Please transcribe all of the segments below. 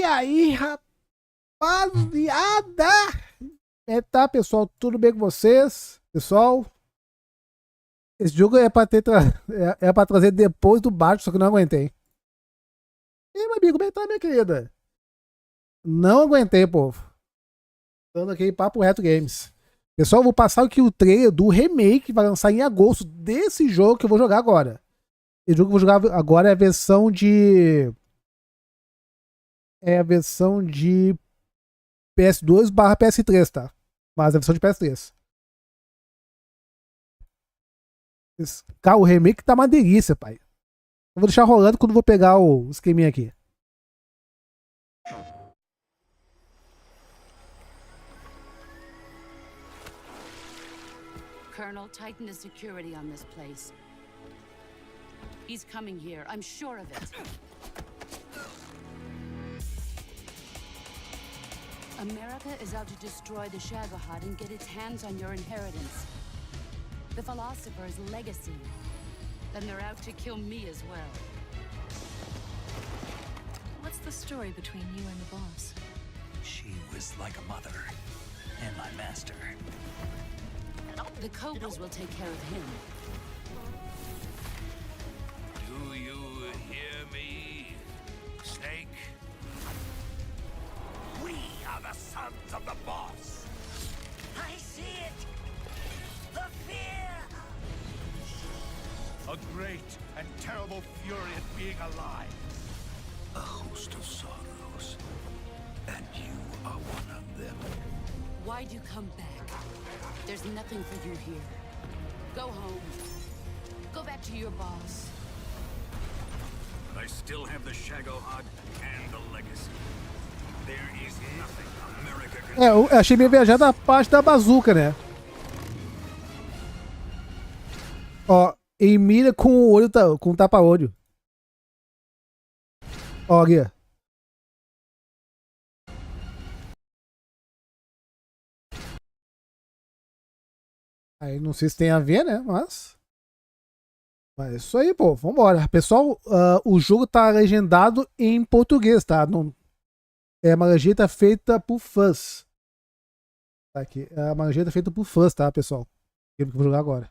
aí, rapaziada? Tá, pessoal, tudo bem com vocês? Pessoal, esse jogo é pra, é pra trazer depois do baixo, só que não aguentei. E aí, meu amigo, como é que tá, minha querida? Não aguentei, povo. Dando aqui papo reto games. Pessoal, eu vou passar aqui o trailer do remake que vai lançar em agosto desse jogo que eu vou jogar agora. Esse jogo que eu vou jogar agora é a versão de... É a versão de PS2/PS3, tá? Mas é a versão de PS3. Cara, o remake tá uma delícia, pai. Eu vou deixar rolando quando eu vou pegar o esqueminha aqui. Colonel, tighten the security on this place. He's coming here, I'm sure of it. America is out to destroy the Shagohod and get its hands on your inheritance. The philosopher's legacy. Then they're out to kill me as well. What's the story between you and the boss? She was like a mother, and my master. The Cobras will take care of him. Do you hear me, Snake? We are the sons of the boss. I see it. The fear. A great and terrible fury at being alive. A host of sorrows. And you are one of them. Why'd you come back? There's nothing for you here. Go home. Go back to your boss. I still have the Shagohod and the legacy. There is nothing America can do. Eu achei meio viajada a parte da bazuca, né? Ó, em mira com o olho, com o tapa-olho. Ó, aqui. Aí não sei se tem a ver, né? Mas é isso aí, pô. Vambora. Pessoal, o jogo tá legendado em português, tá? Não... É uma legenda feita por fãs. Tá aqui. É uma legenda feita por fãs, tá, pessoal? Que eu vou jogar agora.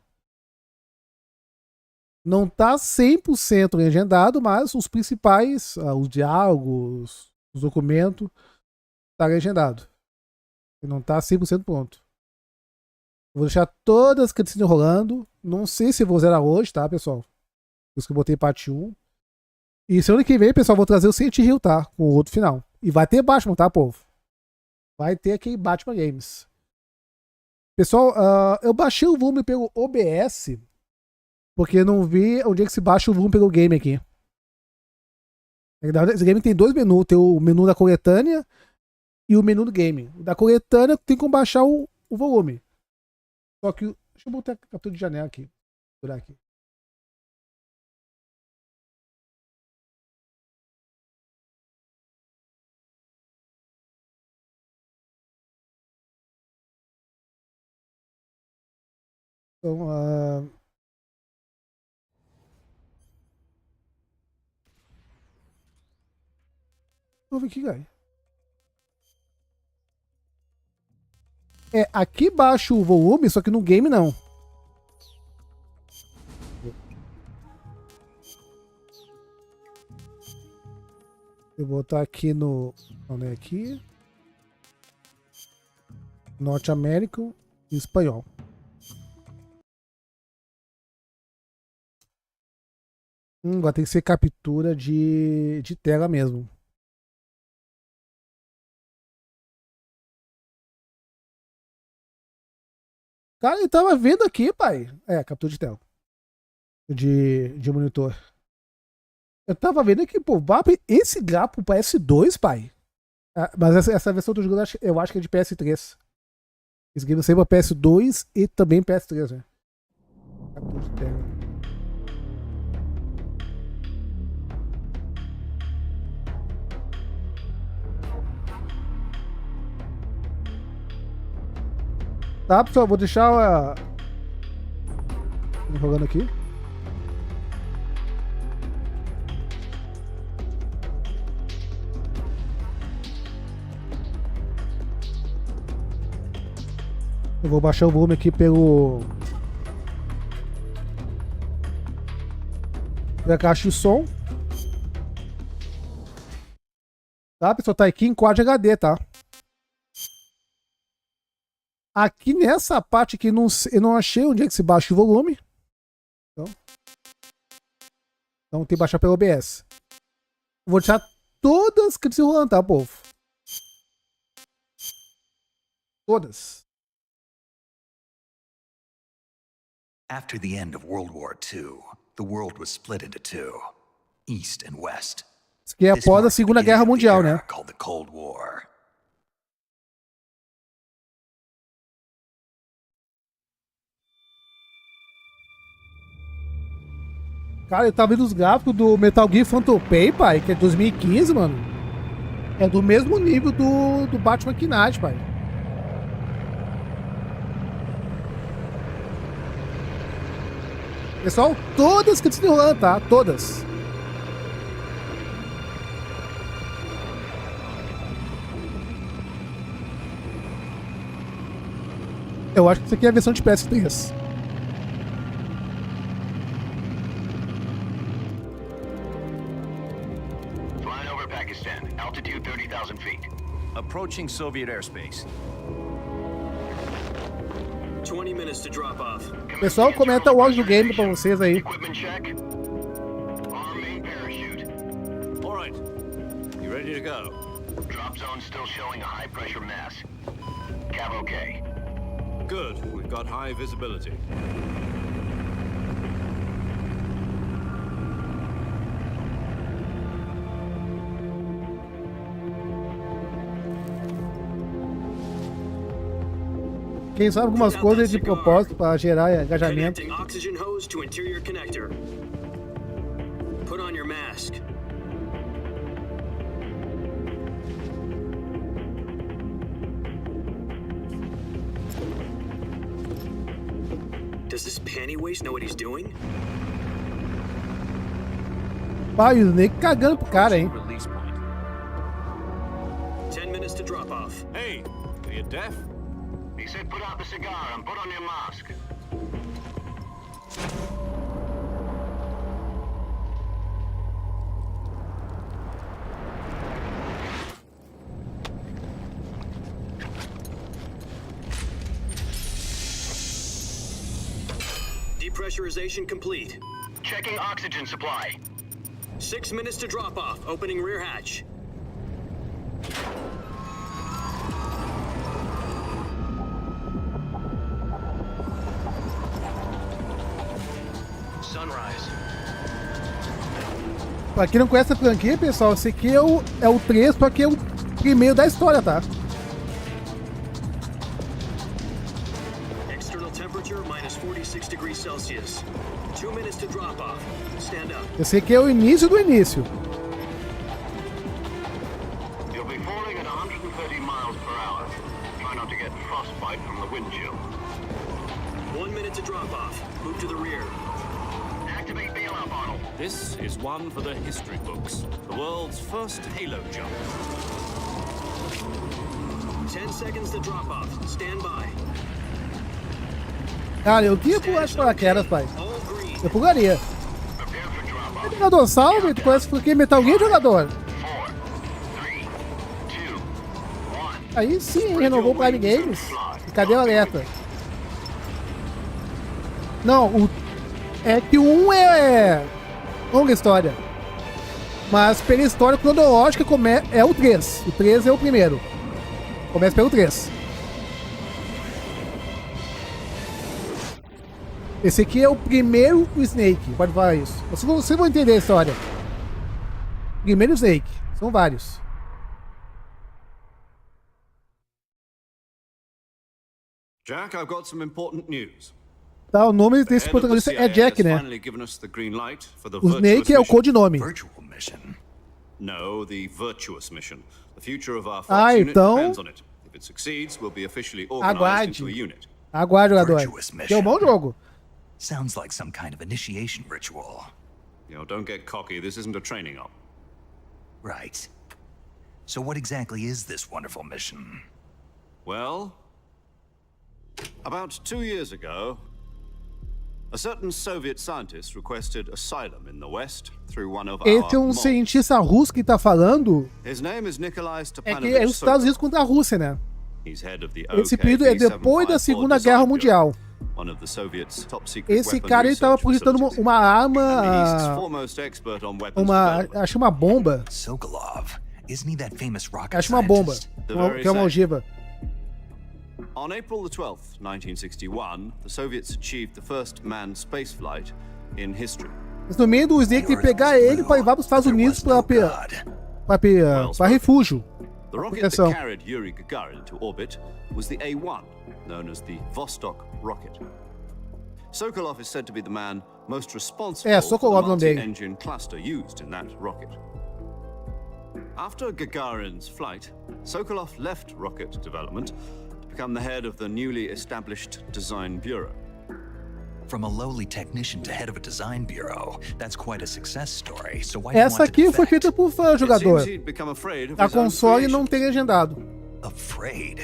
Não tá 100% legendado, mas os principais, os diálogos, os documentos, tá legendado. Não tá 100% pronto. Eu vou deixar todas as cutscenes rolando. Não sei se vou zerar hoje, tá, pessoal? Por isso que eu botei parte 1. E semana que vem, pessoal, vou trazer o Silent Hill, tá? Com o outro final. E vai ter Batman, tá, povo? Vai ter aqui Batman Games. Pessoal, eu baixei o volume pelo OBS, porque não vi onde é que se baixa o volume pelo game aqui. Esse game tem dois menus. Tem o menu da coletânea e o menu do game. O da coletânea tem como baixar o volume. Só que... Deixa eu botar a captura de janela aqui. Vou aqui. Então, vamos ver aqui, galera. É, aqui baixo o volume, só que no game não. Eu vou botar aqui no... Onde é aqui? Norte-Américo e espanhol. Vai ter que ser captura de tela mesmo. Cara, eu tava vendo aqui, pai. É, captura de tela. De monitor. Eu tava vendo aqui, pô, esse gráfico pro PS2, pai. Mas essa versão do jogo eu acho que é de PS3. Esse game saiu pra PS2 e também PS3, né? Captura de tela. Tá, pessoal, vou deixar enrolando aqui. Eu vou baixar o volume aqui pela caixa de som. Tá, pessoal? Tá aqui em Quadhd HD, tá? Aqui nessa parte aqui eu não achei onde é que se baixa o volume. Então tem que baixar pelo OBS. Vou deixar todas que precisam rolando, tá, povo? Todas. After the end of World War II, the world was split into two, East and West. Isso aqui é após a Segunda Guerra Mundial, né? Called the Cold War. Cara, eu tava vendo os gráficos do Metal Gear Fonte Thermaltake, pai, que é 2015, mano. É do mesmo nível do Batman Knight, pai. Pessoal, todas que estão rolando, tá? Todas. Eu acho que isso aqui é a versão de PS3. Flying over Pakistan, altitude 30,000 feet. Approaching Soviet airspace. 20 minutes to drop off. Pessoal, comenta o áudio do game pra vocês aí. Equipment check. Arm main parachute. All right. You ready to go? Drop zone still showing a high pressure mass. Cav okay. Good. We've got high visibility. Quem sabe algumas coisas de propósito para gerar engajamento. Connecting oxygen hose to interior connector. Put on your mask. Does this panty waste know what he's doing? Pai, o Snake cagando pro cara, hein? Release point. 10 minutes to drop off. Hey, are you deaf? He said put out the cigar and put on your mask. Depressurization complete. Checking oxygen supply. 6 minutes to drop off. Opening rear hatch. Sunrise. Pra quem não conhece a franquia, pessoal, esse aqui é o 3, só que é o primeiro da história, tá? External temperature minus 46 degrees Celsius. 2 minutes to drop off. Stand up. Esse aqui é o início do início. You'll be falling at 130 miles per hour. Try not to get frostbite from the wind chill. 1 minute to drop off. Move to the rear. Activate bailout bottle. This is one for the history books. The world's first halo jump. 10 seconds to drop off. Stand by. Cara, eu queria pular de paraquedas, pai. All green. Eu pularia. Prepare for drop off. Jogador, salve! Tu conhece por que Metal Gear, jogador? 4, 3, 2, 1. Aí sim, renovou o Prime Games. E cadê o alerta? Não, é que o 1 é longa história. Mas pela história cronológica é o 3. O 3 é o primeiro. Começa pelo 3. Esse aqui é o primeiro Snake. Pode falar isso. Vocês vão entender a história. Primeiro Snake. São vários. Jack, I've got some important news. Tá, o nome desse protagonista é Jack, né? O Snake é o codinome. Virtual mission. No, the virtuous mission. The future of our Ah, Fox unit então- depends on it. If it succeeds, we'll be officially organized Aguarde. into a unit. Aguarde, jogador. Virtuous Que é um bom jogo. Sounds like some kind of initiation ritual. You know, don't get cocky. This isn't a training op. Right. So what exactly is this wonderful mission? Well, About 2 years ago, a certain Soviet scientist requested asylum in the West through one of our Esse é um models. cientista russo que tá falando. His name is Nikolai É que Stepanovich é os Estados Unidos Sokolov. contra a Rússia, né? He's head of the Esse período é depois da Segunda Guerra Mundial. one of the Soviet's top secret Esse weapon cara ele tava research projetando facilities. uma And the East's arma, foremost expert on weapons development. acho uma bomba, Sokolov, isn't he that famous rocket acho uma bomba, scientist? que é uma ogiva. On April the 12th, 1961, the Soviets achieved the first manned spaceflight in history. Mas no meio do Snake tem que pegar ele pra levar pros Estados Unidos pra refúgio. The rocket proteção. that carried Yuri Gagarin to orbit was the A-1, known as the Vostok rocket. Sokolov is said to be the man most responsible for Sokolov the o nome dele. multi-engine cluster used in that rocket. After Gagarin's flight, Sokolov left rocket development to become the head of the newly established Design Bureau. From a lowly technician to head of a design bureau, that's quite a success story. So why Essa aqui foi feita por fã, It jogador. seems he'd become afraid of A his own console não creations. tem legendado. Afraid.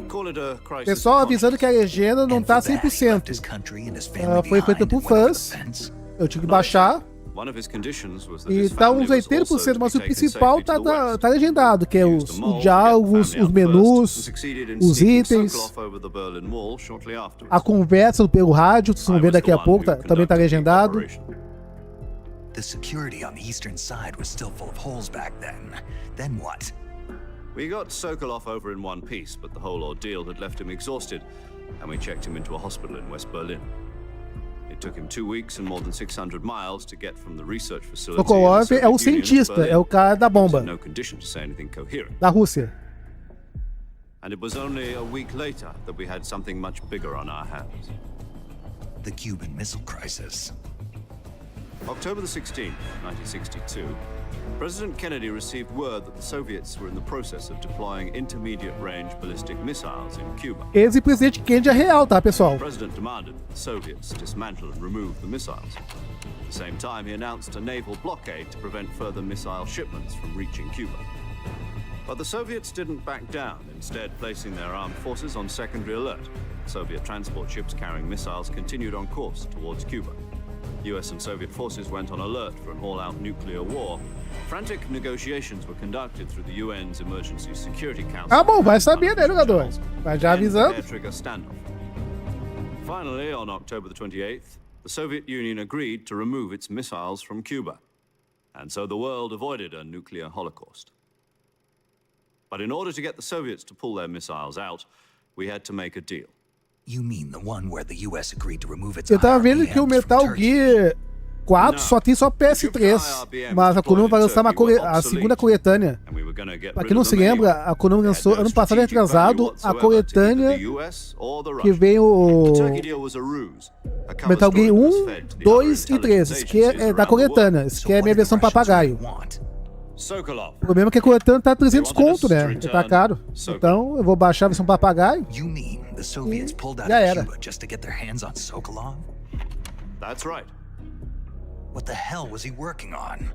Call it a crisis Pessoal of avisando que a legenda não And tá for that, he left 100%. his country and his family Foi feita behind por and went over fãs. the fence. Eu tive que baixar. One of his conditions was that E his tá family uns was 80%, also to mas be o taken principal safely to the West. tá legendado, que é Used os a mole to get diálogos, the family os out first and menus, succeeded in os sneaking itens, Sokolov over the Berlin Wall shortly afterwards. a conversa pelo rádio, vocês vão I ver was daqui the a one pouco, who também tá conducted the legendado. operation. The security on the eastern side was still full of holes back then. Then what? We got Sokolov over in one piece, but the whole ordeal had left him exhausted, and we checked him into a hospital in West Berlin. It took him 2 weeks and more than 600 miles to get from the research facility in the Sokolov Soviet é o Union to cientista, Berlin. é o cara da He was bomba, in no condition to say anything coherent. da Rússia. And it was only a week later that we had something much bigger on our hands. The Cuban Missile Crisis. October the 16th, 1962, President Kennedy received word that the Soviets were in the process of deploying intermediate-range ballistic missiles in Cuba. Esse presidente Kennedy é real, tá, pessoal? The president demanded that the Soviets dismantle and remove the missiles. At the same time, he announced a naval blockade to prevent further missile shipments from reaching Cuba. But the Soviets didn't back down, instead placing their armed forces on secondary alert. Soviet transport ships carrying missiles continued on course towards Cuba. US and Soviet forces went on alert for an all-out nuclear war. Frantic negotiations were conducted through the UN's Emergency Security Council. Ah, bom, vai saber, né, jogador? Vai já avisando. Air trigger standoff. Finally, on October the 28th, the Soviet Union agreed to remove its missiles from Cuba. And so the world avoided a nuclear holocaust. But in order to get the Soviets to pull their missiles out, we had to make a deal. You mean the one where the US agreed to remove its Eu tava vendo que o IRBMs from Metal Turkey? Gear 4 só tem só PS3, mas a Konami vai lançar a segunda coletânea. And we were going to get Pra rid quem não of se them lembra, anyway. a Konami lançou Had no ano passado strategic value retrasado a whatsoever to coletânea either the US or the que Russians. vem The o Turkey deal was a ruse, a cover Metal story Gear that was 1, fed to the 2 other e 3. intelligence Esse aqui é agencies da around the world. coletânea. Esse aqui é a minha What do the versão Russians papagaio. really want? Sokolov. O problema é que a coletânea tá 300 conto, né? Tá caro. Então eu vou baixar a versão papagaio. You mean the Soviets pulled out já of era. Cuba just to get their hands on Sokolov? That's right. What the hell was he working on?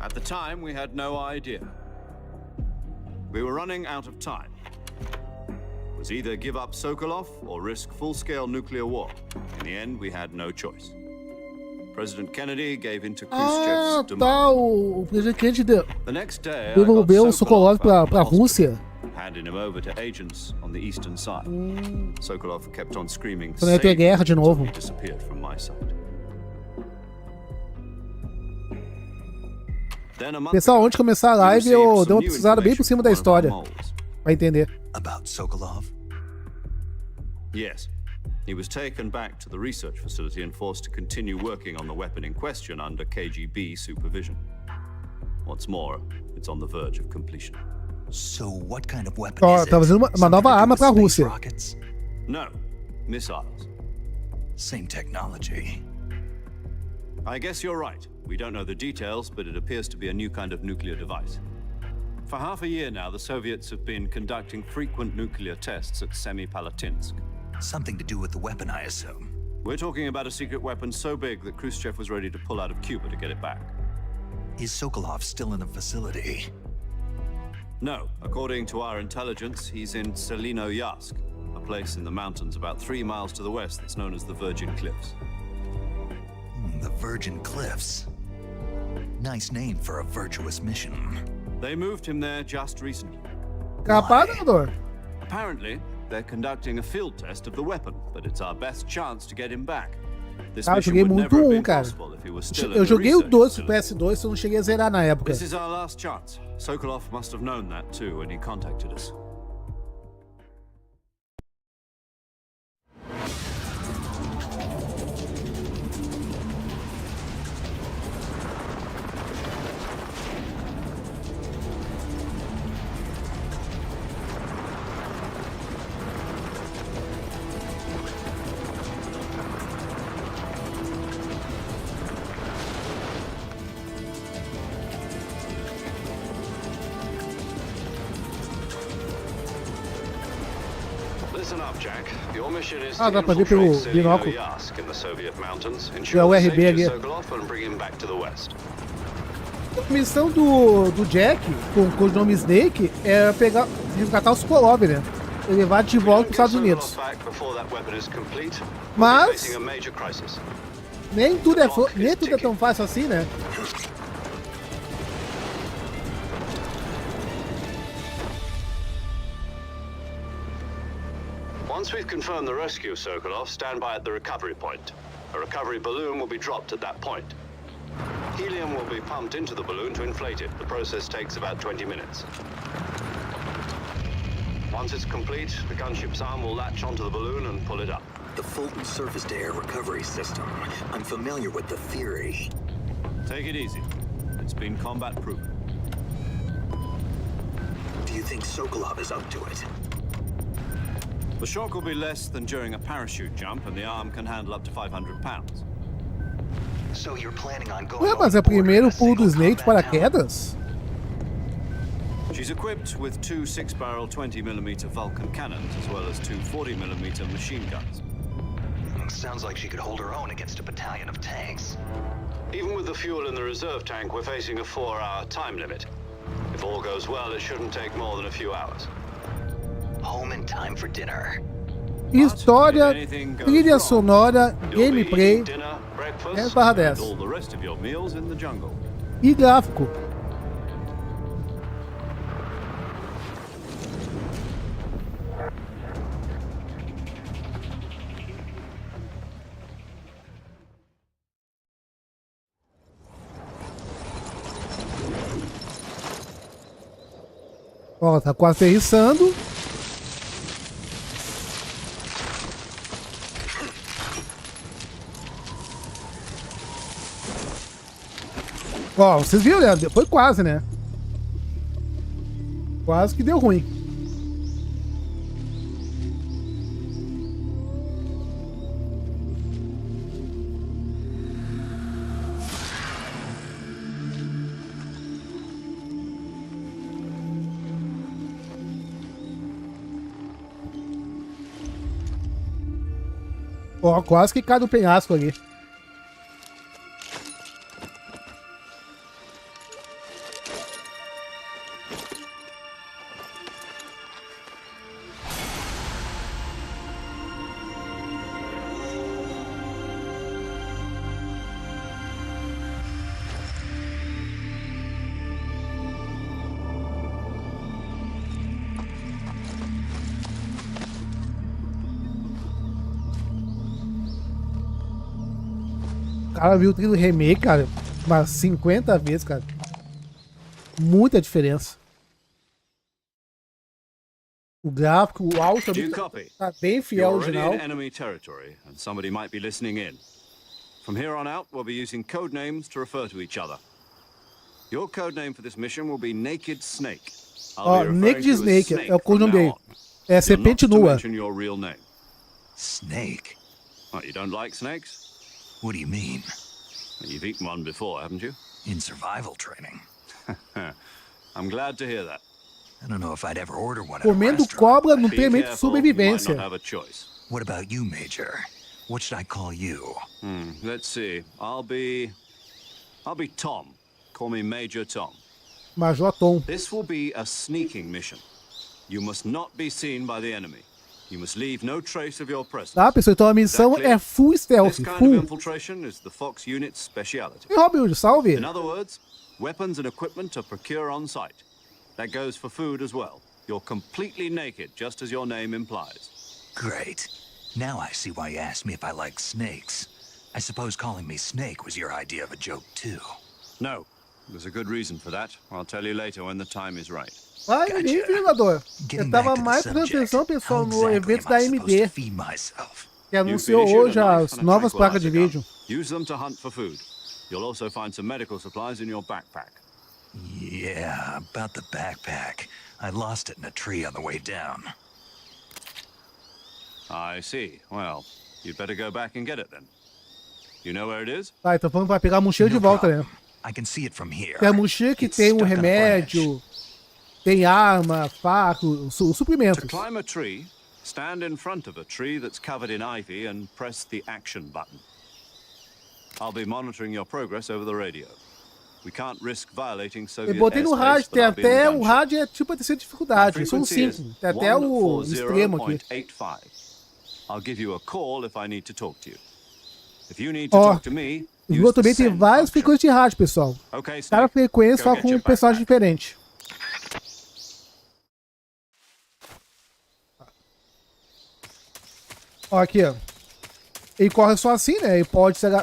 At the time, we had no idea. We were running out of time. It was either give up Sokolov or risk full-scale nuclear war. In the end, we had no choice. President Kennedy gave in to Khrushchev's Ah, demand. tá. O presidente Kennedy The next day, I devolveu o got Sokolov pra out of the Rússia. hospital, handing him over to agents on the eastern side. Sokolov kept on screaming, Quando ia ter "Save me," guerra de until novo. he disappeared from my side. Then a month Pessoal, ago, antes de começar a we live, received eu some dei uma new pesquisada bem por information cima da from one of our história, moles. pra entender. About Sokolov? Yes. He was taken back to the research facility and forced to continue working on the weapon in question under KGB supervision. What's more, it's on the verge of completion. So what kind of weapon Ó, is it? tá fazendo uma Something nova to do arma with pra space Rússia. rockets? No, missiles. Same technology. I guess you're right. We don't know the details, but it appears to be a new kind of nuclear device. For half a year now, the Soviets have been conducting frequent nuclear tests at Semipalatinsk. Something to do with the weapon, I assume. We're talking about a secret weapon so big that Khrushchev was ready to pull out of Cuba to get it back. Is Sokolov still in the facility? No, according to our intelligence, he's in Selinoyarsk, a place in the mountains about 3 miles to the west that's known as the Virgin Cliffs. The Virgin Cliffs. Nice name for a virtuous mission. They moved him there just recently. Capaz, jogador. Apparently, they're conducting a field test of the weapon, but it's our best chance to get him back. This Cara, eu mission joguei would muito never have um, been cara. possible if he was still in Eu the joguei o research 2 pro facility. PS2, eu não cheguei a zerar na época. This is our last chance. Sokolov must have known that too when he contacted us. Listen up, Jack. Your mission is to dá pra ver pelo infiltrate binóculo. Selino-Yask in the Soviet mountains, É ensure o the RB safety ali. of Sokolov and bring him back to the west. A missão do Jack, com o nome Snake, é pegar, resgatar os Sokolov, né? E levar de volta para os Estados Unidos. Mas nem tudo é tão fácil assim, né? Once we've confirmed the rescue, Sokolov, stand by at the recovery point. A recovery balloon will be dropped at that point. Helium will be pumped into the balloon to inflate it. The process takes about 20 minutes. Once it's complete, the gunship's arm will latch onto the balloon and pull it up. The Fulton surface-to-air recovery system. I'm familiar with the theory. Take it easy. It's been combat-proven. Do you think Sokolov is up to it? The shock will be less than during a parachute jump, and the arm can handle up to 500 pounds. So you're planning on going Ué, mas é o primeiro pulo do Snake de paraquedas? She's equipped with 2 6-barrel 20mm Vulcan cannons, as well as 2 40mm machine guns. Sounds like she could hold her own against a battalion of tanks. Even with the fuel in the reserve tank, we're facing a 4-hour time limit. If all goes well, it shouldn't take more than a few hours. Home in time for dinner. História, trilha sonora, gameplay, 10/10. all the rest of your meals in the jungle. E gráfico. Ó, tá quase aterrissando. Ó, vocês viram, né? Foi quase, né? Quase que deu ruim. Ó, quase que cai do penhasco ali. O cara viu o trilho remake, cara, umas 50 vezes, cara. Muita diferença. O gráfico, o áudio tá bem fiel ao original. Enemy territory, and somebody might be listening in. From here on out, we'll be using code names to refer to each other. Your code name for this mission will be Naked Snake. Ó, Naked Snake é o codinome dele. É serpente nua. Snake? What, you don't like snakes? What do you mean? You've eaten one before, haven't you? In survival training. I'm glad to hear that. I don't know if I'd ever order one at a Comendo restaurant. cobra no Be treinamento de careful, you might sobrevivência. not have a choice. What about you, Major? What should I call you? Let's see. I'll be Tom. Call me Major Tom. Major Tom. This will be a sneaking mission. You must not be seen by the enemy. You must leave no trace of your presence. Tá, pessoal? Então a missão é full stealth. This kind of Full. infiltration is the Fox unit's speciality. E Robin, salve. In other words, weapons and equipment to procure on site. That goes for food as well. You're completely naked, just as your name implies. Great. Now I see why you asked me if I like snakes. I suppose calling me Snake was your idea of a joke, too. No, there's a good reason for that. I'll tell you later when the time is right. Vai, nem jogador. Eu tava mais prestando atenção, pessoal, no evento da AMD, que anunciou hoje as novas placas de vídeo. Use them to hunt for food. You'll also find some medical supplies in your backpack. Yeah, about the backpack. I lost it in a tree on the way down. I see. Well, you'd better go back and get it then. You know where it is? Tá, então vamos pra pegar a mochila de volta, né? I can see it from here. Tem a mochila que tem um remédio, tem arma, faca, os suprimentos. To climb a tree, stand in front of a tree that's covered in ivy and press the action button. I'll be monitoring your progress over the radio. We can't risk violating Soviet Eu botei no rádio, tem airspace, but até I'll be o in rádio é tipo a terceira dificuldade, são Frequency is 5, tem até o extremo aqui. 140.85. I'll give you a call if I need to talk to you. If you need to Ó, talk to me, o use Google the também tem send várias function. frequências de rádio, pessoal. Okay, Cada Snake, frequência go fala get com um your personagem backpack. diferente. Ó, aqui, ó. Ele corre só assim, né? Ele pode ser...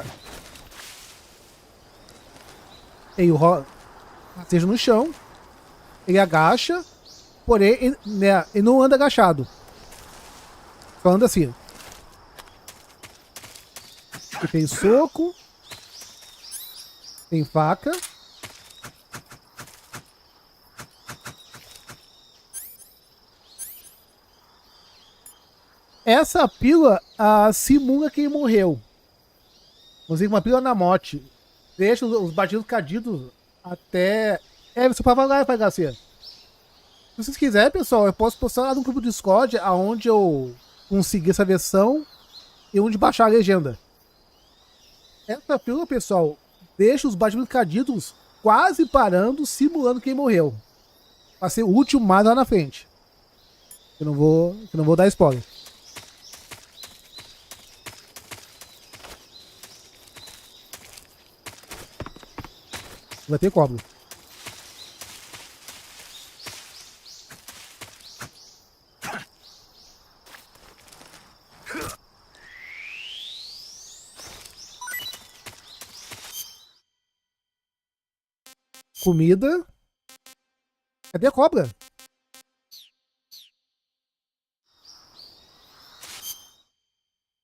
Ele seja no chão. Ele agacha. Porém, ele não anda agachado. Só anda assim. Ele tem soco. Tem faca. Essa pílula simula que ele morreu. Vamos dizer, uma pílula na morte. Deixa os batidos cadidos até... você pode falar, Garcia. Se vocês quiserem, pessoal, eu posso postar lá no grupo do Discord aonde eu consegui essa versão e onde baixar a legenda. Essa pílula, pessoal, deixa os batidos cadidos quase parando, simulando quem morreu. Pra ser útil mais lá na frente. Eu não vou dar spoiler. Vai ter cobra. Comida. Cadê a cobra?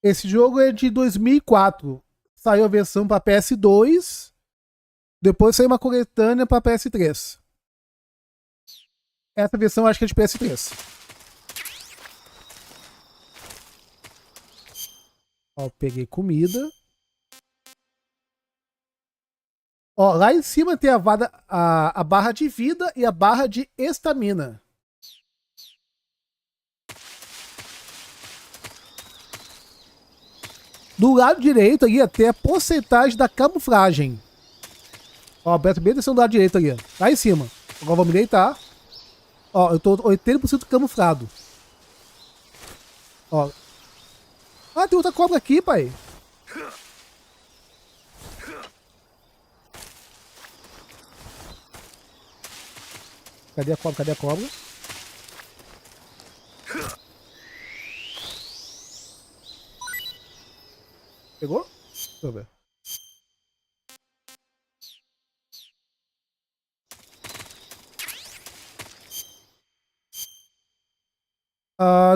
Esse jogo é de 2004. Saiu a versão para PS2. Depois saiu uma coletânea para PS3. Essa versão eu acho que é de PS3. Ó, peguei comida. Ó, lá em cima tem a barra de vida e a barra de estamina. Do lado direito ali até a porcentagem da camuflagem. Ó, presta bem atenção do lado direito ali. Lá em cima. Agora vou me deitar. Ó, eu tô 80% camuflado. Ó. Ah, tem outra cobra aqui, pai. Cadê a cobra? Cadê a cobra? Pegou? Deixa eu ver.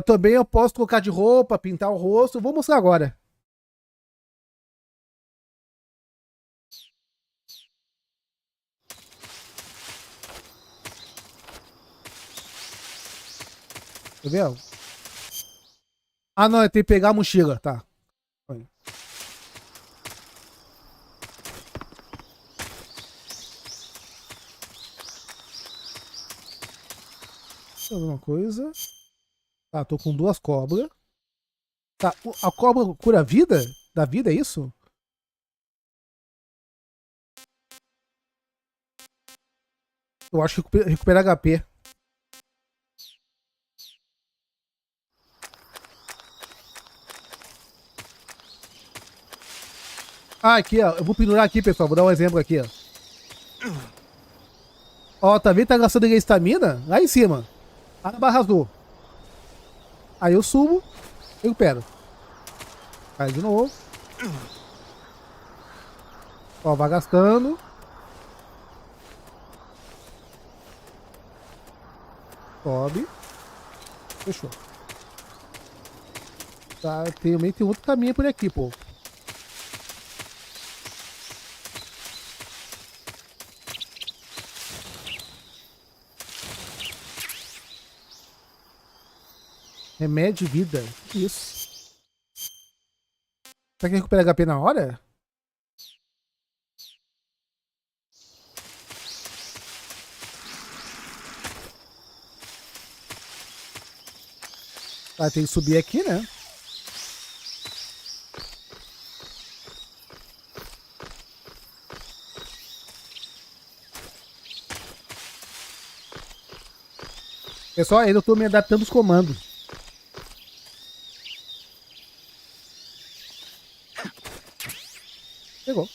Também eu posso trocar de roupa, pintar o rosto. Vou mostrar agora. Tá vendo? Ah, não, tem que pegar a mochila, tá. Alguma coisa. Tá, tô com 2 cobras. Tá, a cobra cura a vida? Da vida, é isso? Eu acho que recupera HP. Ah, aqui, ó. Eu vou pendurar aqui, pessoal. Vou dar um exemplo aqui, ó. Ó, tá vendo? Tá gastando estamina? Lá em cima. A barra azul. Aí eu subo, recupero. Cai de novo. Ó, vai gastando. Sobe. Fechou. Tá, também tem outro caminho por aqui, pô. Remédio de vida. Isso. Será que recupera HP na hora? Tá, tem que subir aqui, né? Pessoal, ainda eu tô me adaptando aos comandos. Pegou.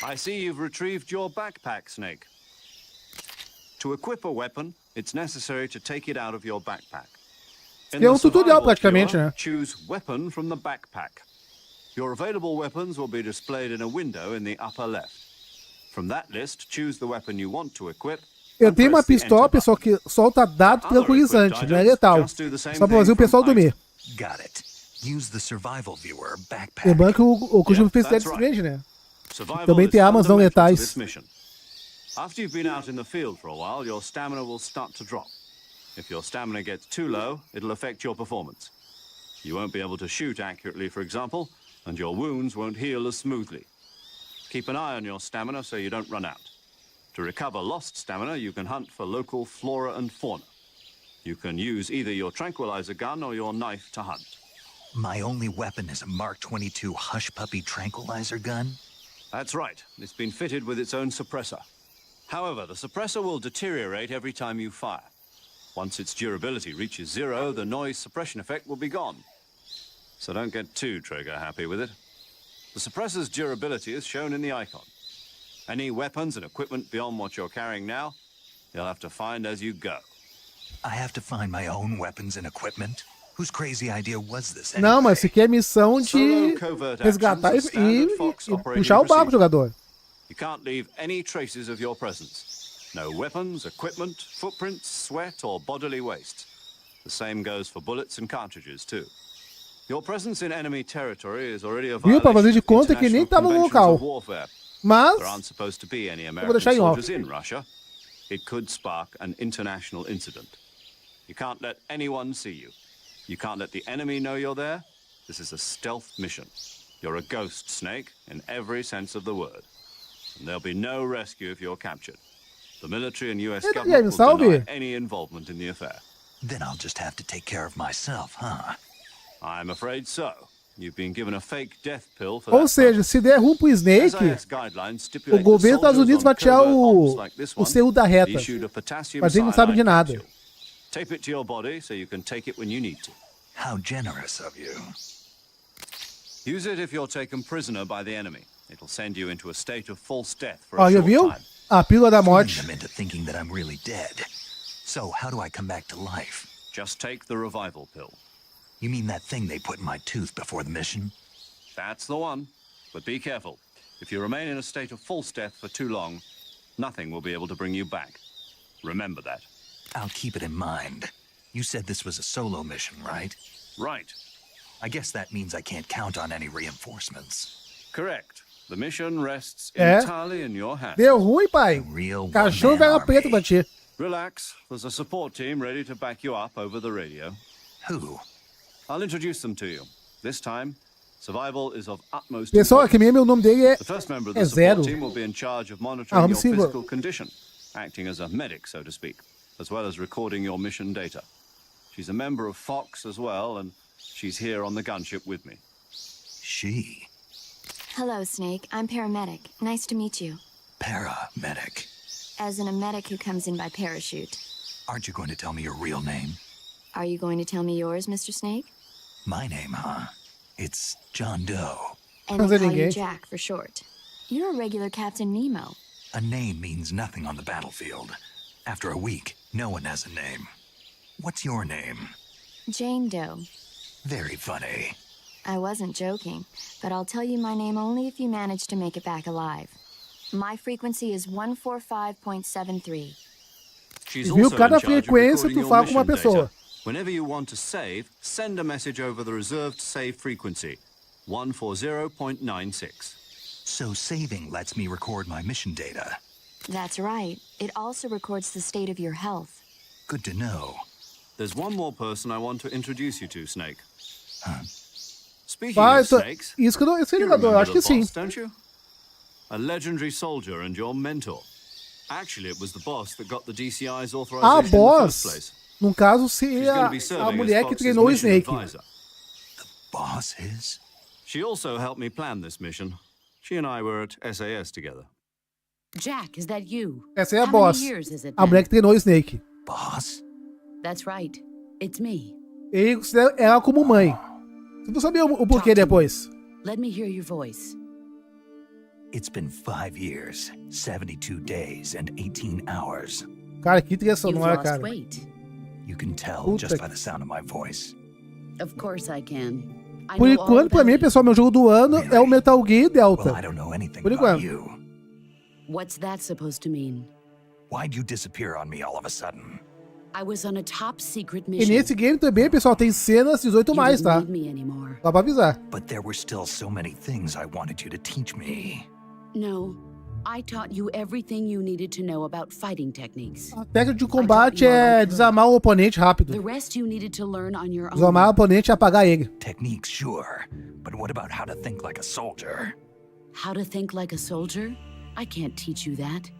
I see you've retrieved your backpack, Snake. To equip a weapon, it's necessary to take it out of your backpack. In É um the tutorial survival praticamente, viewer, né? choose weapon from the backpack. Your available weapons will be displayed in a window in the upper left. From that list, choose the weapon you want to equip. Eu tenho uma pistola, pessoal, que solta dado tranquilizante, não é letal. Só pra fazer o pessoal dormir. Got it. Use the survival viewer backpack. Lembrando que o costume fez Dead Strange, né? Também tem armas não letais. After you've been out in the field for a while, your stamina will start to drop. If your stamina gets too low, it'll affect your performance. You won't be able to shoot accurately, for example, and your wounds won't heal as smoothly. Keep an eye on your stamina so you don't run out. To recover lost stamina, you can hunt for local flora and fauna. You can use either your tranquilizer gun or your knife to hunt. My only weapon is a Mark 22 Hush Puppy tranquilizer gun? That's right. It's been fitted with its own suppressor. However, the suppressor will deteriorate every time you fire. Once its durability reaches 0, the noise suppression effect will be gone. So don't get too trigger happy with it. The suppressor's durability is shown in the icon. Any weapons and equipment beyond what you're carrying now, you'll have to find as you go. I have to find my own weapons and equipment? Whose crazy idea was this anyway? Não, mas isso aqui é missão de resgatar e puxar o barco, jogador. You can't leave any traces of your presence. No weapons, equipment, footprints, sweat, or bodily waste. The same goes for bullets and cartridges, too. Your presence in enemy territory is already a Viu, pra fazer violation de of conta que nem international tava no conventions of local. warfare. Mas, There aren't supposed to be any eu vou American deixar em off. soldiers in Russia. It could spark an international incident. You can't let anyone see you. You can't let the enemy know you're there. This is a stealth mission. You're a ghost, Snake, in every sense of the word. And there'll be no rescue if you're captured. The military and US government will deny any involvement in the affair. Then I'll just have to take care of myself, huh? I'm afraid so. You've been given a fake death pill for Ou that seja, se der ruim pro Snake, o governo dos Estados Unidos vai tirar o selo da reta. Mas ele não sabe de nada. Tape it to your body so you can take it when you need to. How generous of you. Use it if you're taken prisoner by the enemy. It'll send you into a state of false death for Ó, a já short viu? time. A pílula da morte. Fooling them into thinking that I'm really dead. So how do I come back to life? Just take the revival pill. You mean that thing they put in my tooth before the mission? That's the one. But be careful. If you remain in a state of false death for too long, nothing will be able to bring you back. Remember that. I'll keep it in mind. You said this was a solo mission, right? Right. I guess that means I can't count on any reinforcements. Correct. The mission rests entirely in your hands. Deu ruim, pai. Real Cachorro one-man velho preto army. pra ti. Relax. There's a support team ready to back you up over the radio. Who? I'll introduce them to you. This time, survival is of utmost Pessoal, importance. que nem meu nome dele The first member of é the Zero. support team will be in charge of monitoring vamos your sim, physical condition, acting as a medic, so to speak, as well as recording your mission data. She's a member of Fox as well, and she's here on the gunship with me. She. Hello, Snake. I'm paramedic. Nice to meet you. Paramedic. As in a medic who comes in by parachute. Aren't you going to tell me your real name? Are you going to tell me yours, Mr. Snake? My name, huh? It's John Doe. And they call you Jack for short. You're a regular Captain Nemo. A name means nothing on the battlefield. After a week, no one has a name. What's your name? Jane Doe. Very funny. I wasn't joking, but I'll tell you my name only if you manage to make it back alive. My frequency is 145.73. She's Viu? also Cada in charge of frequência recording tu your fala com uma mission pessoa. data. Whenever you want to save, send a message over the reserved save frequency, 140.96. So saving lets me record my mission data. That's right. It also records the state of your health. Good to know. There's one more person I want to introduce you to, Snake. Huh? Speaking Ah, of então, snakes, isso que eu não, esse you ligador, eu remember acho the que sim. boss, don't you? A legendary soldier and your mentor. Actually, it was the boss that got the DCI's authorization A in the first boss, place. no caso, She's seria going to be a serving mulher as que Fox's treinou o mission Snake. advisor. Boss is? She also helped me plan this mission. She and I were at SAS together. Jack, is that you? Essa é a How boss. many years has it A mulher been? que treinou o Snake. Boss? That's right. It's me. Ele considera ela como mãe. Você não sabia o porquê depois. Let me hear your voice. It's been 5 years, 72 days, and 18 hours. Cara, que trilha You've sonora, lost cara. weight. You can tell Puta just que- by the sound of my voice. Of course I can. I Por know all enquanto, pra about mim, it. pessoal, meu jogo do ano é o Metal Gear Delta. Well, I don't know anything Por about enquanto. you. What's that supposed to mean? Why'd you disappear on me all of a sudden? I was on a top secret E mission. nesse game também, pessoal, tem cenas 18 You mais, didn't tá? need me anymore. Só pra avisar. But there were still so many things I wanted you to teach me. No, I taught you everything you needed to know about fighting techniques. A técnica de combate é desarmar o oponente rápido. The rest you needed to learn on your Desarmar o own. oponente e apagar ele. Techniques, sure. But what about how to think like a soldier? How to think like a soldier? I can't teach you that.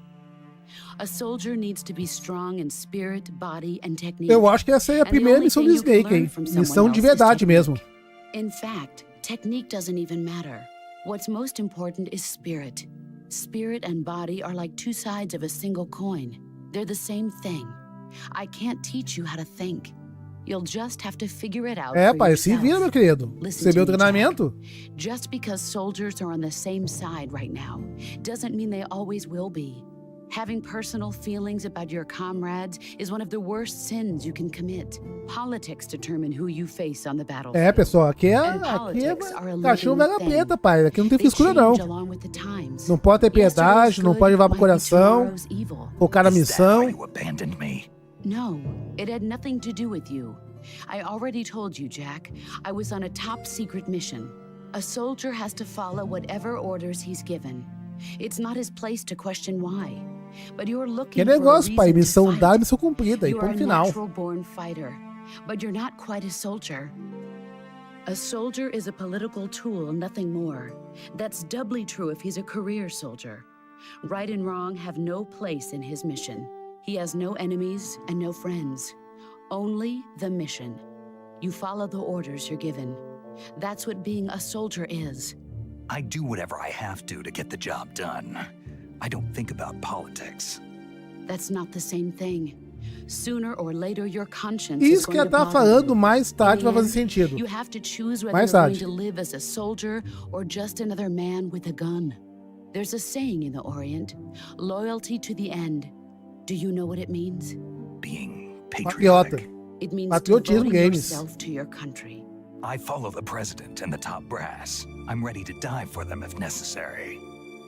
A soldier needs to be strong in spirit, body, and technique. Eu acho que essa é a And the primeira only missão thing do you can Snake, learn hein? from someone Missão de else is verdade technique. mesmo. In fact, technique doesn't even matter. What's most important is spirit. Spirit and body are like two sides of a single coin. They're the same thing. I can't teach you how to think. You'll just have to figure it out É, for pai, se yourself. vira, meu querido. Listen Você to viu o me, treinamento? Jack. Just because soldiers are on the same side right now doesn't mean they always will be. Having personal feelings about your comrades is one of the worst sins you can commit. Politics determine who you face on the battlefield. É, pessoal, aqui é And politics are a cachorro living velha thing. preta, pai. Aqui não tem They frescura, não. change along with the times. Não pode ter piedade, não pode levar pro coração. Focar na Is that why missão. you abandoned me? No, it had nothing to do with you. I already told you, Jack. I was on a top secret mission. A soldier has to follow whatever orders he's given. It's not his place to question why. But you're looking Que for a negócio, pai. reason to Missão fight. dada, missão cumprida. E You are ponto a final. natural-born fighter, but you're not quite a soldier. A soldier is a political tool, nothing more. That's doubly true if he's a career soldier. Right and wrong have no place in his mission. He has no enemies and no friends. Only the mission. You follow the orders you're given. That's what being a soldier is. I do whatever I have to get the job done. I don't think about politics. That's not the same thing. Sooner or later, your conscience is Isso que going ela to tá bother falando you. mais tarde In vai the fazer end, sentido. You have to choose whether Mais you're going tarde. to live as a soldier or just another man with a gun. There's a saying in the Orient, loyalty to the end. Do you know what it means? Being Patriota. patriotic. It means Patriotismo devoting games. yourself to your country. I follow the president and the top brass. I'm ready to die for them if necessary.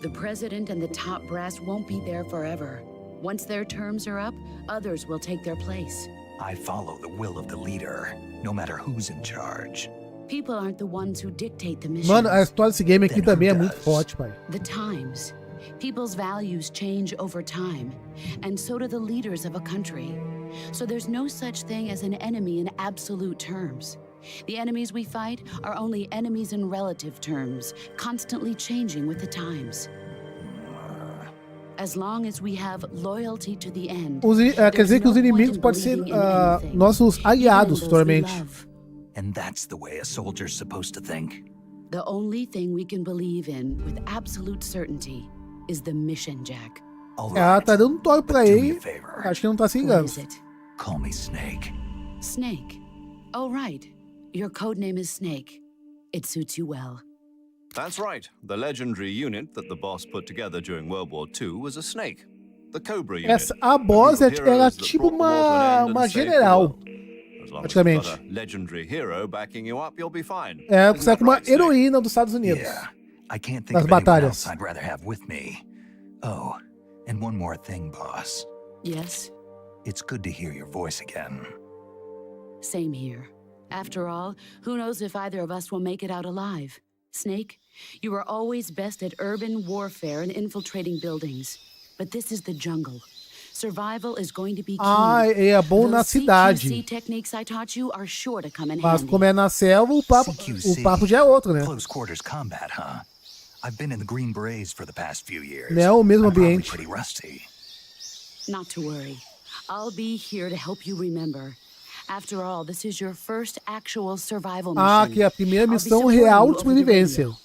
The president and the top brass won't be there forever. Once their terms are up, others will take their place. I follow the will of the leader, no matter who's in charge. People aren't the ones who dictate the mission. Mano, a história desse game aqui Then who também é muito does? forte, pai. The times. People's values change over time, and so do the leaders of a country. So there's no such thing as an enemy in absolute terms. The enemies we fight are only enemies in relative terms, constantly changing with the times. As long as we have loyalty to the end, Quer dizer que os inimigos podem ser nossos aliados futuramente. And that's the way a soldier's supposed to think. The only thing we can believe in with absolute certainty is the mission, Jack. All Ela right. tá dando um toque pra Do me ele. a favor. Acho que não tá se What ligando. is it? Call me Snake. Snake. Oh, right. Your codename is Snake. It suits you well. That's right. The legendary unit that the boss put together during World War II was a snake. The Cobra unit. A boss era tipo uma general. Praticamente. Legendary hero backing you up, you'll be fine. É, você é como uma heroína dos Estados Unidos. Yeah, I can't think Nas of anyone batalhas. else I'd rather have with me. Oh, and one more thing, boss. Yes? It's good to hear your voice again. Same here. After all, who knows if either of us will make it out alive? Snake, you are always best at urban warfare and infiltrating buildings. But this is the jungle. Survival is going to be key. É bom na cidade. CQC techniques I taught you are sure to come in Mas handy. como é na selva, o papo já é outro, né? Close quarters combat, huh? I've been in the Green Berets for the past few years. Não é o mesmo I'm probably ambiente. pretty rusty. Not to worry. I'll be here to help you remember. After all, this is your first actual survival mission. Que é a primeira I'll be missão supporting real you de over the sobrevivência. radio.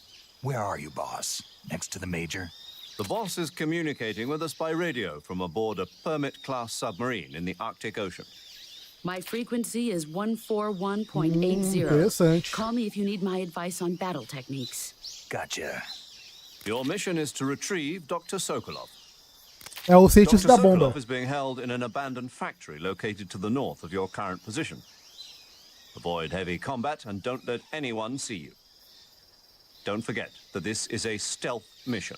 Where are you, boss? Next to the Major? The boss is communicating with us by radio from aboard a Permit-class submarine in the Arctic Ocean. My frequency is 141.80. Interessante. Call me if you need my advice on battle techniques. Gotcha. Your mission is to retrieve Dr. Sokolov. É o cientista Dr. da bomba. Sokolov is being held in an abandoned factory located to the north of your current position. Avoid heavy combat and don't let anyone see you. Don't forget that this is a stealth mission.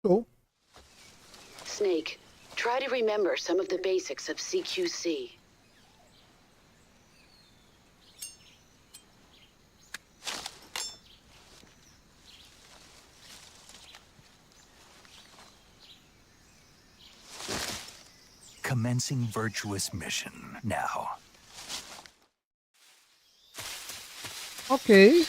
Show. Snake, try to remember some of the basics of CQC. Commencing virtuous mission now. Ok.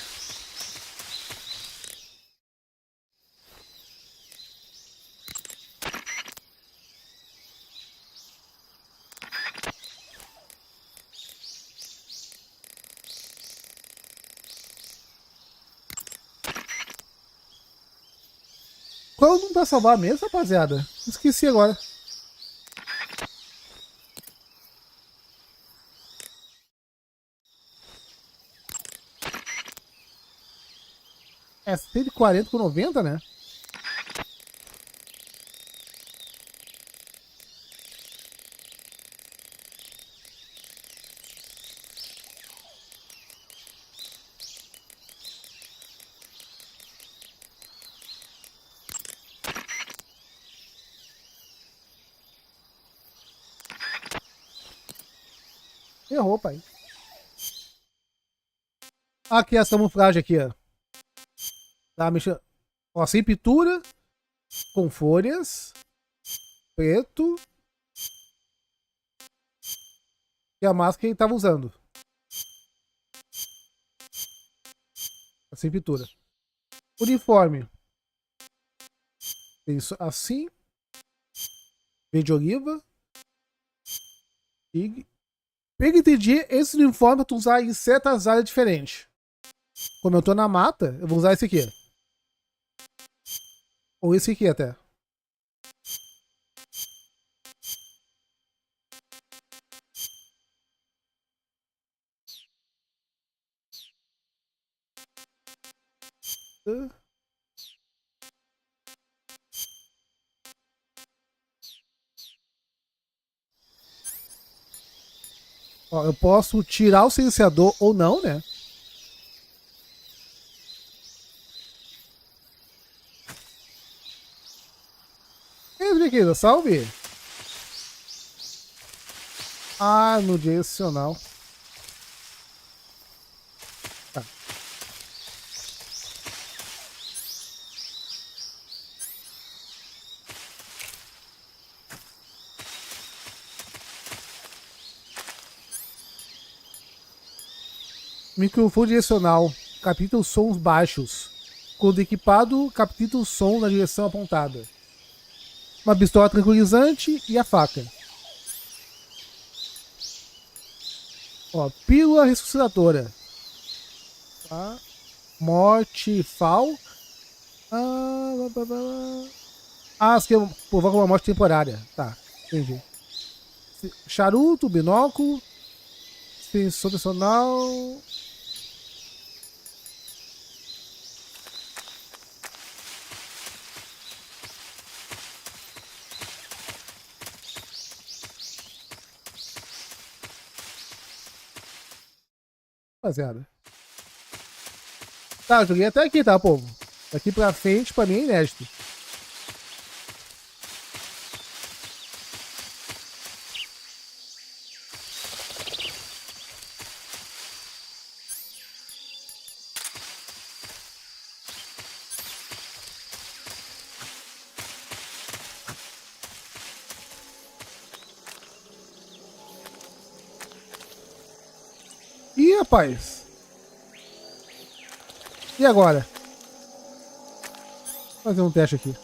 Qual não vai salvar mesmo, rapaziada? Esqueci agora. É 140 com 90, né? Errou, pai. Aqui essa camuflagem aqui, ó. Tá mexendo. Ó, sem pintura, com folhas, preto. E a máscara que ele tava usando. Sem pintura. Uniforme. Isso assim. Verde oliva. E pelo que entendi, esse uniforme eu vou usar em certas áreas diferentes. Como eu tô na mata, eu vou usar esse aqui. Ou esse aqui até. Ó, eu posso tirar o silenciador ou não, né? Querida, salve! Ah, no direcional. Tá. Microfone direcional. Capítulo sons baixos. Quando equipado, capítulo som na direção apontada. Uma pistola tranquilizante e a faca. Ó, pílula ressuscitadora. Tá. Morte fal. Isso aqui provoca uma morte temporária. Tá, entendi. Charuto, binóculo, sensor adicional. Rapaziada. Tá, joguei até aqui, tá, povo? Daqui pra frente, pra mim é inédito. Ih, rapaz. E agora? Vou fazer um teste aqui.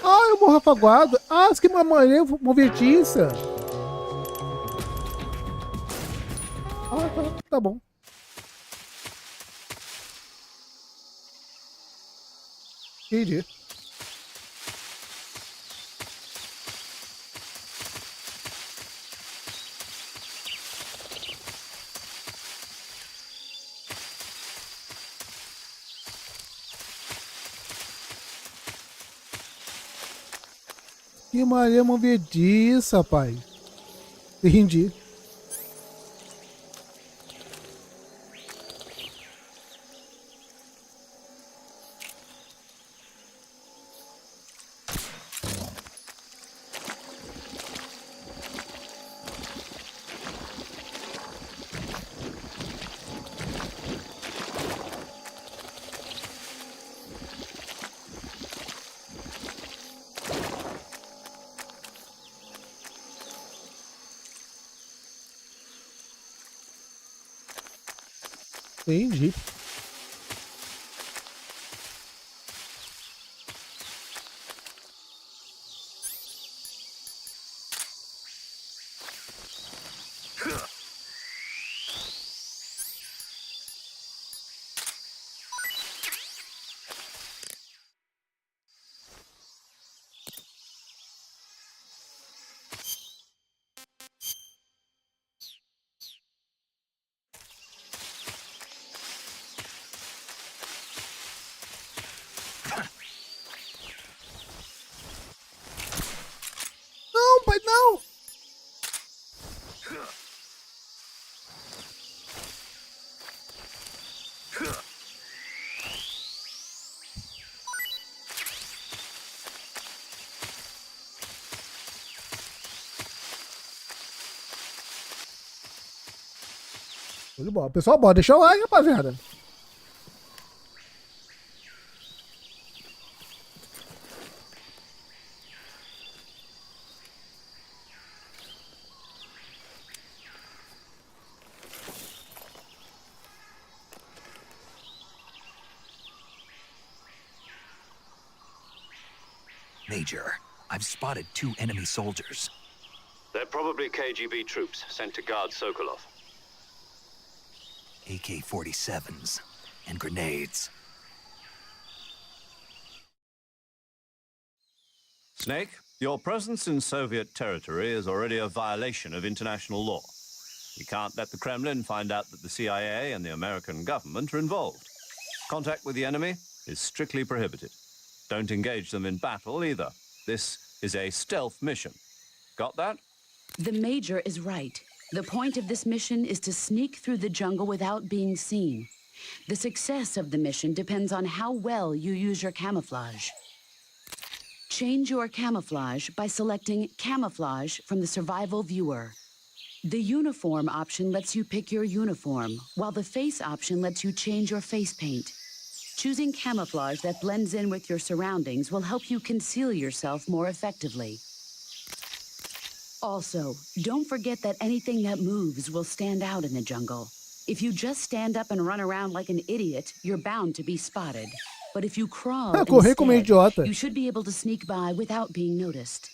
Ah, eu morro afaguado. Ah, isso que uma maneira movediça. Ah, tá bom. Entendi. Que maneira movediça, rapaz. Entendi. Entendi. Não, pai, não! Tudo bom. Pessoal, bora deixar o like, rapaziada. Major, I've spotted 2 enemy soldiers. They're probably KGB troops sent to guard Sokolov. AK-47s and grenades. Snake, your presence in Soviet territory is already a violation of international law. You can't let the Kremlin find out that the CIA and the American government are involved. Contact with the enemy is strictly prohibited. Don't engage them in battle either. This is a stealth mission. Got that? The Major is right. The point of this mission is to sneak through the jungle without being seen. The success of the mission depends on how well you use your camouflage. Change your camouflage by selecting Camouflage from the Survival Viewer. The Uniform option lets you pick your uniform, while the Face option lets you change your face paint. Choosing camouflage that blends in with your surroundings will help you conceal yourself more effectively. Also, don't forget that anything that moves will stand out in the jungle. If you just stand up and run around like an idiot, you're bound to be spotted. But if you crawl Correr como instead, idiota. you should be able to sneak by without being noticed.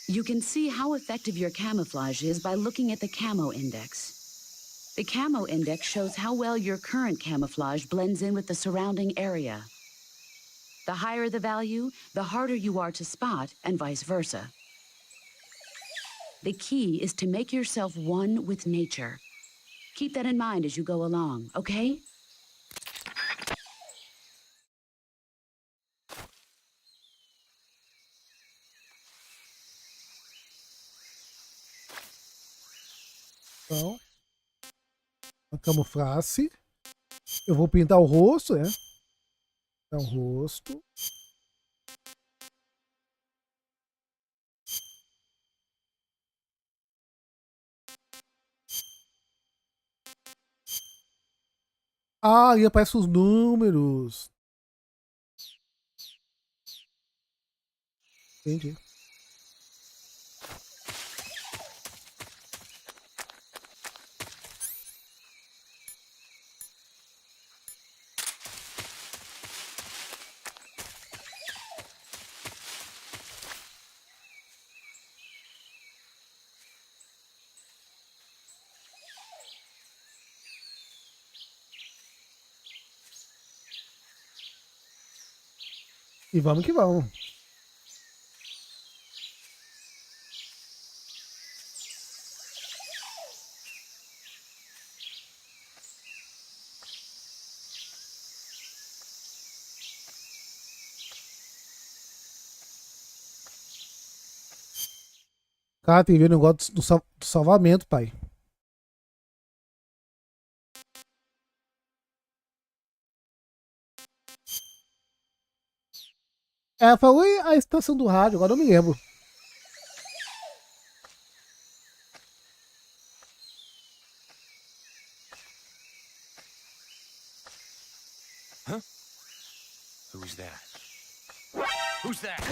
You can see how effective your camouflage is by looking at the camo index. The camo index shows how well your current camouflage blends in with the surrounding area. The higher the value, the harder you are to spot, and vice versa. The key is to make yourself one with nature. Keep that in mind as you go along, okay? Então, a camuflasse. Eu vou pintar o rosto, né? Então, rosto. Ah, ali aparecem os números. Entendi. E vamos que vamos. Cara, tem que ver o negócio do salvamento, pai. É, falou a estação do rádio, agora eu me lembro. Huh? Who's that? Who's that?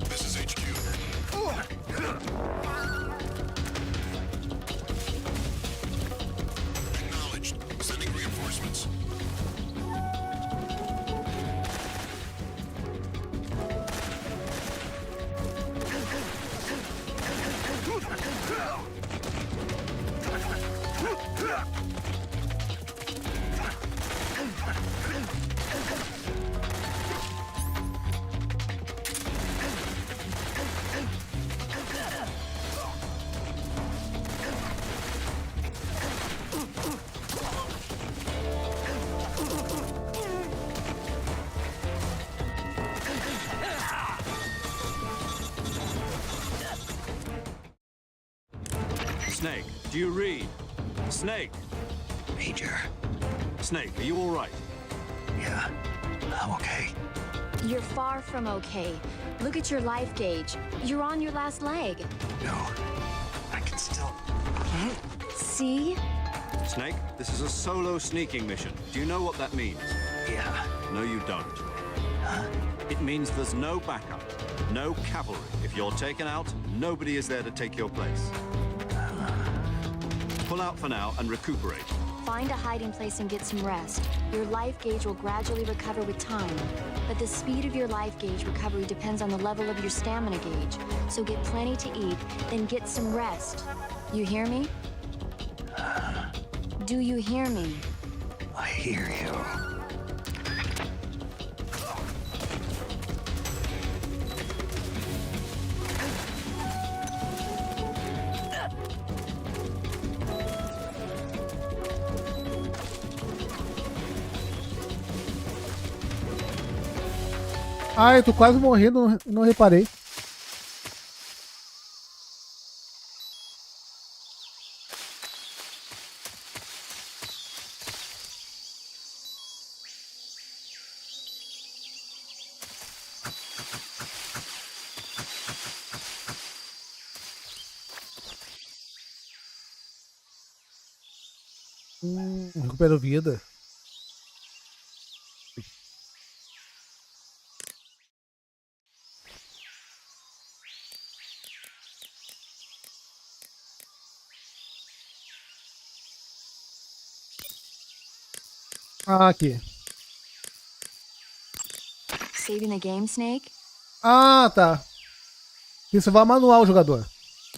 This is HQ. Acknowledged. Sending reinforcements. Snake, do you read? Snake! Major. Snake, are you all right? Yeah, I'm okay. You're far from okay. Look at your life gauge. You're on your last leg. No, I can still... See? Snake, this is a solo sneaking mission. Do you know what that means? Yeah. No, you don't. Huh? It means there's no backup, no cavalry. If you're taken out, nobody is there to take your place. Pull out for now and recuperate. Find a hiding place and get some rest. Your life gauge will gradually recover with time. But the speed of your life gauge recovery depends on the level of your stamina gauge. So get plenty to eat, then get some rest. You hear me? Do you hear me? I hear you. Ai, eu tô quase morrendo, não reparei. Recupero vida. Ah, aqui. Saving the game, Snake? Ah, tá. Isso vai manual o jogador.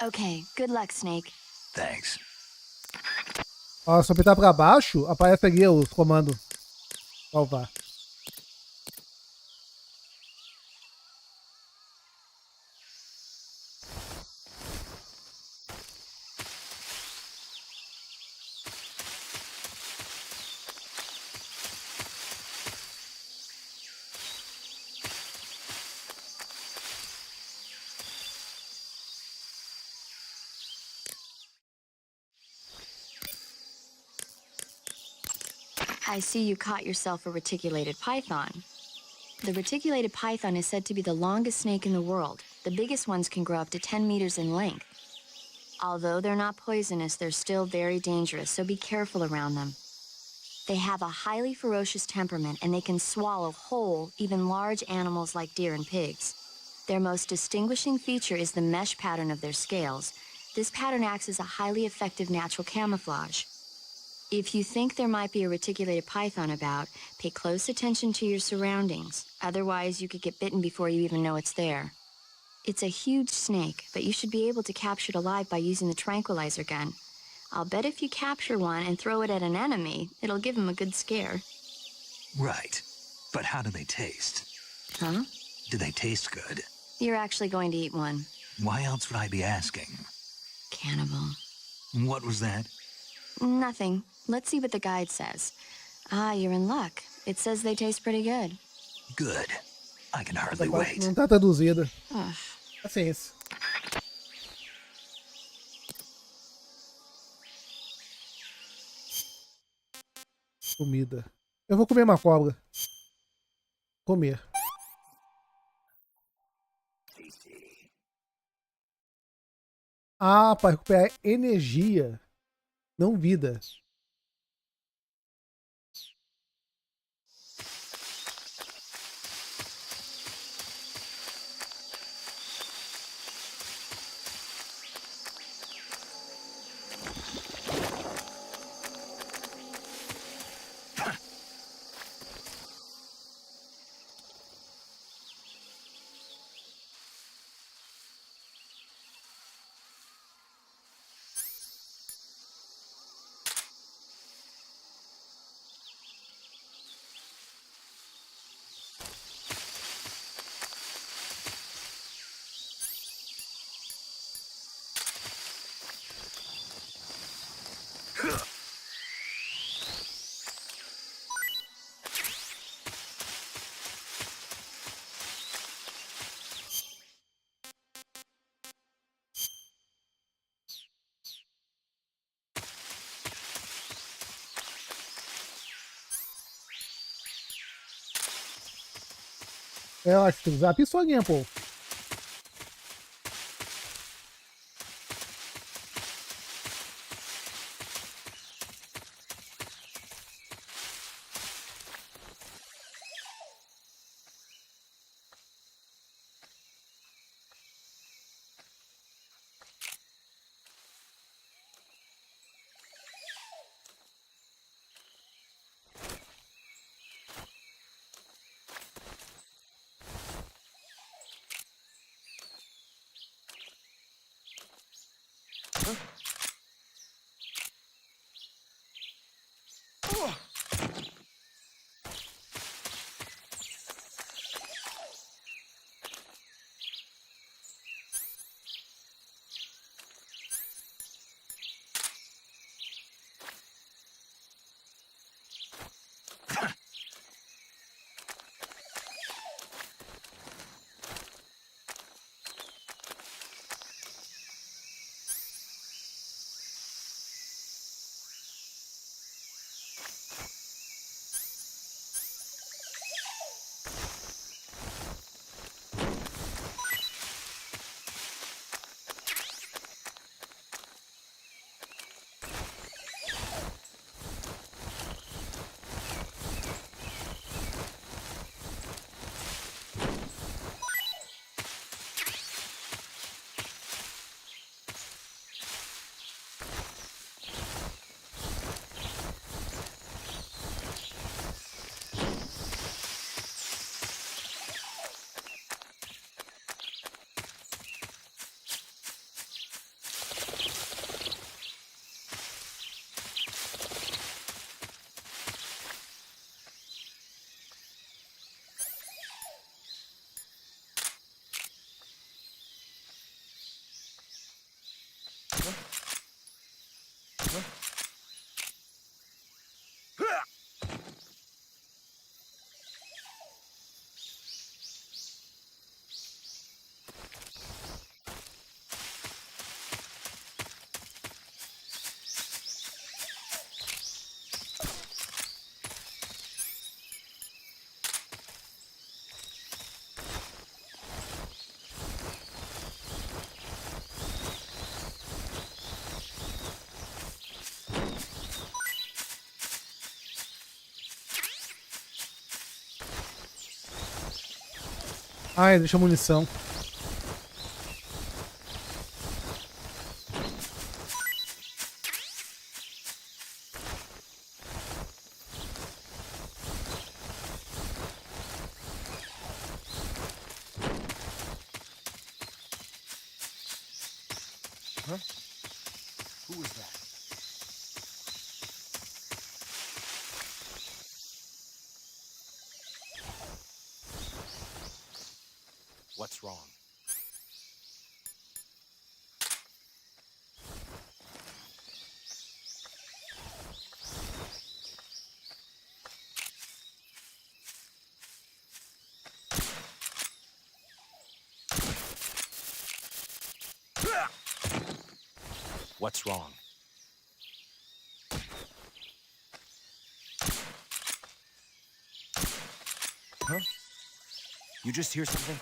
Okay, good luck, Snake. Thanks. Ó, se eu apertar pra baixo, aparece ali os comandos. Salvar. I see you caught yourself a reticulated python. The reticulated python is said to be the longest snake in the world. The biggest ones can grow up to 10 meters in length. Although they're not poisonous, they're still very dangerous, so be careful around them. They have a highly ferocious temperament, and they can swallow whole, even large animals like deer and pigs. Their most distinguishing feature is the mesh pattern of their scales. This pattern acts as a highly effective natural camouflage. If you think there might be a reticulated python about, pay close attention to your surroundings. Otherwise, you could get bitten before you even know it's there. It's a huge snake, but you should be able to capture it alive by using the tranquilizer gun. I'll bet if you capture one and throw it at an enemy, it'll give him a good scare. Right. But how do they taste? Huh? Do they taste good? You're actually going to eat one. Why else would I be asking? Cannibal. What was that? Nothing. Let's see what the guide says. Ah, you're in luck. It says they taste pretty good. Good. I can hardly wait. Não tá traduzida. Ugh. Paciência. Comida. Eu vou comer uma cobra. Comer. Ah, para recuperar energia, não vida. Eu acho que tem que usar a pistolinha, pô. Ai, deixa a munição. Huh? Who was that? What's wrong? What's wrong? Huh? You just hear something?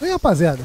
E aí, rapaziada?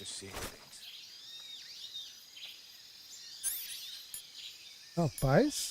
Seeing things. Rapaz.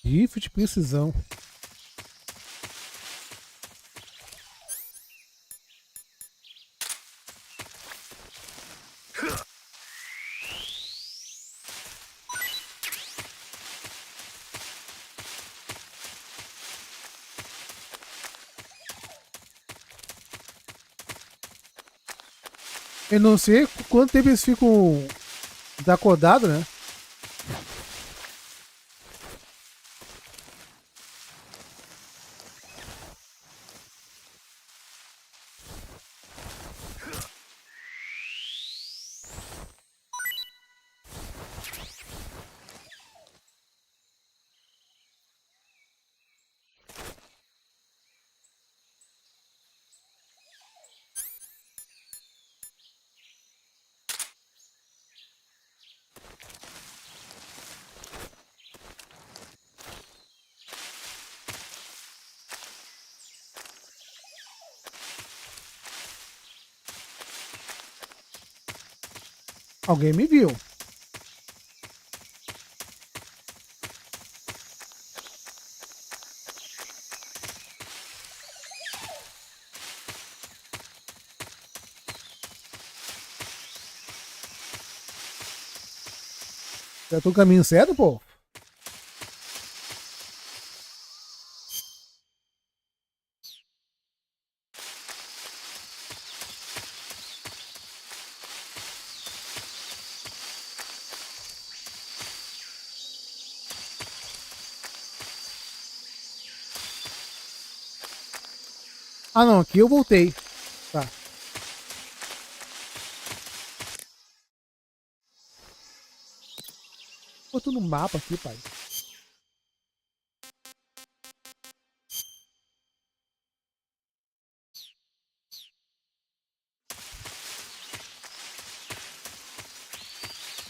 Rifle de precisão. Eu não sei quanto tempo eles ficam desacordados, né? Alguém me viu. Já tô no caminho certo, pô? Ah, não, aqui eu voltei. Tá. Botou no mapa aqui, pai.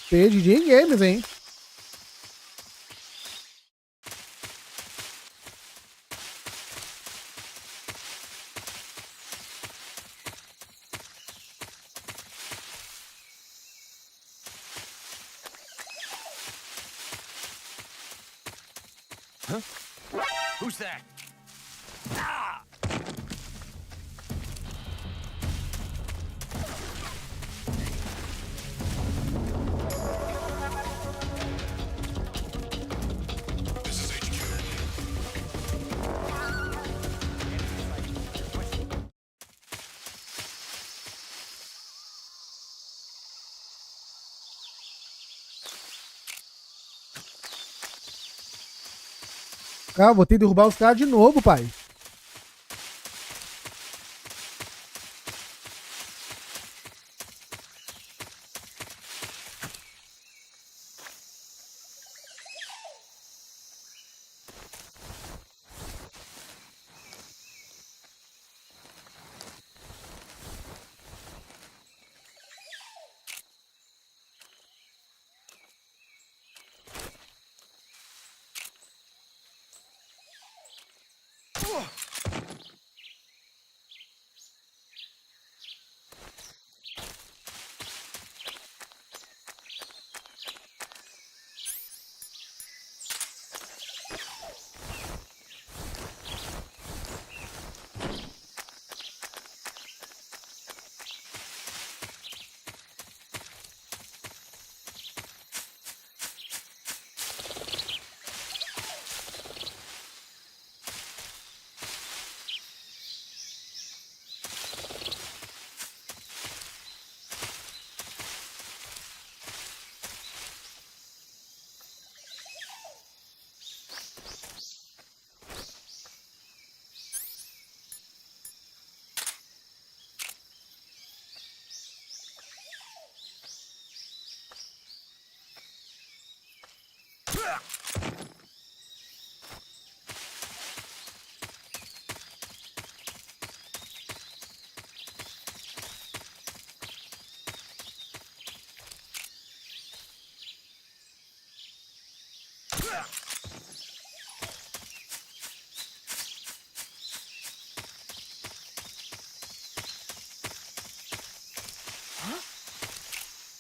PDD em games, hein? Who's that? This is HQ. Ah, vou ter que derrubar os caras de novo, pai.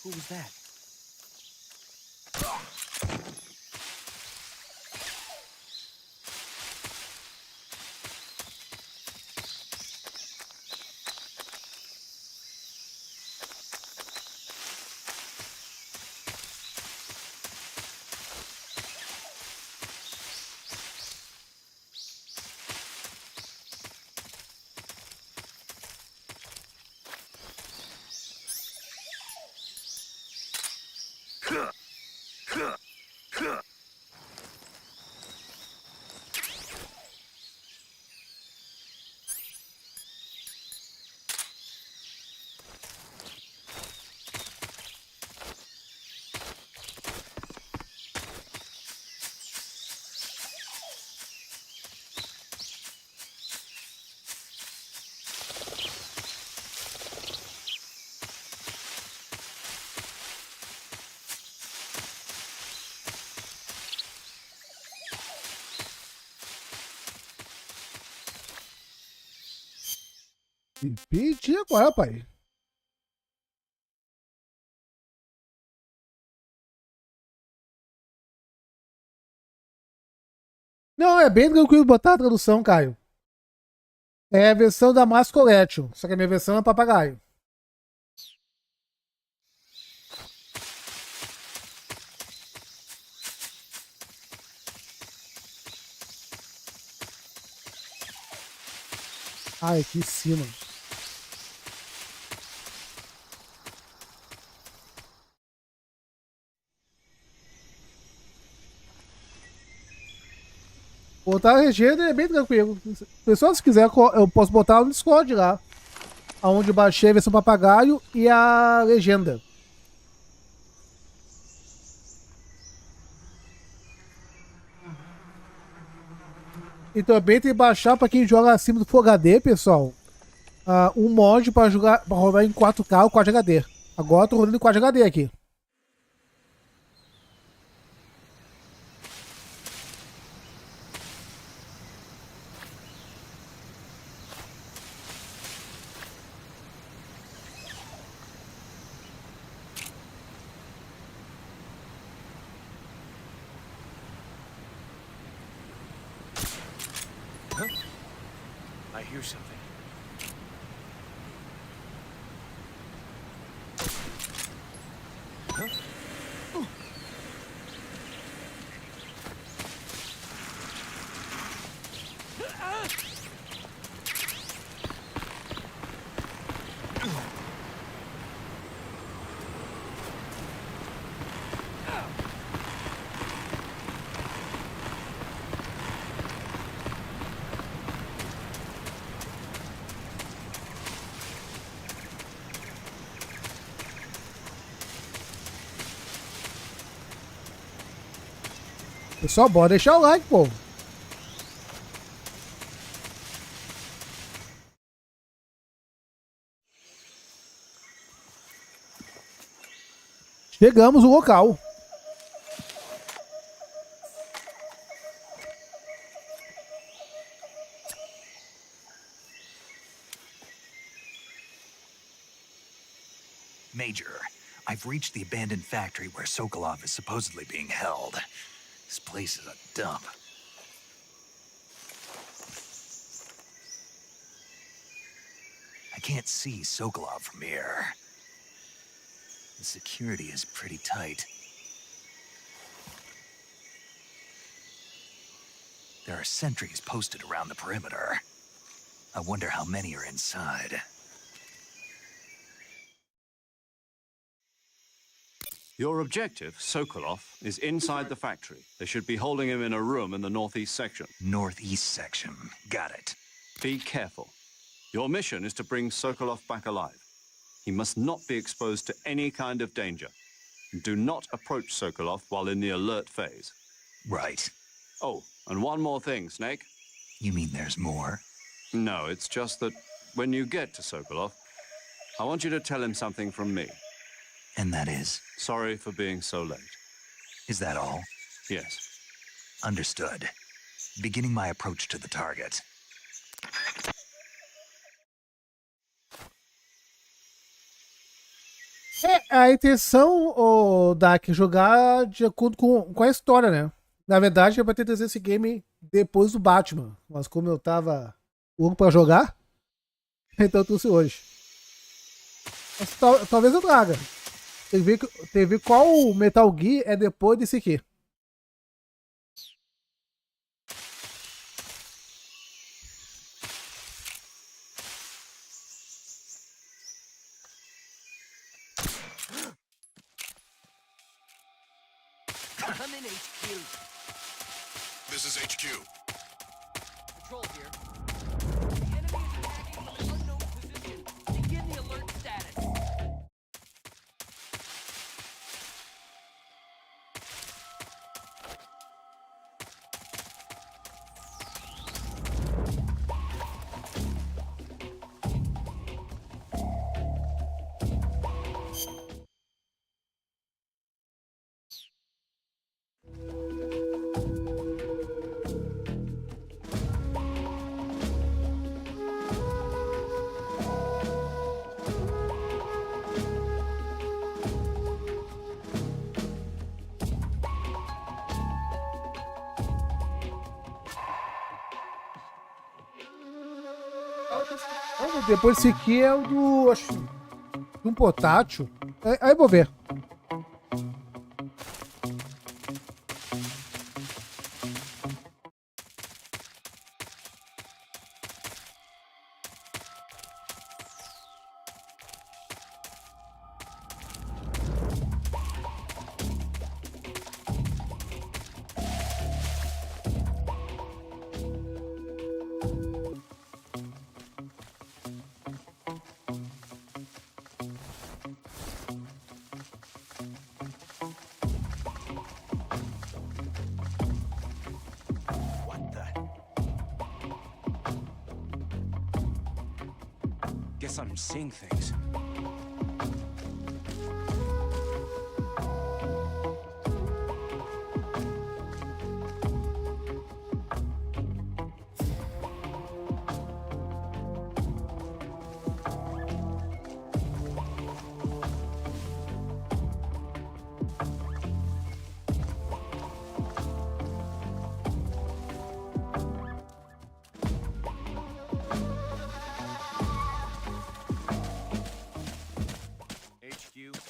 Who was that? Repetir agora, pai. Não, é bem tranquilo botar a tradução, Caio. É a versão da Mass Collection, só que a minha versão é papagaio. Ai, aqui em cima. Botar a legenda é bem tranquilo. Pessoal, se quiser, eu posso botar no Discord lá. Onde eu baixei a versão papagaio e a legenda. E também tem que baixar para quem joga acima do Full HD, pessoal. Um mod para rodar em 4K ou Quad HD. Agora eu tô rodando em Quad HD aqui. I hear something. Pessoal, bora deixar o like, pô. Chegamos no local. Major, I've reached the abandoned factory where Sokolov is supposedly being held. This place is a dump. I can't see Sokolov from here. The security is pretty tight. There are sentries posted around the perimeter. I wonder how many are inside. Your objective, Sokolov, is inside the factory. They should be holding him in a room in the northeast section. Northeast section. Got it. Be careful. Your mission is to bring Sokolov back alive. He must not be exposed to any kind of danger. Do not approach Sokolov while in the alert phase. Right. Oh, and one more thing, Snake. You mean there's more? No, it's just that when you get to Sokolov, I want you to tell him something from me. And that is? Sorry for being so late. Is that all? Yes. Understood. Beginning my approach to the target. É a intenção, o Dak, é jogar de acordo com a história, né? Na verdade, eu pretendo trazer esse game depois do Batman. Mas como eu tava louco pra jogar, então eu trouxe hoje. Mas talvez eu traga. Tem que ver qual Metal Gear é depois desse aqui. I'm in HQ. This is HQ. Patrol here. The enemy is attacking from an unknown position. Begin the alert status. Depois esse aqui é o do... acho, de um portátil. Aí eu vou ver. Guess I'm seeing things.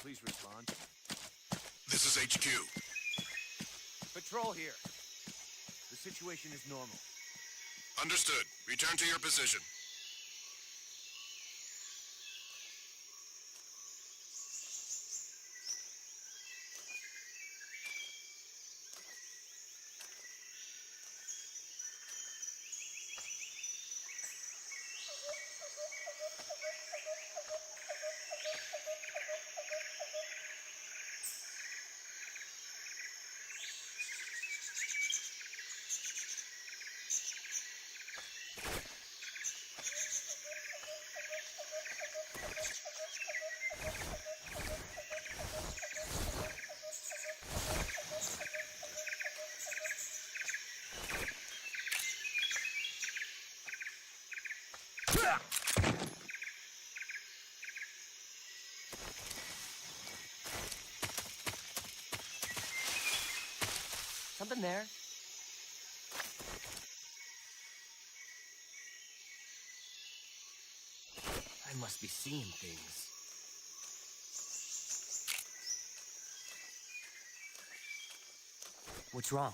Please respond. This is HQ. Patrol here. The situation is normal. Understood. Return to your position. Something there. I must be seeing things. What's wrong?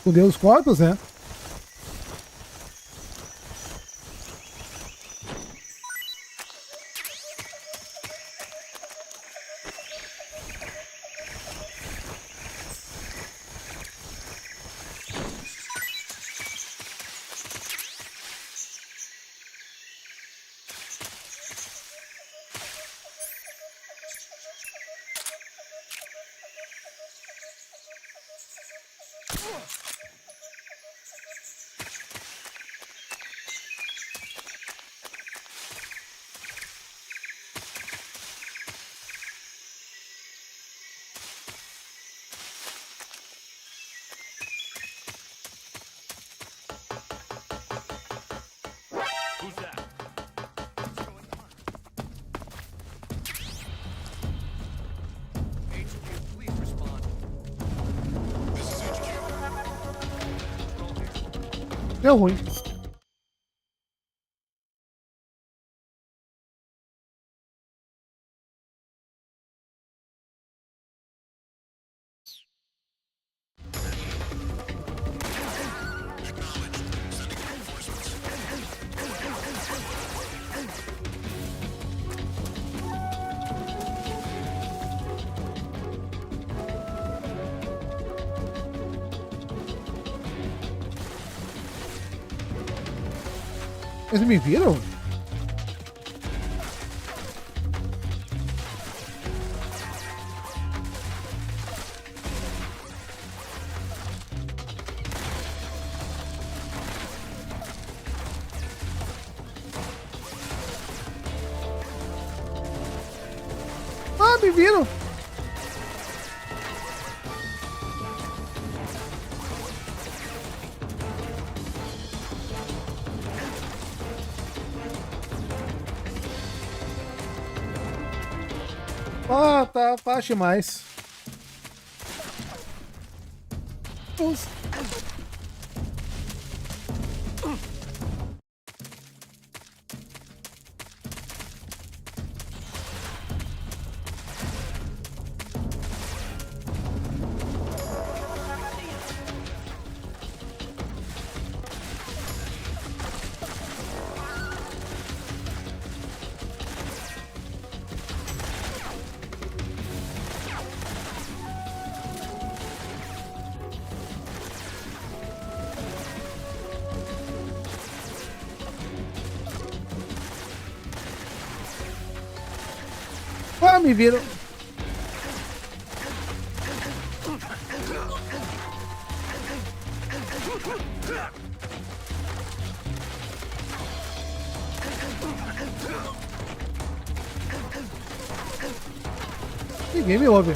Esconder os corpos, né? Deu ruim. Eles me viram? Ah, me viram! Ah, tá fácil demais. Nossa. Ah, me viram. Ninguém me ouve.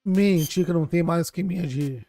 Mentira que não tem mais esqueminha de...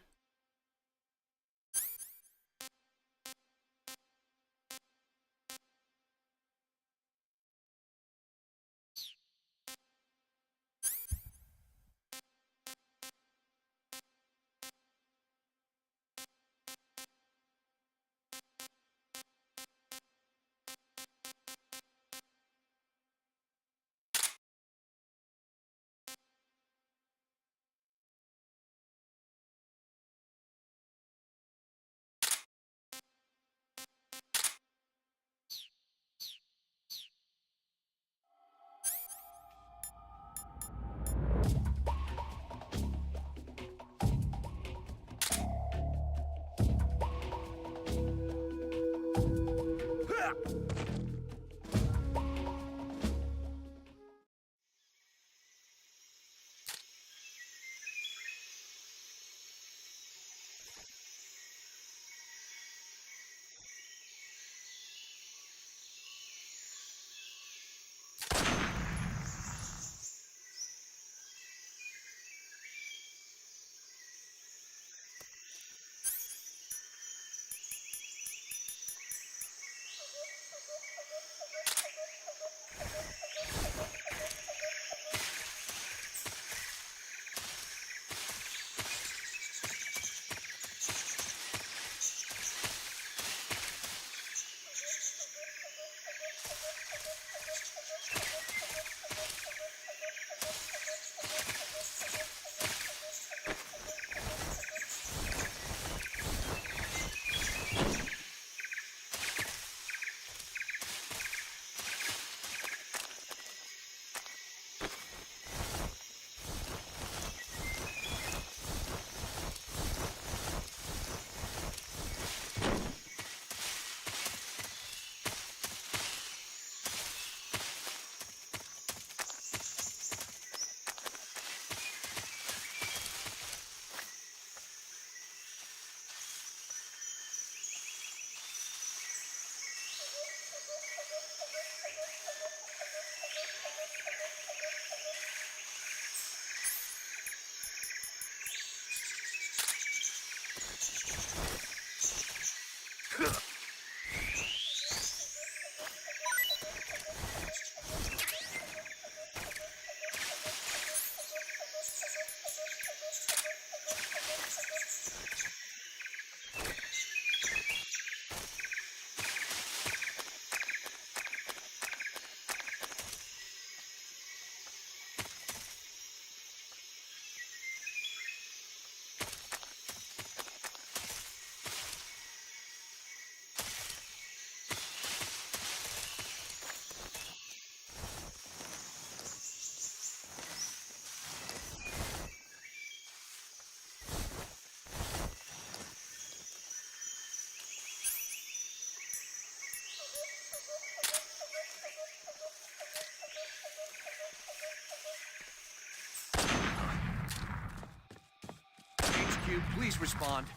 HQ, please respond.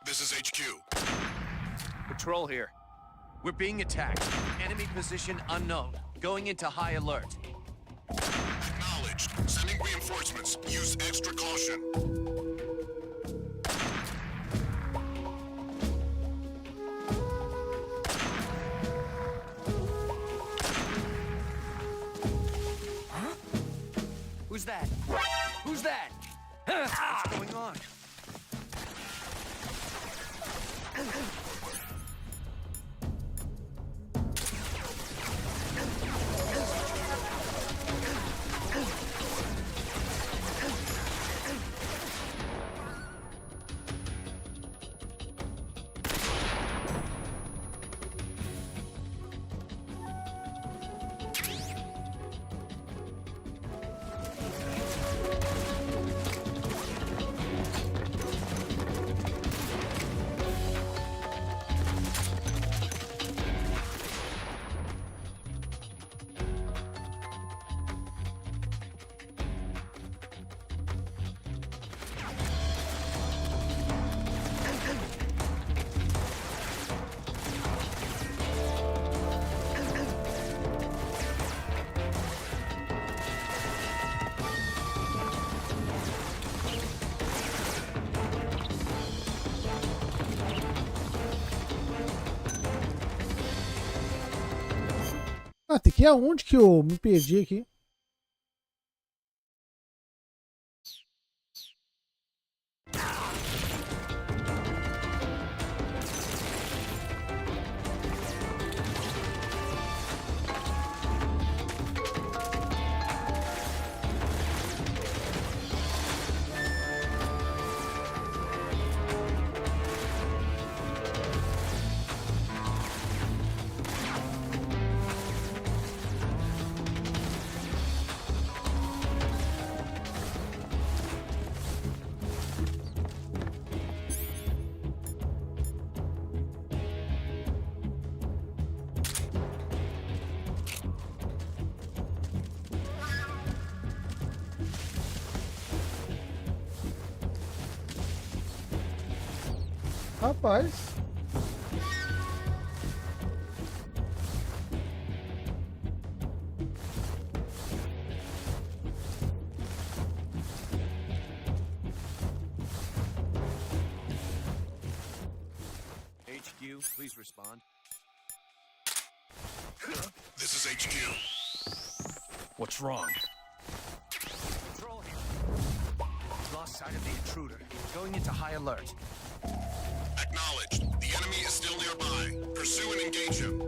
This is HQ. Patrol here. We're being attacked. Enemy position unknown. Going into high alert. Acknowledged. Sending reinforcements. Use extra caution. Who's that? Who's that? What's going on? Ah, tem que ir aonde que eu me perdi aqui? Rapaz. HQ, please respond. This is HQ. What's wrong? Patrol here. Lost sight of the intruder. Going into high alert. Acknowledged. The enemy is still nearby. Pursue and engage him.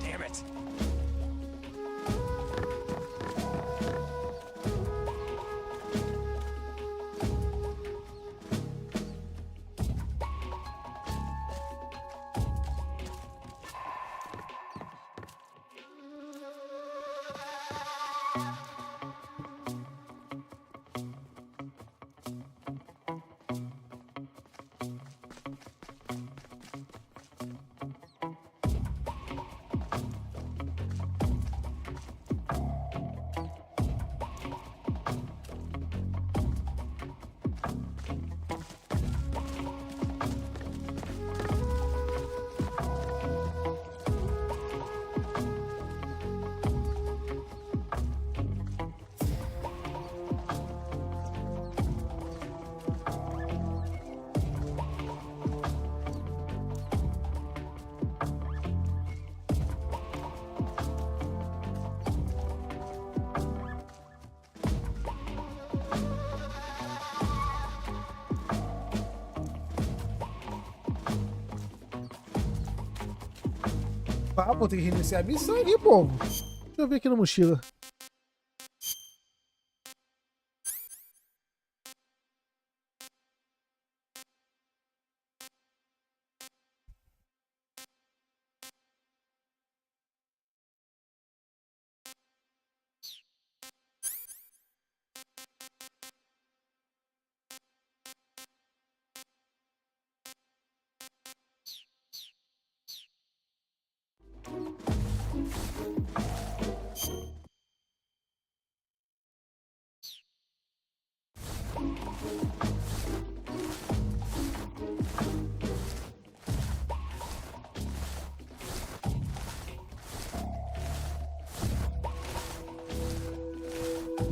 Damn it. Ah, vou ter que reiniciar a missão aqui, povo. Deixa eu ver aqui na mochila.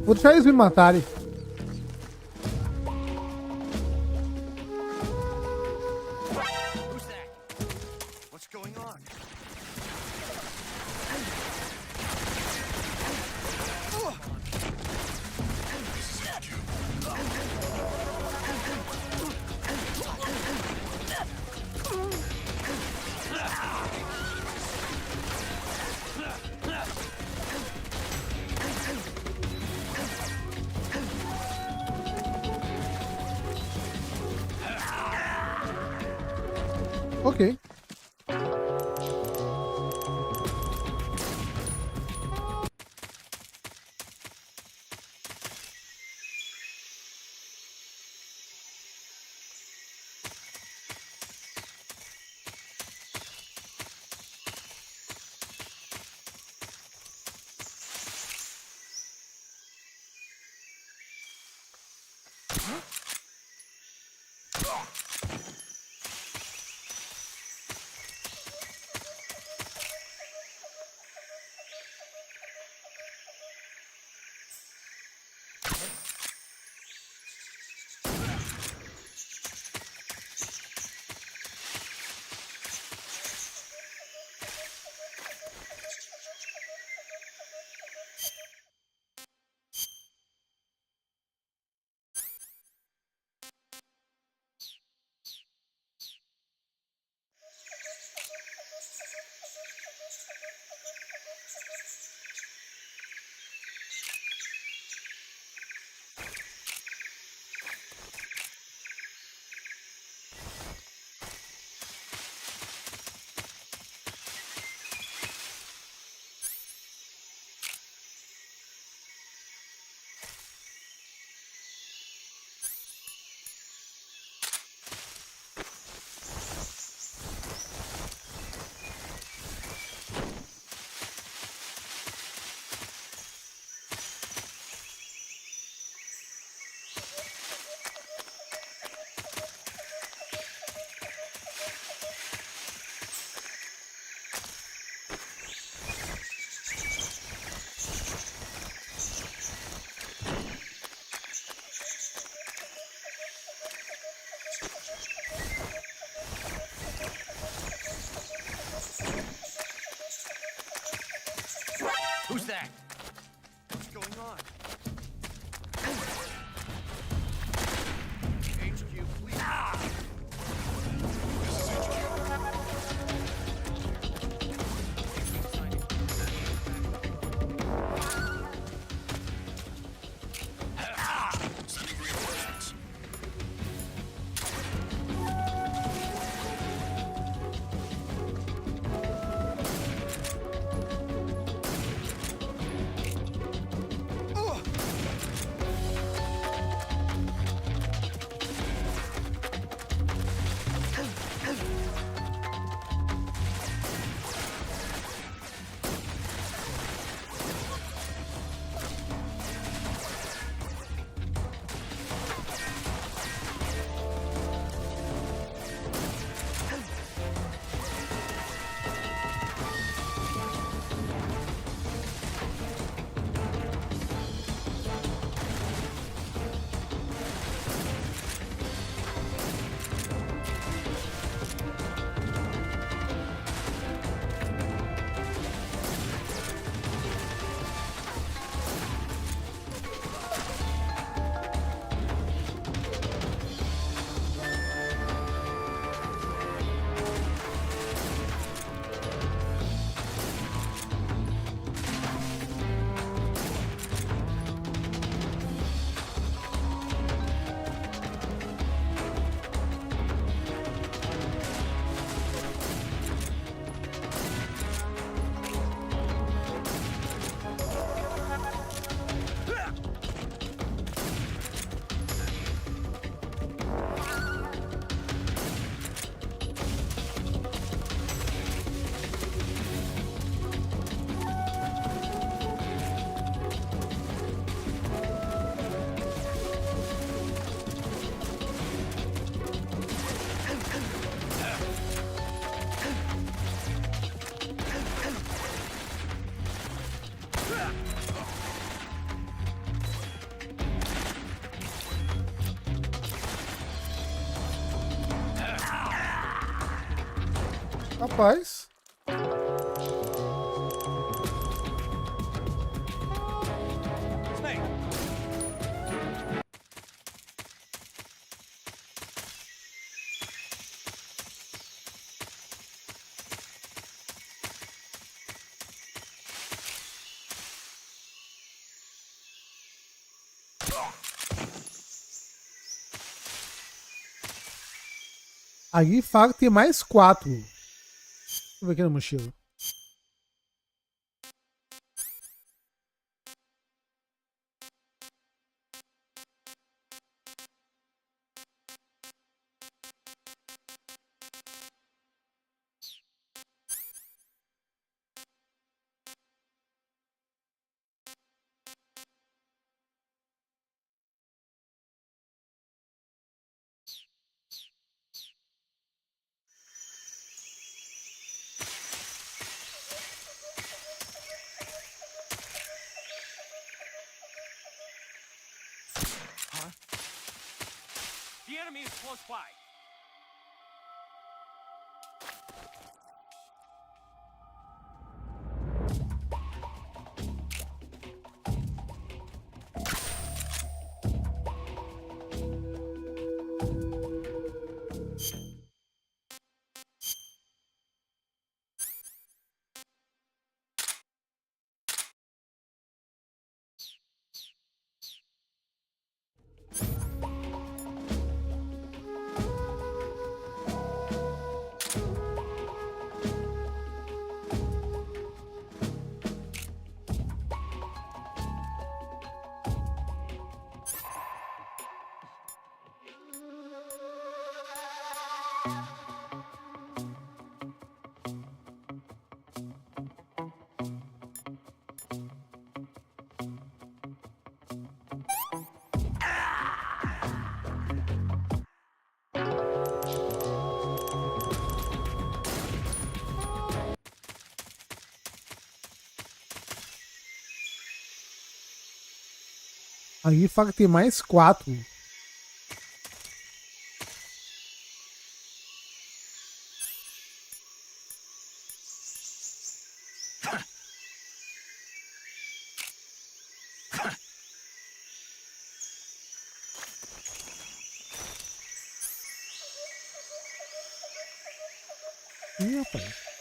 Vou deixar eles me matarem. Who's that? What's going on? Ok. Who's that? What's going on? HQ, please. Sending reinforcements. Rapaz. Aí fala que tem mais 4. Deixa eu ver aqui na mochila. The enemy is close by. Aí fala que tem mais 4. Ih, rapaz.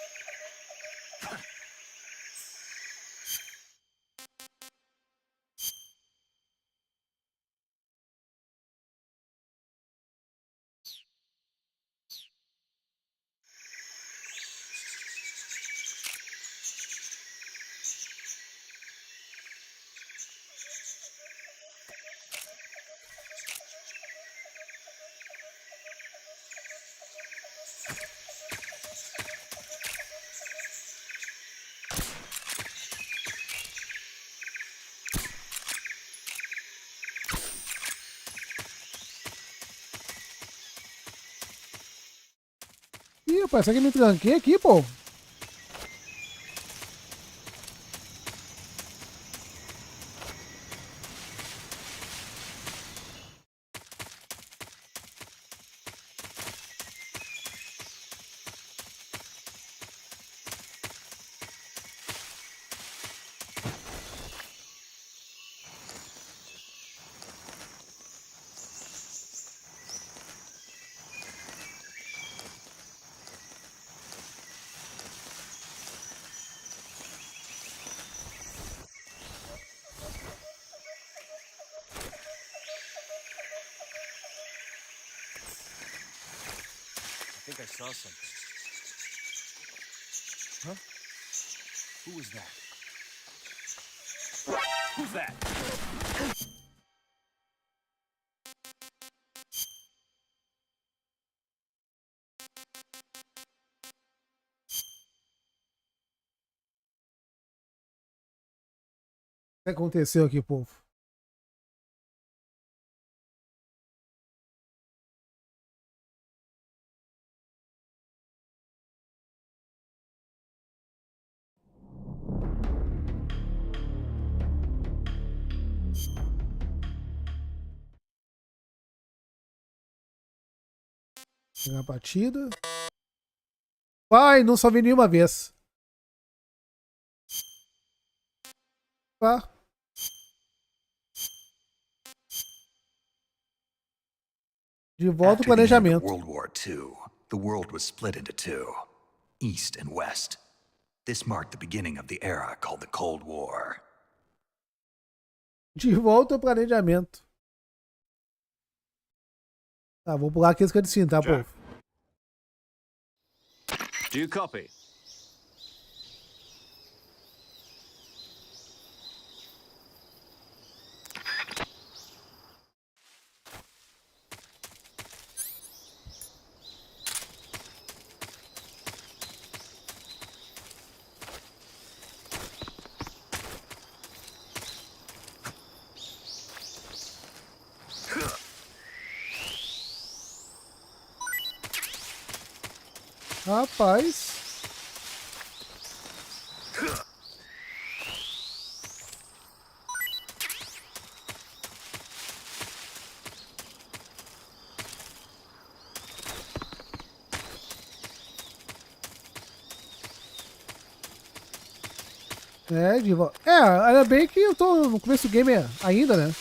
Ih, rapaz, será que eu me tranquei aqui, pô? I think I saw something. Huh? Who was that? Who's that? O que aconteceu aqui, povo? Pegar a batida. Pai, não só vi nenhuma vez. Tá. De volta ao planejamento. World War II, the world was split into two, East and West. This marked the beginning of the era called the Cold War. De volta ao planejamento. Tá, vou pular aqui as cutscenes, tá, povo? Do you copy? Rapaz. De volta. Ainda bem que eu tô no começo do game ainda, né?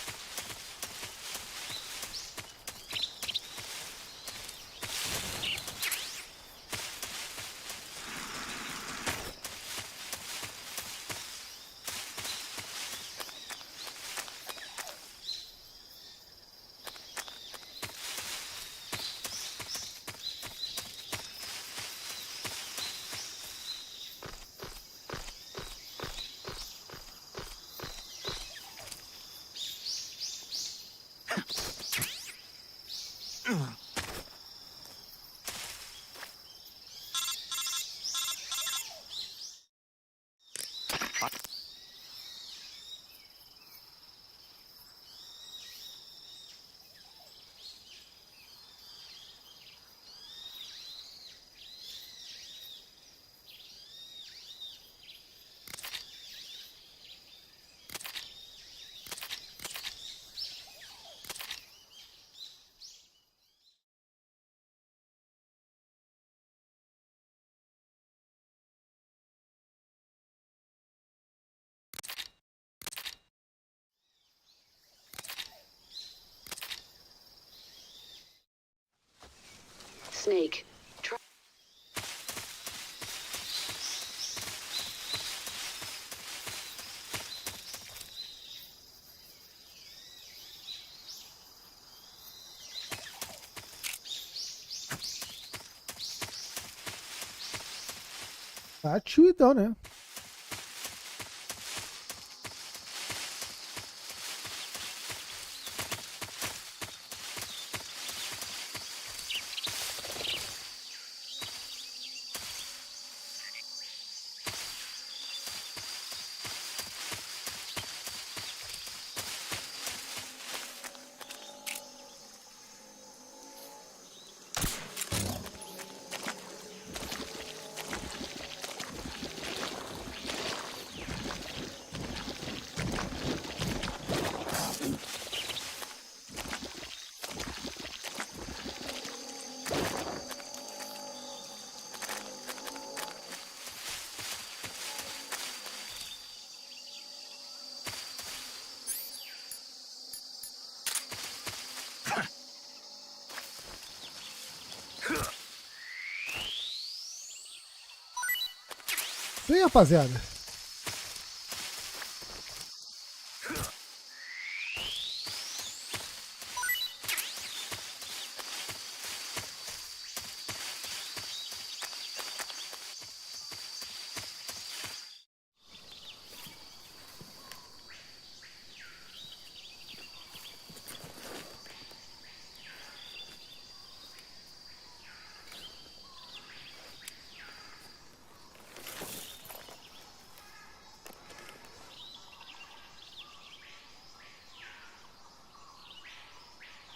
Snake. Tá tio então, né? E aí, rapaziada?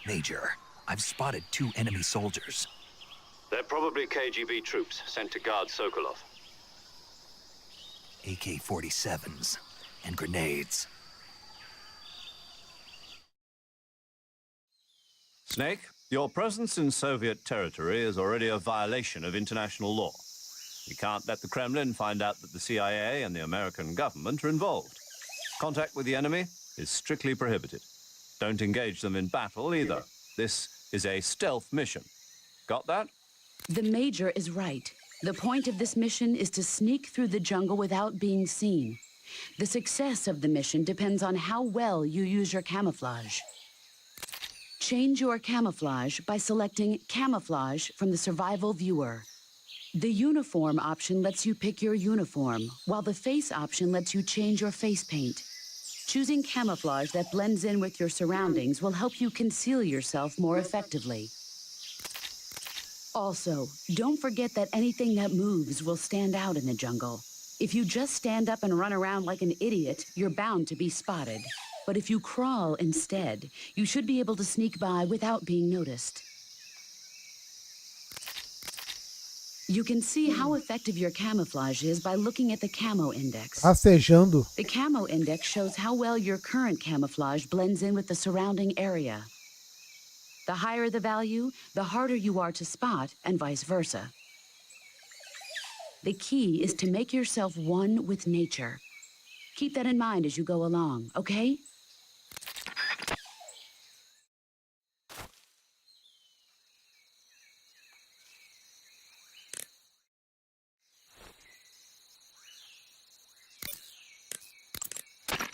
Major, I've spotted 2 enemy soldiers. They're probably KGB troops sent to guard Sokolov. AK-47s and grenades. Snake, your presence in Soviet territory is already a violation of international law. We can't let the Kremlin find out that the CIA and the American government are involved. Contact with the enemy is strictly prohibited. Don't engage them in battle either. This is a stealth mission. Got that? The Major is right. The point of this mission is to sneak through the jungle without being seen. The success of the mission depends on how well you use your camouflage. Change your camouflage by selecting Camouflage from the Survival Viewer. The Uniform option lets you pick your uniform, while the Face option lets you change your face paint. Choosing camouflage that blends in with your surroundings will help you conceal yourself more effectively. Also, don't forget that anything that moves will stand out in the jungle. If you just stand up and run around like an idiot, you're bound to be spotted. But if you crawl instead, you should be able to sneak by without being noticed. You can see how effective your camouflage is by looking at the camo index. Rastejando. The camo index shows how well your current camouflage blends in with the surrounding area. The higher the value, the harder you are to spot, and vice versa. The key is to make yourself one with nature. Keep that in mind as you go along, okay?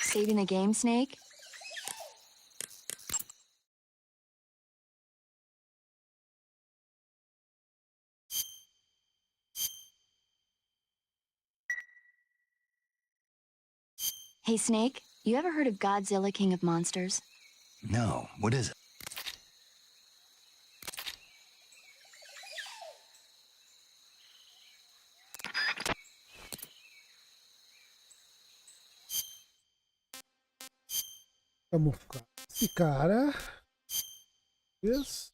Saving the game, Snake? Hey, Snake, you ever heard of Godzilla, King of Monsters? No, what is it? Vamos ficar. Esse cara. Isso.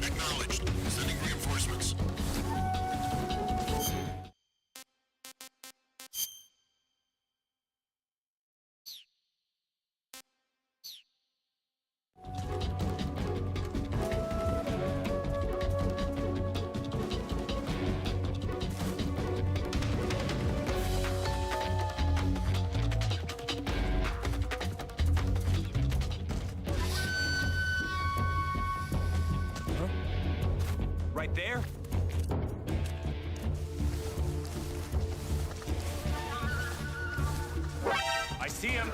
Acknowledged. Sending reinforcements. Right there? I see him.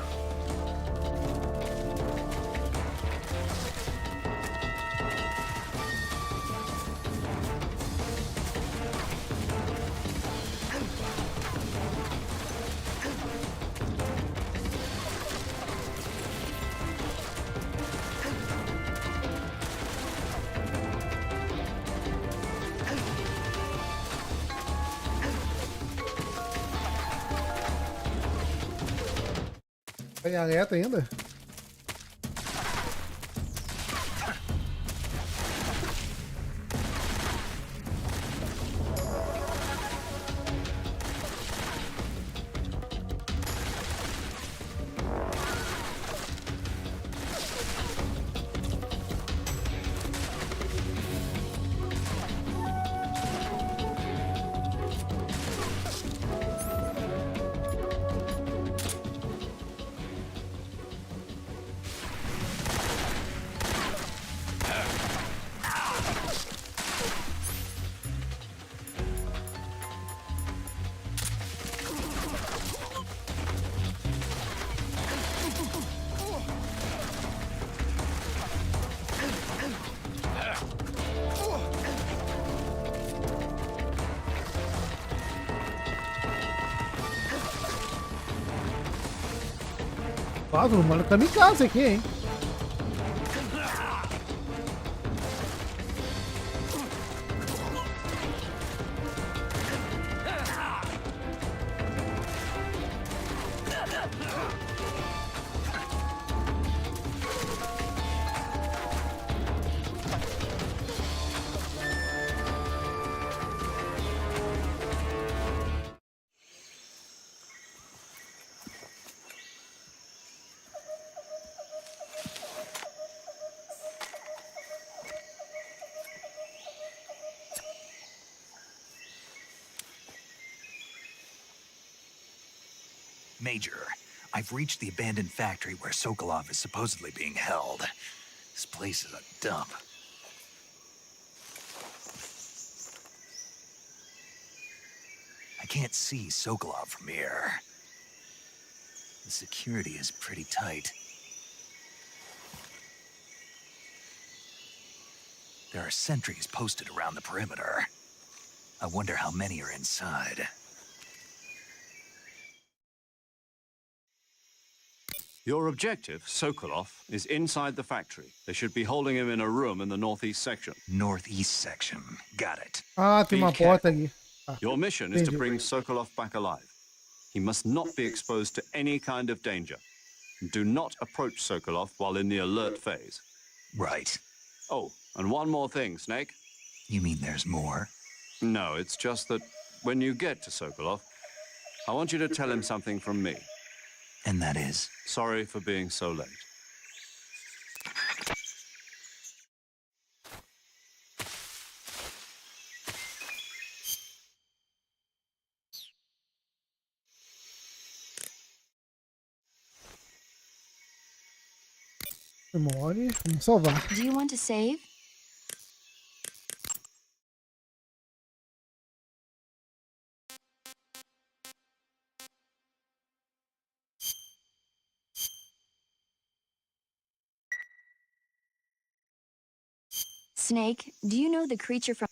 Tem alerta ainda? Quase, mano, kamikaze aqui, hein? Major, I've reached the abandoned factory where Sokolov is supposedly being held. This place is a dump. I can't see Sokolov from here. The security is pretty tight. There are sentries posted around the perimeter. I wonder how many are inside. Your objective, Sokolov, is inside the factory. They should be holding him in a room in the northeast section. Northeast section. Got it. Ah, tem uma porta aqui. Ah, Your mission is to entendi. bring Sokolov back alive. He must not be exposed to any kind of danger. Do not approach Sokolov while in the alert phase. Right. Oh, and one more thing, Snake. You mean there's more? No, it's just that when you get to Sokolov, I want you to tell him something from me. And that is? Sorry for being so late. Memória. Vamos salvar. Do you want to save? Snake, do you know the creature from...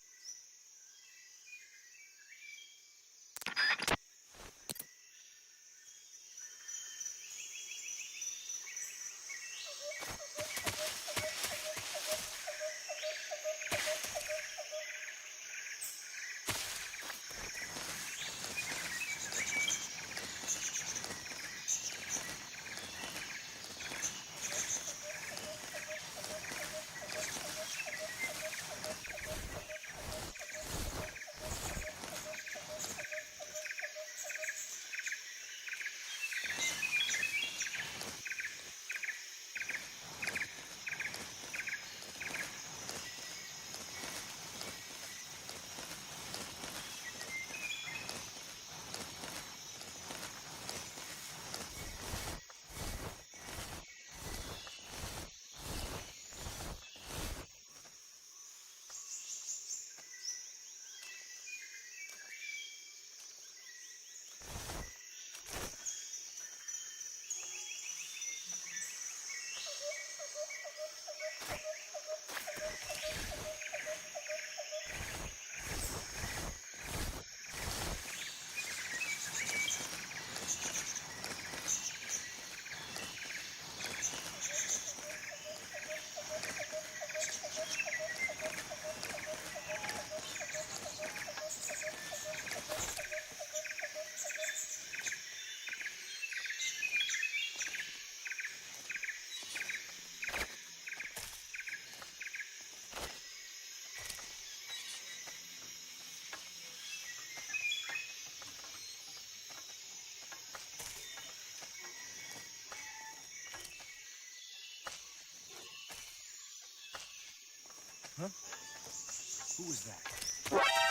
Who was that?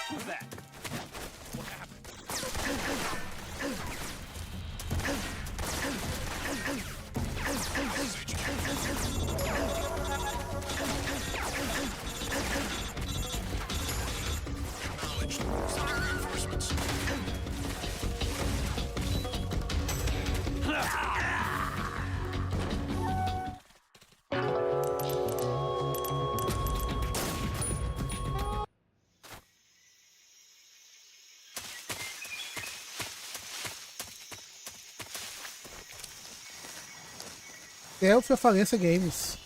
Who's that? What happened? Acknowledged. Sending reinforcements. Delphi Falência Games.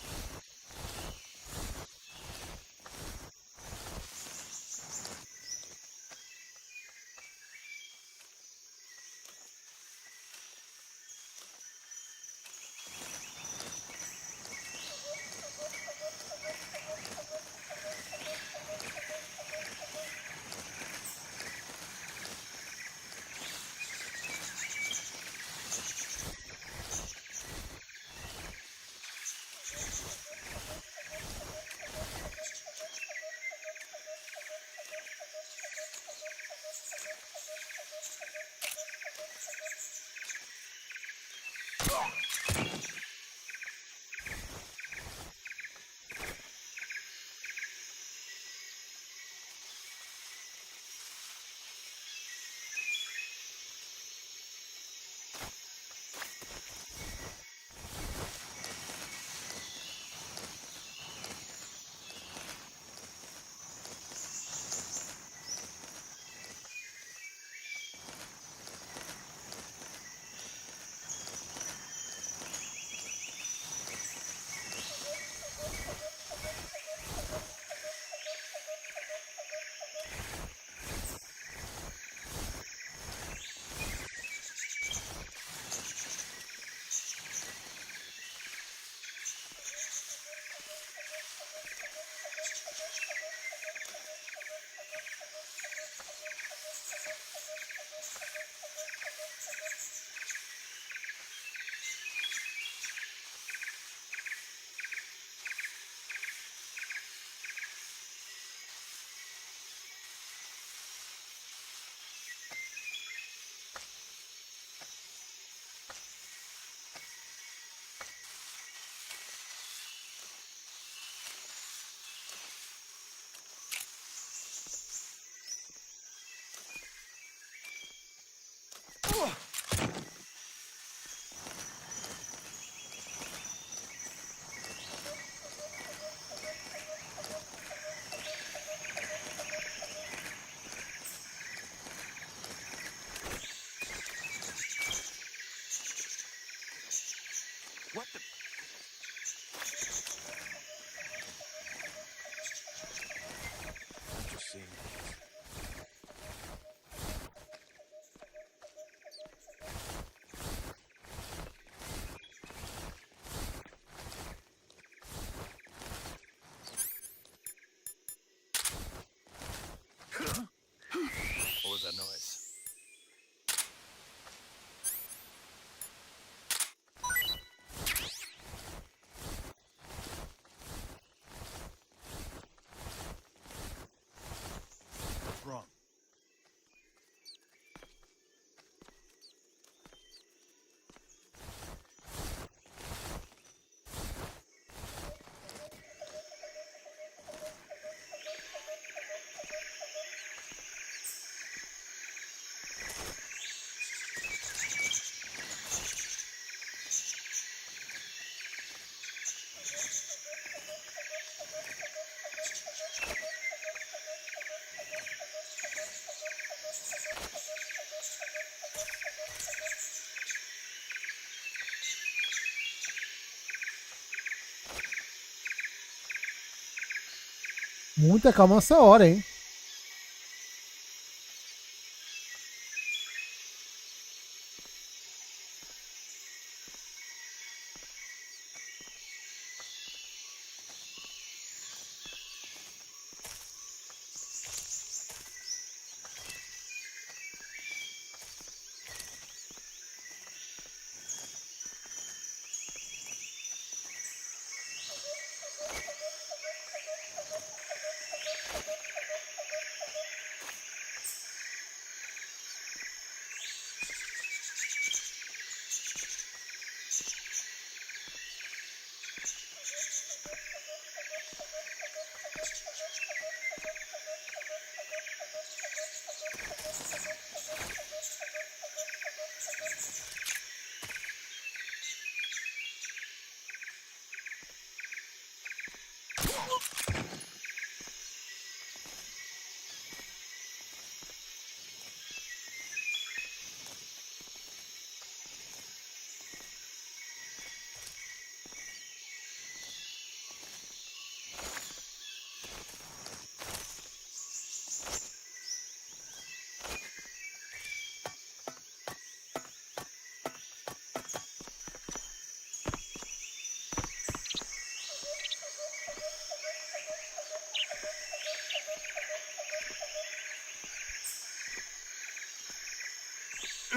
What the? I'm just seeing things. What was that noise? What's wrong? Muita calma nessa hora, hein?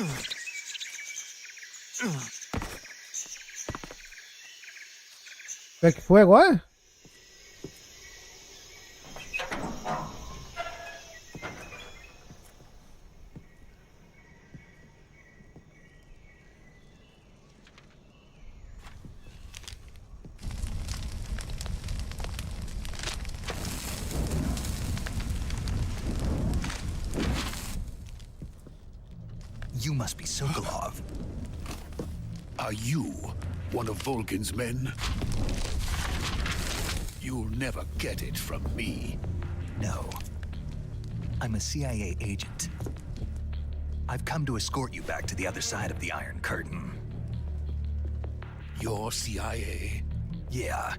O que é que foi agora? You must be Sokolov. Are you one of Volgin's men? You'll never get it from me. No. I'm a CIA agent. I've come to escort you back to the other side of the Iron Curtain. You're CIA? Yeah.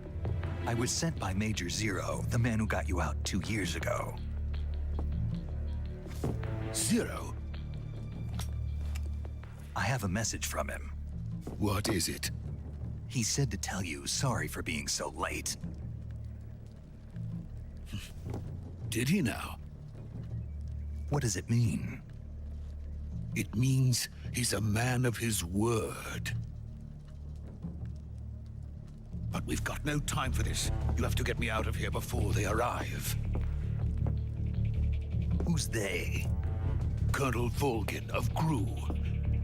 I was sent by Major Zero, the man who got you out 2 years ago. Zero? I have a message from him. What is it? He said to tell you sorry for being so late. Did he now? What does it mean? It means he's a man of his word. But we've got no time for this. You have to get me out of here before they arrive. Who's they? Colonel Volgin of GRU.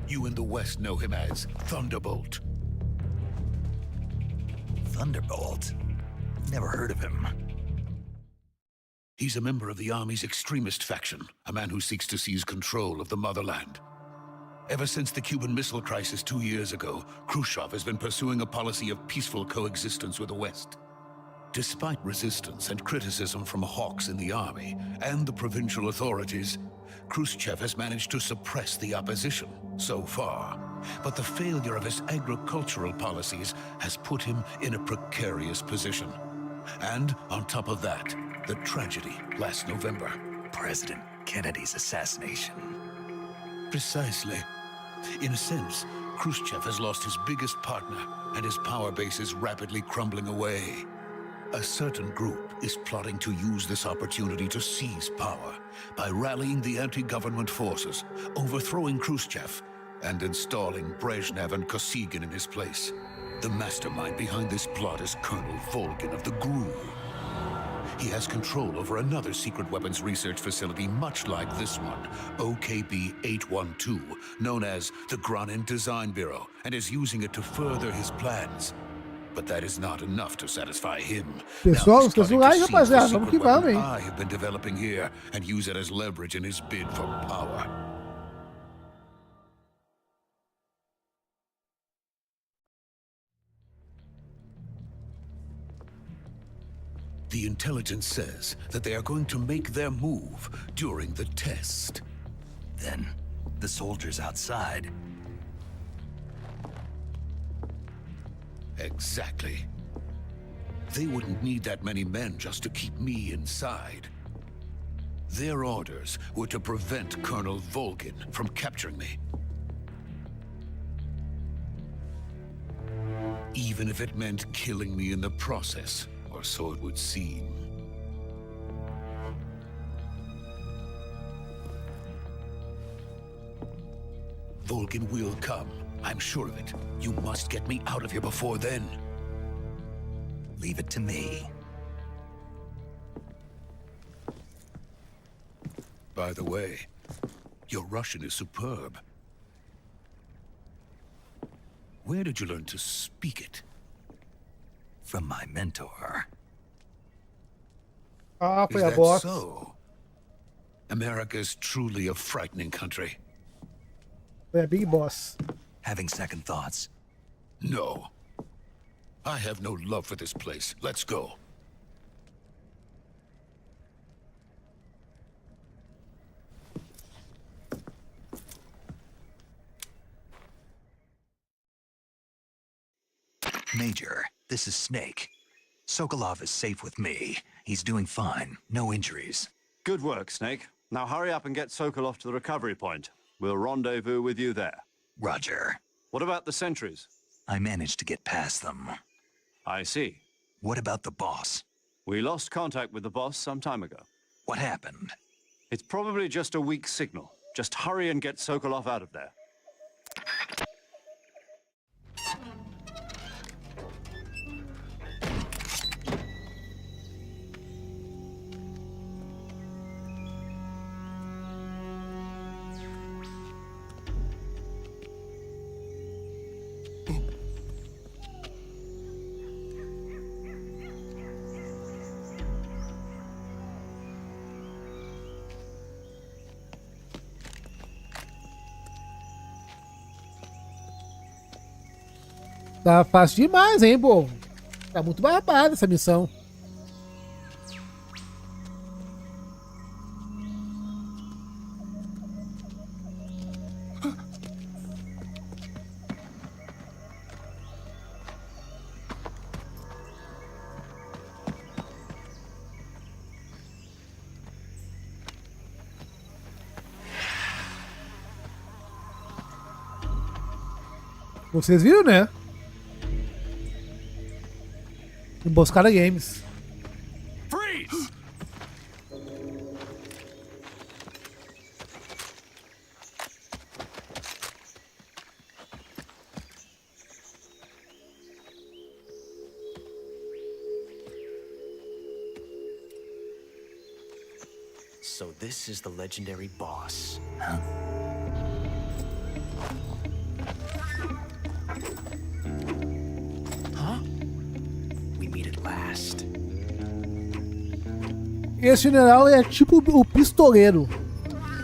You in the West know him as Thunderbolt. Thunderbolt? Never heard of him. He's a member of the Army's extremist faction, a man who seeks to seize control of the motherland. Ever since the Cuban Missile Crisis 2 years ago, Khrushchev has been pursuing a policy of peaceful coexistence with the West. Despite resistance and criticism from hawks in the army and the provincial authorities, Khrushchev has managed to suppress the opposition so far. But the failure of his agricultural policies has put him in a precarious position. And on top of that, the tragedy last November. President Kennedy's assassination. Precisely. In a sense, Khrushchev has lost his biggest partner, and his power base is rapidly crumbling away. A certain group is plotting to use this opportunity to seize power by rallying the anti-government forces, overthrowing Khrushchev, and installing Brezhnev and Kosygin in his place. The mastermind behind this plot is Colonel Volgin of the GRU. He has control over another secret weapons research facility much like this one, OKB-812, known as the Granin Design Bureau, and is using it to further his plans. But that is not enough to satisfy him. Pessoal, os casuais, rapaziada, vamos que vamos, hein? I have been developing here and use it as leverage in his bid for power. The intelligence says that they are going to make their move during the test. Then, the soldiers outside. Exactly. They wouldn't need that many men just to keep me inside. Their orders were to prevent Colonel Volgin from capturing me. Even if it meant killing me in the process, or so it would seem. Volgin will come. I'm sure of it. You must get me out of here before then. Leave it to me. By the way, your Russian is superb. Where did you learn to speak it? From my mentor. Ah, foi Is a that box. so? America's truly a frightening country. Foi a Big Boss. Having second thoughts? No. I have no love for this place. Let's go. Major, this is Snake. Sokolov is safe with me. He's doing fine. No injuries. Good work, Snake. Now hurry up and get Sokolov to the recovery point. We'll rendezvous with you there. Roger. What about the sentries? I managed to get past them. I see. What about the boss? We lost contact with the boss some time ago. What happened? It's probably just a weak signal. Just hurry and get Sokolov out of there. Tá fácil demais, hein, pô? Tá muito barbada essa missão. Vocês viram, né? Emboscada Games. Freeze! So this is the legendary boss. Huh? We meet at last. Esse general é tipo o pistoleiro.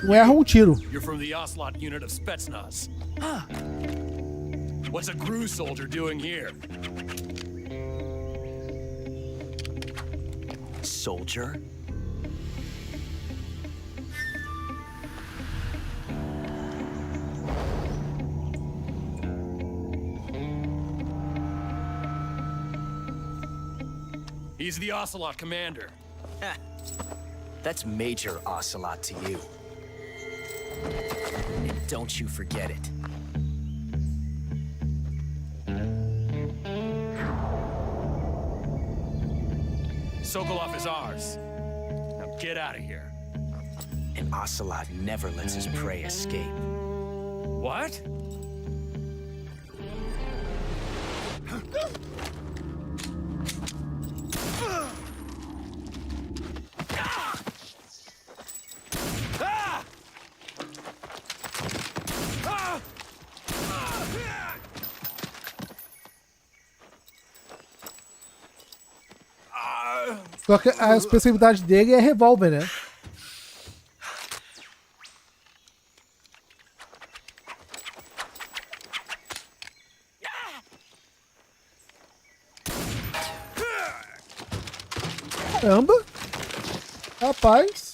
Não erra um tiro. You're from the Ocelot unit of Spetsnaz. Huh. What's a GRU soldier doing here? Soldier? He's the Ocelot commander. That's Major Ocelot to you. And don't you forget it. Sokolov is ours. Now get out of here. And Ocelot never lets his prey escape. What? Só que a especialidade dele é revólver, né? Caramba! Rapaz!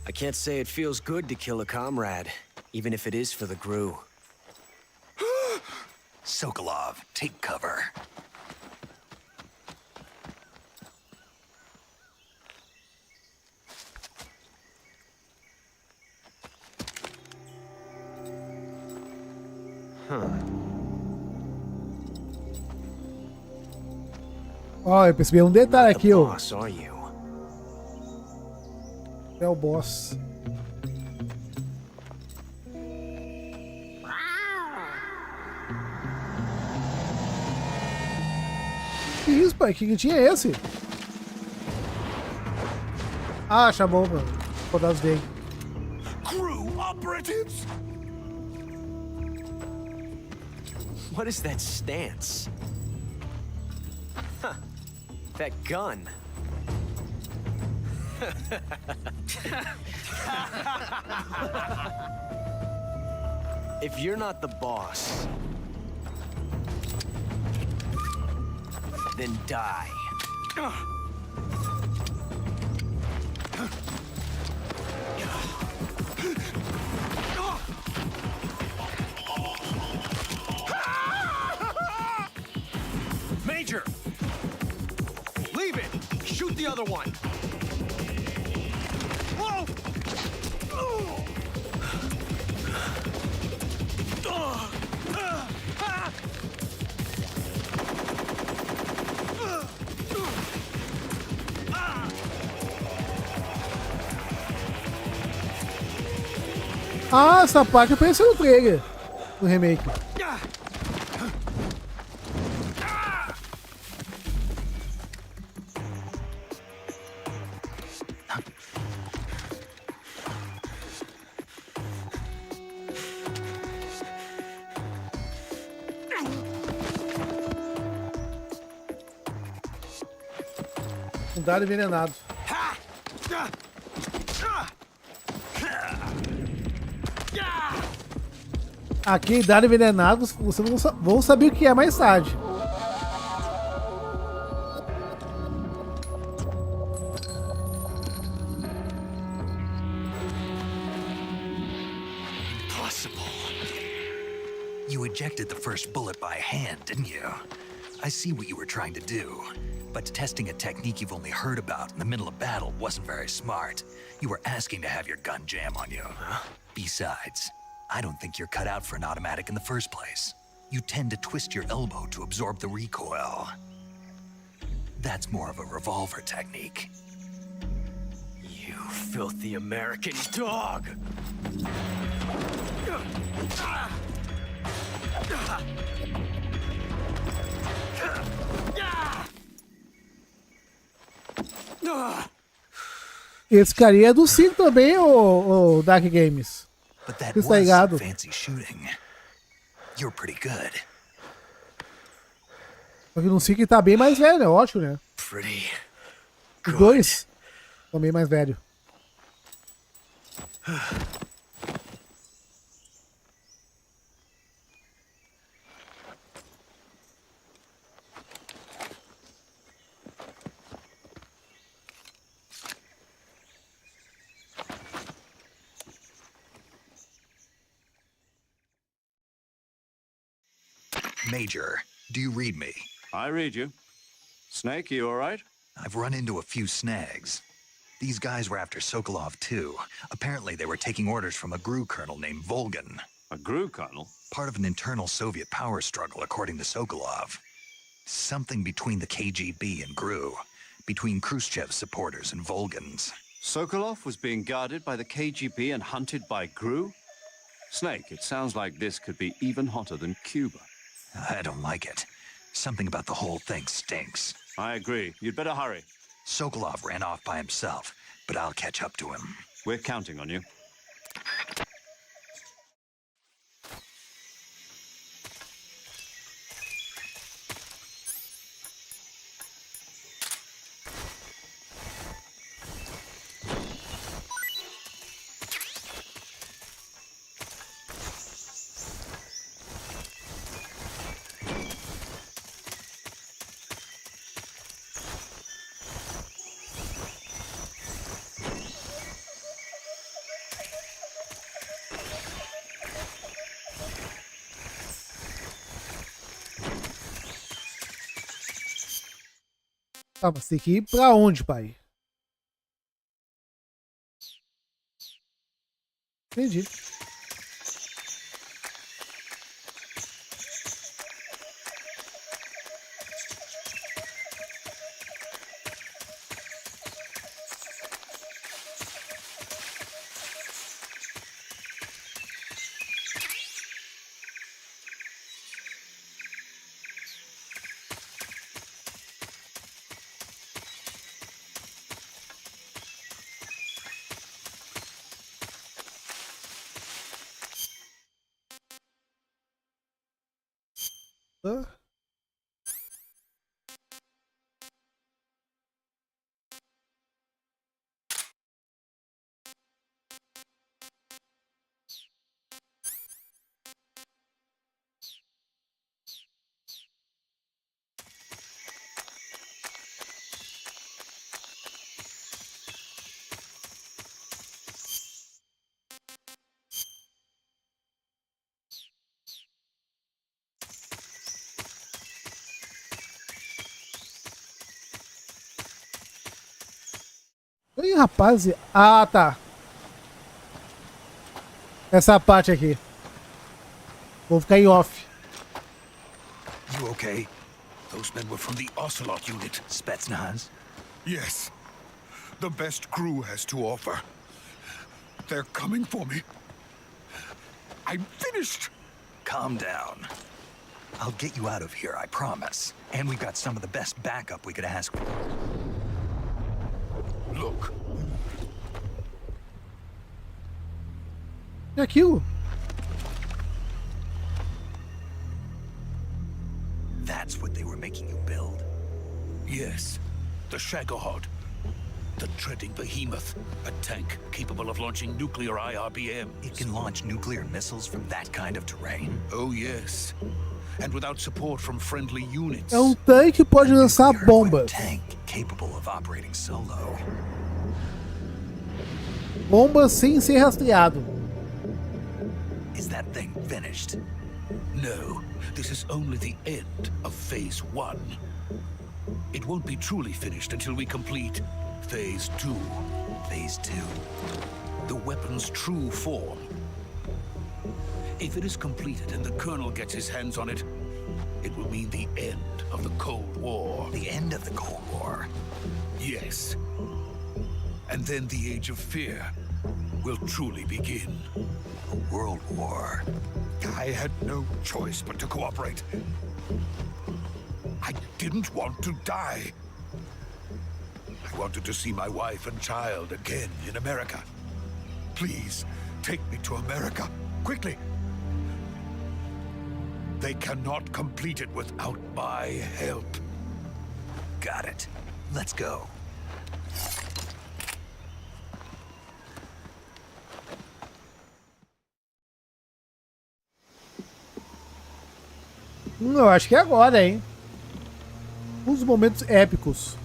I can't say it feels good to kill a comrade, even if it is for the GRU. Sokolov, take cover. Ó, eu percebi um detalhe aqui, ó. Boss, are you? É o boss. Que isso, pai? Que gritinho é esse? Ah, chamou, mano. Soldados dele. GRU operatives? What is that stance? Huh. That gun. If you're not the boss, then die. Major! Leave it! Shoot the other one! Whoa! Ah, essa parte apareceu no trailer. No remake. Um dado envenenado. Aqui, dado envenenado, vocês vão saber o que é mais tarde. You ejected the first bullet by hand, didn't you? I see what you were trying to do, but testing a technique you've only heard about in the middle of battle wasn't very smart. You were asking to have your gun jam on you. Besides, I don't think you're cut out for an automatic in the first place. You tend to twist your elbow to absorb the recoil. That's more of a revolver technique. You filthy American dog! Esse carinha é do 5 também, o Dark Games. But that Você tá was ligado? fancy shooting. You're pretty good. Só que no 5 ele tá bem mais velho, é ótimo, né? Pretty Os good. dois estão bem mais velho. Major, do you read me? I read you. Snake, you all right? I've run into a few snags. These guys were after Sokolov too. Apparently they were taking orders from a GRU colonel named Volgan. A GRU colonel? Part of an internal Soviet power struggle, according to Sokolov. Something between the KGB and GRU. Between Khrushchev's supporters and Volgan's. Sokolov was being guarded by the KGB and hunted by GRU? Snake, it sounds like this could be even hotter than Cuba. I don't like it. Something about the whole thing stinks. I agree. You'd better hurry. Sokolov ran off by himself, but I'll catch up to him. We're counting on you. Tá, mas tem que ir pra onde, pai? Entendi. Ih, rapaz. Ah, tá. Essa parte aqui. Vou ficar em off. You okay? Those men were from the Ocelot unit. Spetsnaz? Yes. The best GRU has to offer. They're coming for me. I'm finished. Calm down. I'll get you out of here, I promise. And we've got some of the best backup we could ask for. Look. E aquilo? That's what they were making you build? Yes. the Shagohod. The treading behemoth, a tank capable of launching nuclear IRBM. It can launch nuclear missiles from that kind of terrain? Oh yes. And without support from friendly units. É um tanque que pode lançar bombas. Tank capable of operating solo. Bombas sem ser rastreado. Is that thing finished? No, this is only the end of Phase 1. It won't be truly finished until we complete Phase 2. Phase 2? The weapon's true form. If it is completed and the Colonel gets his hands on it, it will mean the end of the Cold War. The end of the Cold War? Yes. And then the Age of Fear will truly begin. A world war. I had no choice but to cooperate. I didn't want to die. I wanted to see my wife and child again in America. Please, take me to America, quickly. They cannot complete it without my help. Got it. Let's go. Eu acho que é agora, hein? Uns momentos épicos.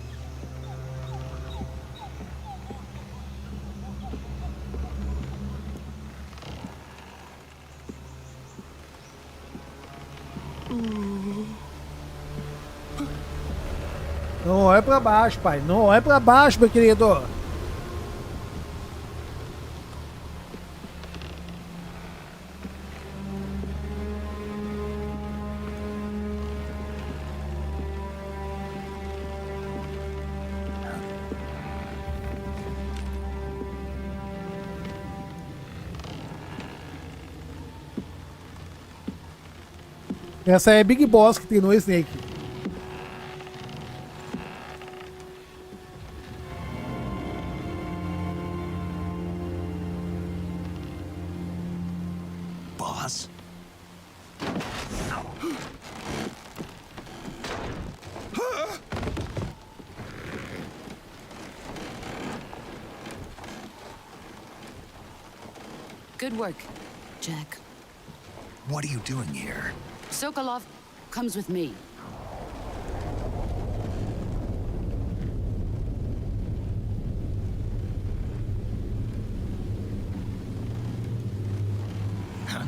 Não olha pra baixo, pai. Não olha pra baixo, meu querido. Essa é Big Boss que treinou Snake. Boss? Good work, Jack. What are you doing here? Sokolov comes with me. Huh?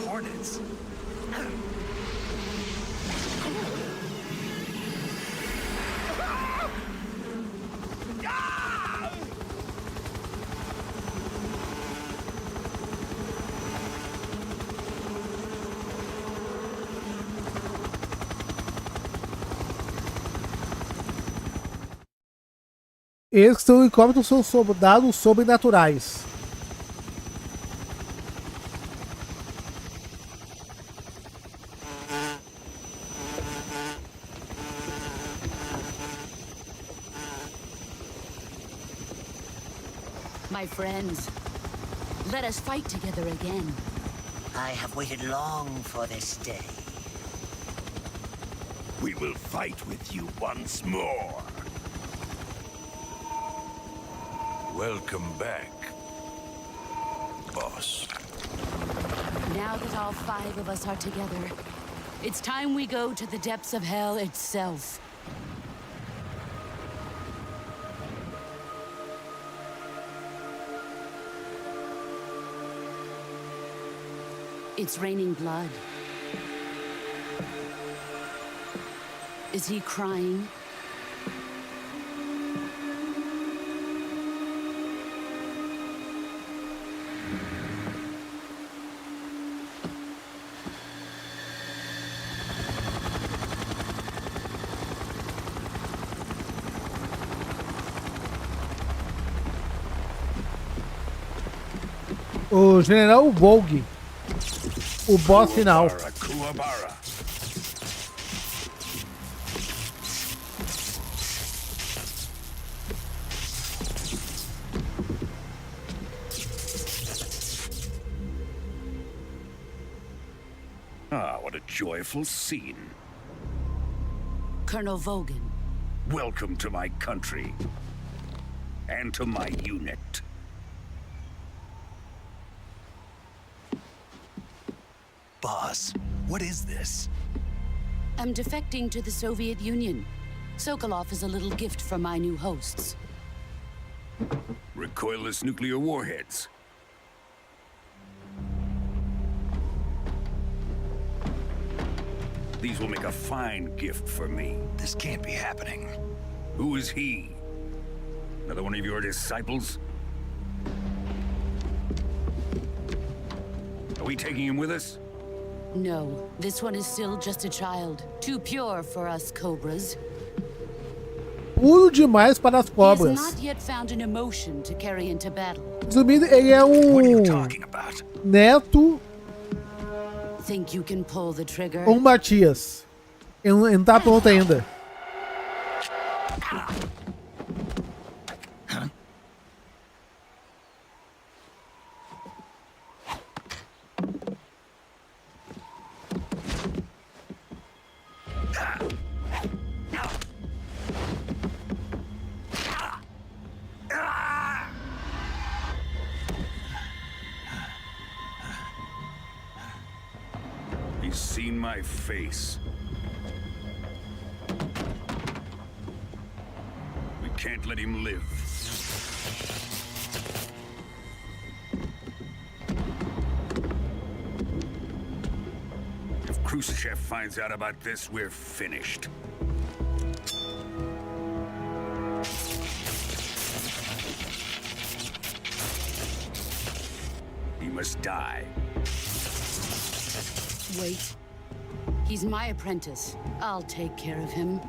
Hornets. Eles que são incógnitos são soldados sobrenaturais. My friends, let us fight together again. I have waited long for this day. We will fight with you once more. Welcome back, boss. Now that all 5 of us are together, it's time we go to the depths of hell itself. It's raining blood. Is he crying? O General Vogue, o boss final. Ah, what a joyful scene. Colonel Vogan. Welcome to my country. And to my unit. Boss, what is this? I'm defecting to the Soviet Union. Sokolov is a little gift from my new hosts. Recoilless nuclear warheads. These will make a fine gift for me. This can't be happening. Who is he? Another one of your disciples? Are we taking him with us? No, this one is still just a child. Too pure for us cobras. Puro demais para as He has cobras. not yet found an emotion to carry into battle. Resumindo, ele é neto Think you can pull the trigger? ou Matias. Ele não tá pronto ainda. He's seen my face. We can't let him live. If Khrushchev finds out about this, we're finished. He must die. Wait. He's my apprentice. I'll take care of him.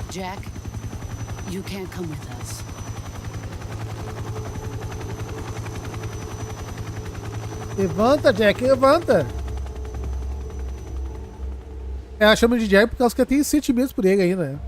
Jack, you can't come with us. Levanta, Jack, levanta. Ela chama de Jack por causa que ela tem sentimentos por ele ainda, né?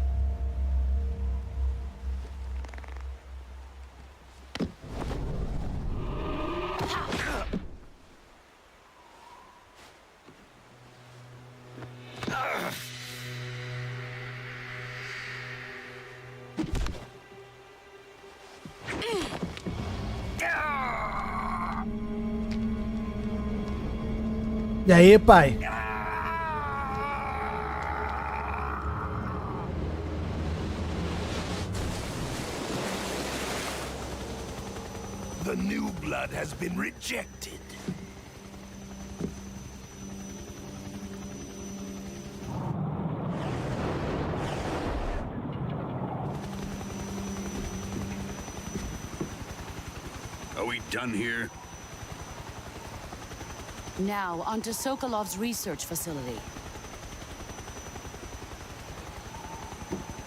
E aí, pai? The new blood has been rejected. Are we done here? Now, onto Sokolov's research facility.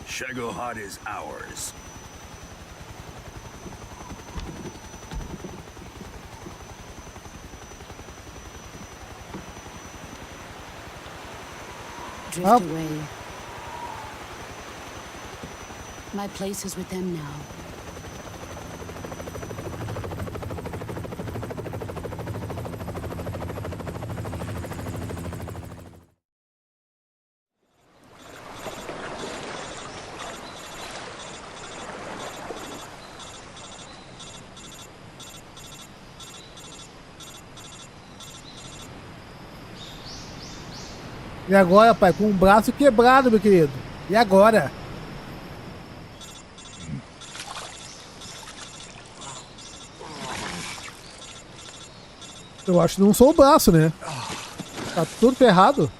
Shagohod is ours. Drift away. My place is with them now. E agora, pai, com o braço quebrado, meu querido. E agora? Eu acho que não sou o braço, né? Tá tudo ferrado.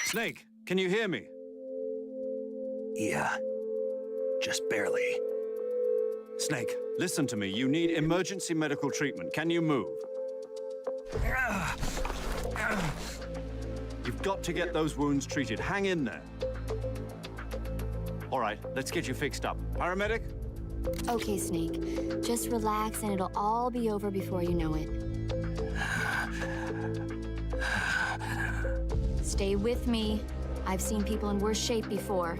Snake, can you hear me? Yeah, just barely. Snake, listen to me. You need emergency medical treatment. Can you move? You've got to get those wounds treated. Hang in there. All right, let's get you fixed up. Paramedic? Okay, Snake. Just relax and it'll all be over before you know it. Stay with me. I've seen people in worse shape before.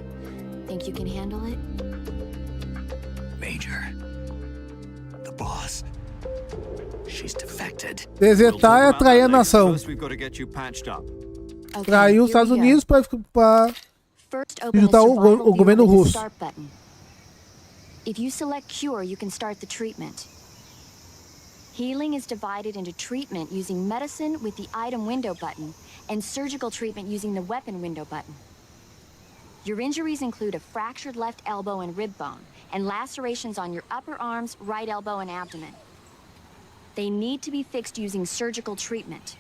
Think you can handle it? Major. The boss. She's defected. Desertar é atrair a nação. First, we've got to get you patched up. Atrair os Estados Unidos para juntar o governo russo. If you select Cure, you can start the treatment. Healing is divided into treatment using medicine with the item window button and surgical treatment using the weapon window button. Your injuries include a fractured left elbow and rib bone and lacerations on your upper arms, right elbow, and abdomen. They need to be fixed using surgical treatment.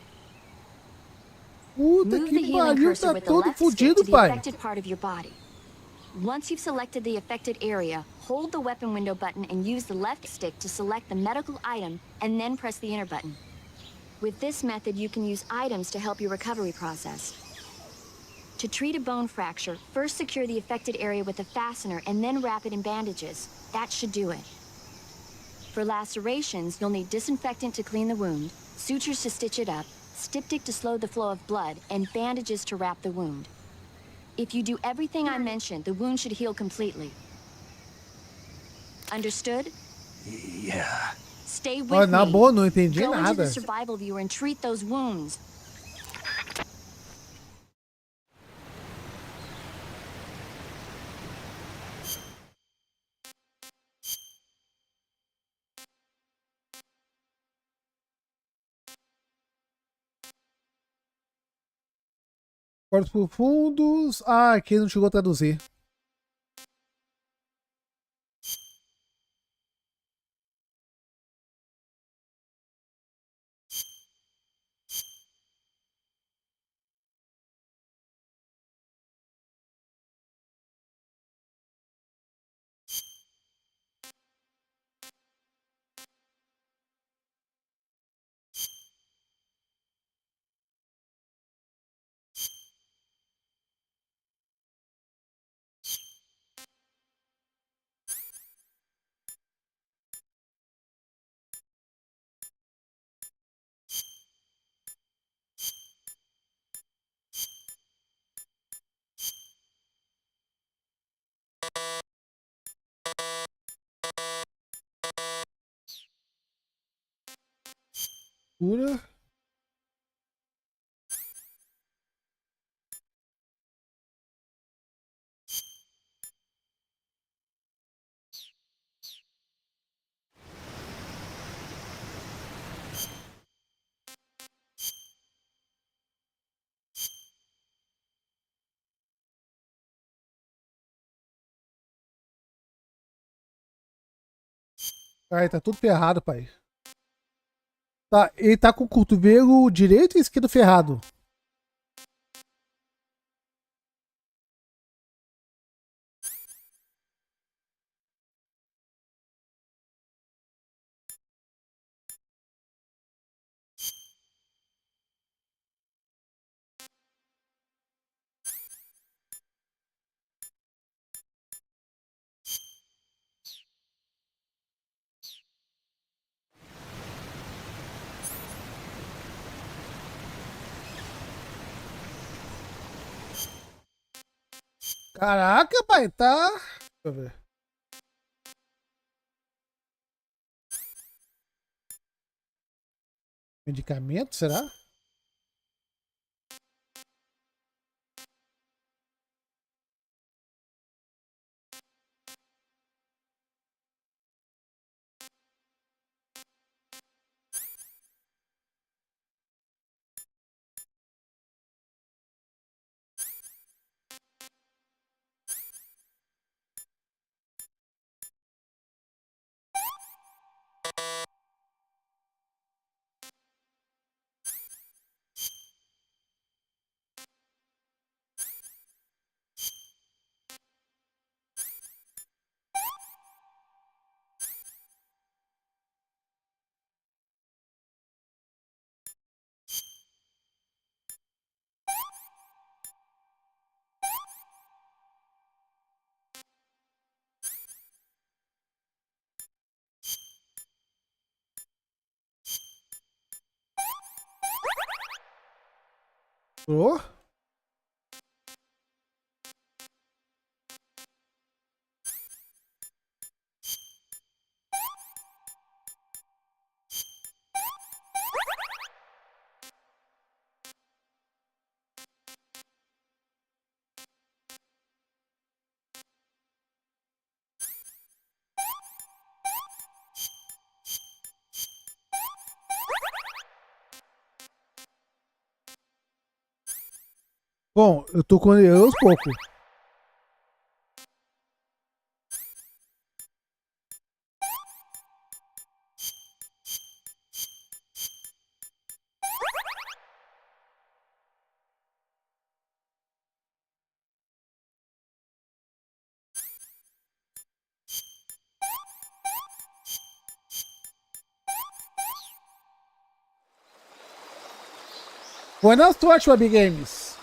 Puta Move que the healing pariu, cursor tá with the todo left stick fudido, to the pai. affected part of your body. Once you've selected the affected area, hold the weapon window button and use the left stick to select the medical item and then press the enter button. With this method, you can use items to help your recovery process. To treat a bone fracture, first secure the affected area with a fastener and then wrap it in bandages. That should do it. For lacerations, you'll need disinfectant to clean the wound, sutures to stitch it up, styptic to slow the flow of blood, and bandages to wrap the wound. If you do everything I mentioned, the wound should heal completely. Understood? Yeah. Stay with Olha, na me. boa, não entendi Go into the nada. survival viewer and treat those wounds. Cortes profundos. Ah, aqui não chegou a traduzir. Cura. Ai, tá tudo ferrado, pai. Tá, ele tá com o cotovelo direito e esquerdo ferrado. Caraca, pai, tá. Deixa eu ver. Medicamento, será? Oh. Bom, eu tô com ele aos poucos. Buenas noches, Web Games.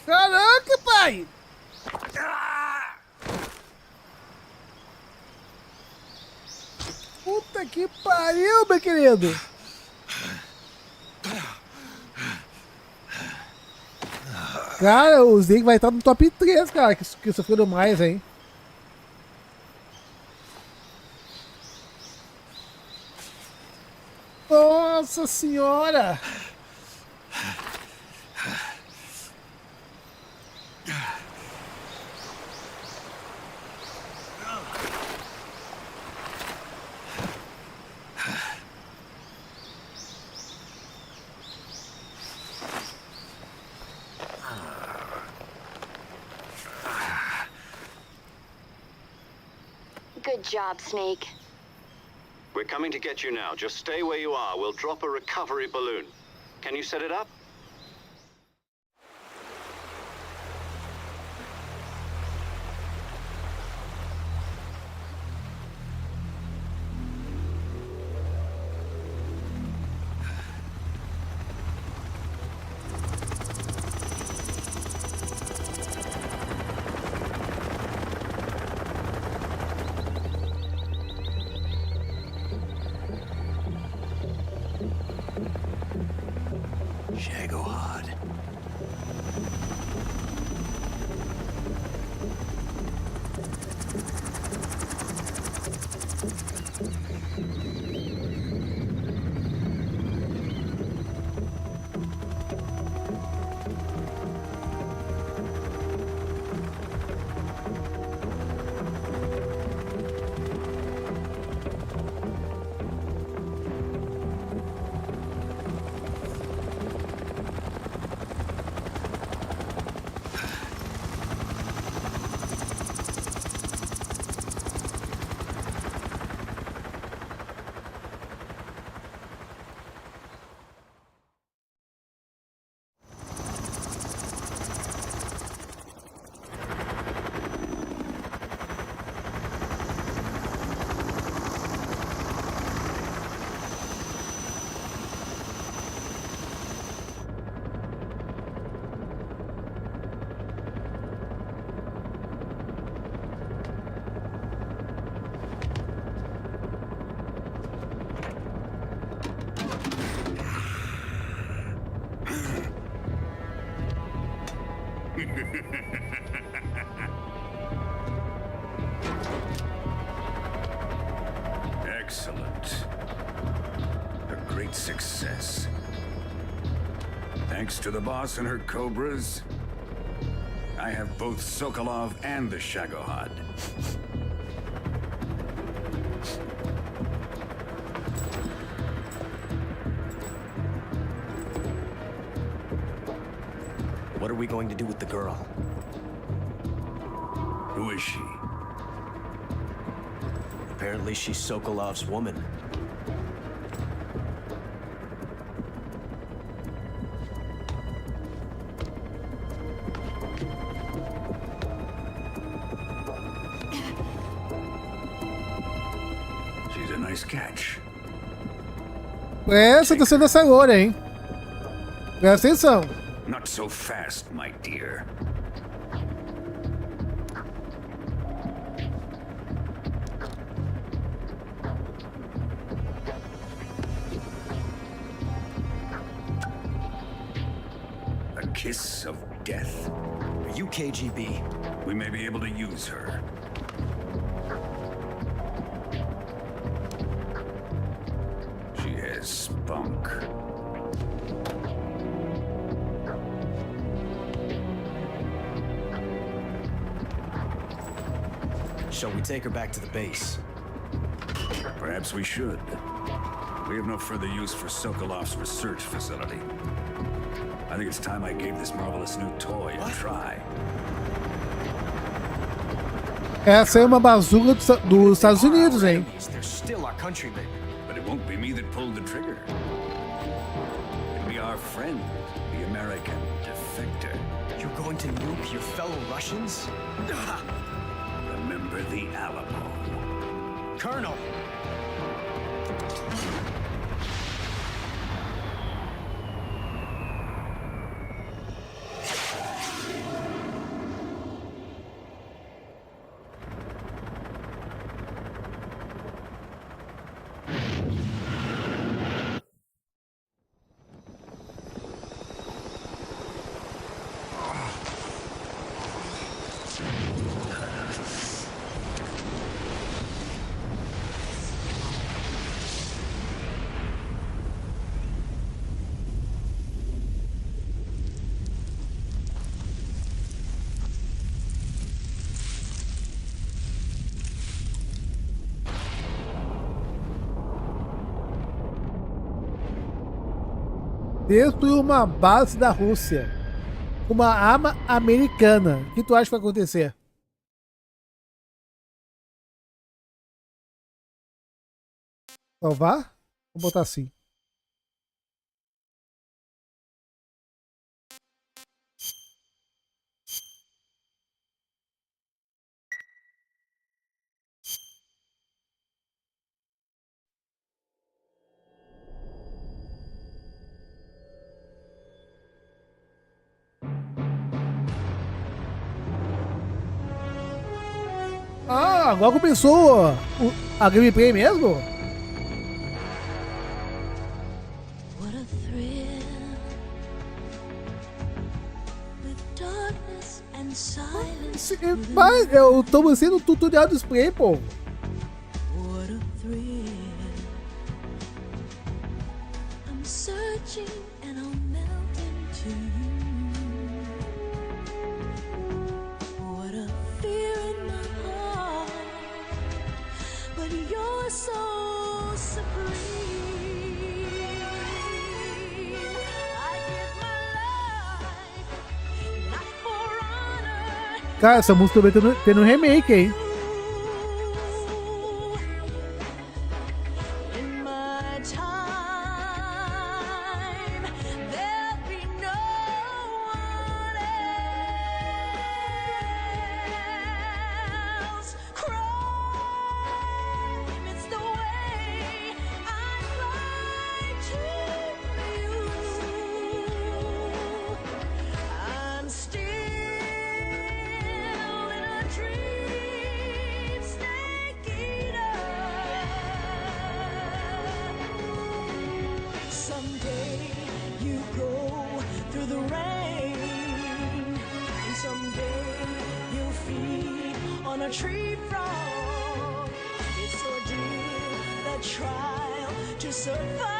Caraca, pai! Puta que pariu, meu querido! Cara, o Zig vai estar no top 3, cara, que sofreram mais, hein? Nossa senhora! Good job, Snake. We're coming to get you now. Just stay where you are. We'll drop a recovery balloon. Can you set it up? Excellent. A great success. Thanks to the boss and her cobras, I have both Sokolov and the Shagohod. What are we going to do with the girl? Who is she? Apparently she's Sokolov's woman. She's a nice catch. Essa tá sendo essa agora, hein? Presta atenção. Not so fast, my dear. A kiss of death. Are you KGB? We may be able to use her. She has spunk. Shall we take her back to the base? Perhaps we should. We have no further use for Sokolov's research facility. I think it's time I gave this marvelous new toy a try. Essa é uma bazuca dos Estados Unidos, hein? They're still our countrymen. But it won't be me that pulled the trigger. It'll be our friend, the American defector. You're going to nuke your fellow Russians? Remember the Alamo. Colonel! Destruir uma base da Rússia. Uma arma americana. O que tu acha que vai acontecer? Salvar? Vou botar assim. Ah, agora começou a gameplay mesmo? What a thrill with darkness and silence. Mas eu tô sendo tutorial do spray, pô. What a thrill. I'm searching and I'll melt into you. What a fear in my heart, but you're so supreme. I give my life, not for honor. Cara, essa música vai ter um remake, hein? In my time, there'll be no one else. Crime, it's the way I lie to you. I'm still in a dream, snake eater. Someday you go through the rain, and someday you'll feed on a tree frog. It's ordeal, the trial to survive.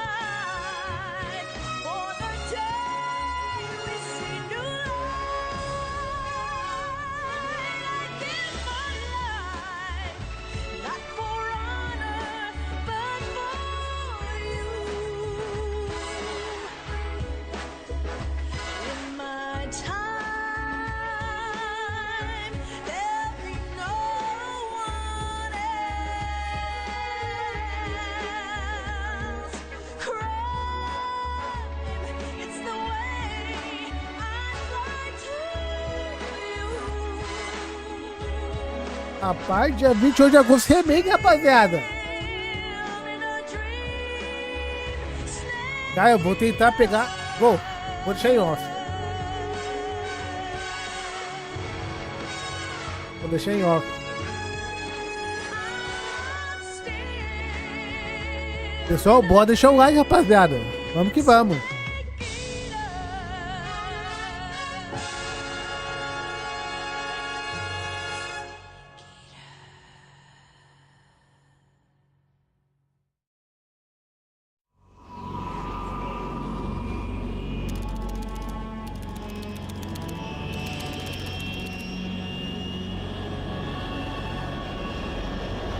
For the day we see new light, I give my life, not for honor, but for you. In my time, there'll be no one else. Crime, it's the way I lie to you. Rapaz, dia 28 de agosto, remake, rapaziada. Cara, eu vou tentar pegar. Vou deixar em off. Vou deixar em off. Pessoal, bora deixar o like, rapaziada. Vamos que vamos.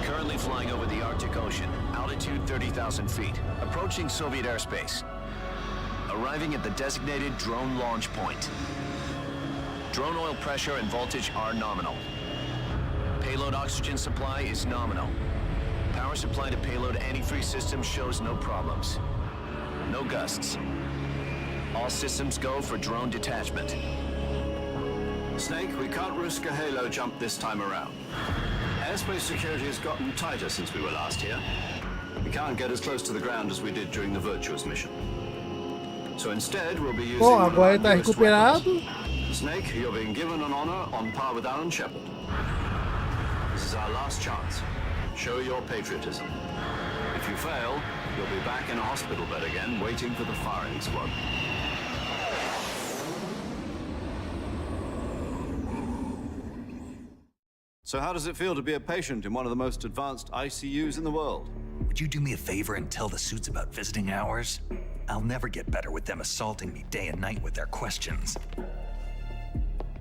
Currently currently flying over the Arctic Ocean, altitude 30,000 feet, approaching Soviet airspace. Arriving at the designated drone launch point. Drone oil pressure and voltage are nominal. Payload oxygen supply is nominal. Power supply to payload antifreeze system shows no problems. No gusts. All systems go for drone detachment. Snake, we can't risk a halo jump this time around. Airspace security has gotten tighter since we were last here. We can't get as close to the ground as we did during the Virtuous mission. So instead, we'll be using Bom, one of agora our ele tá newest recuperado. weapons. Snake, you're being given an honor on par with Alan Shepard. This is our last chance. Show your patriotism. If you fail, you'll be back in a hospital bed again, waiting for the firing squad. So how does it feel to be a patient in one of the most advanced ICUs in the world? Would you do me a favor and tell the suits about visiting hours? I'll never get better with them assaulting me day and night with their questions.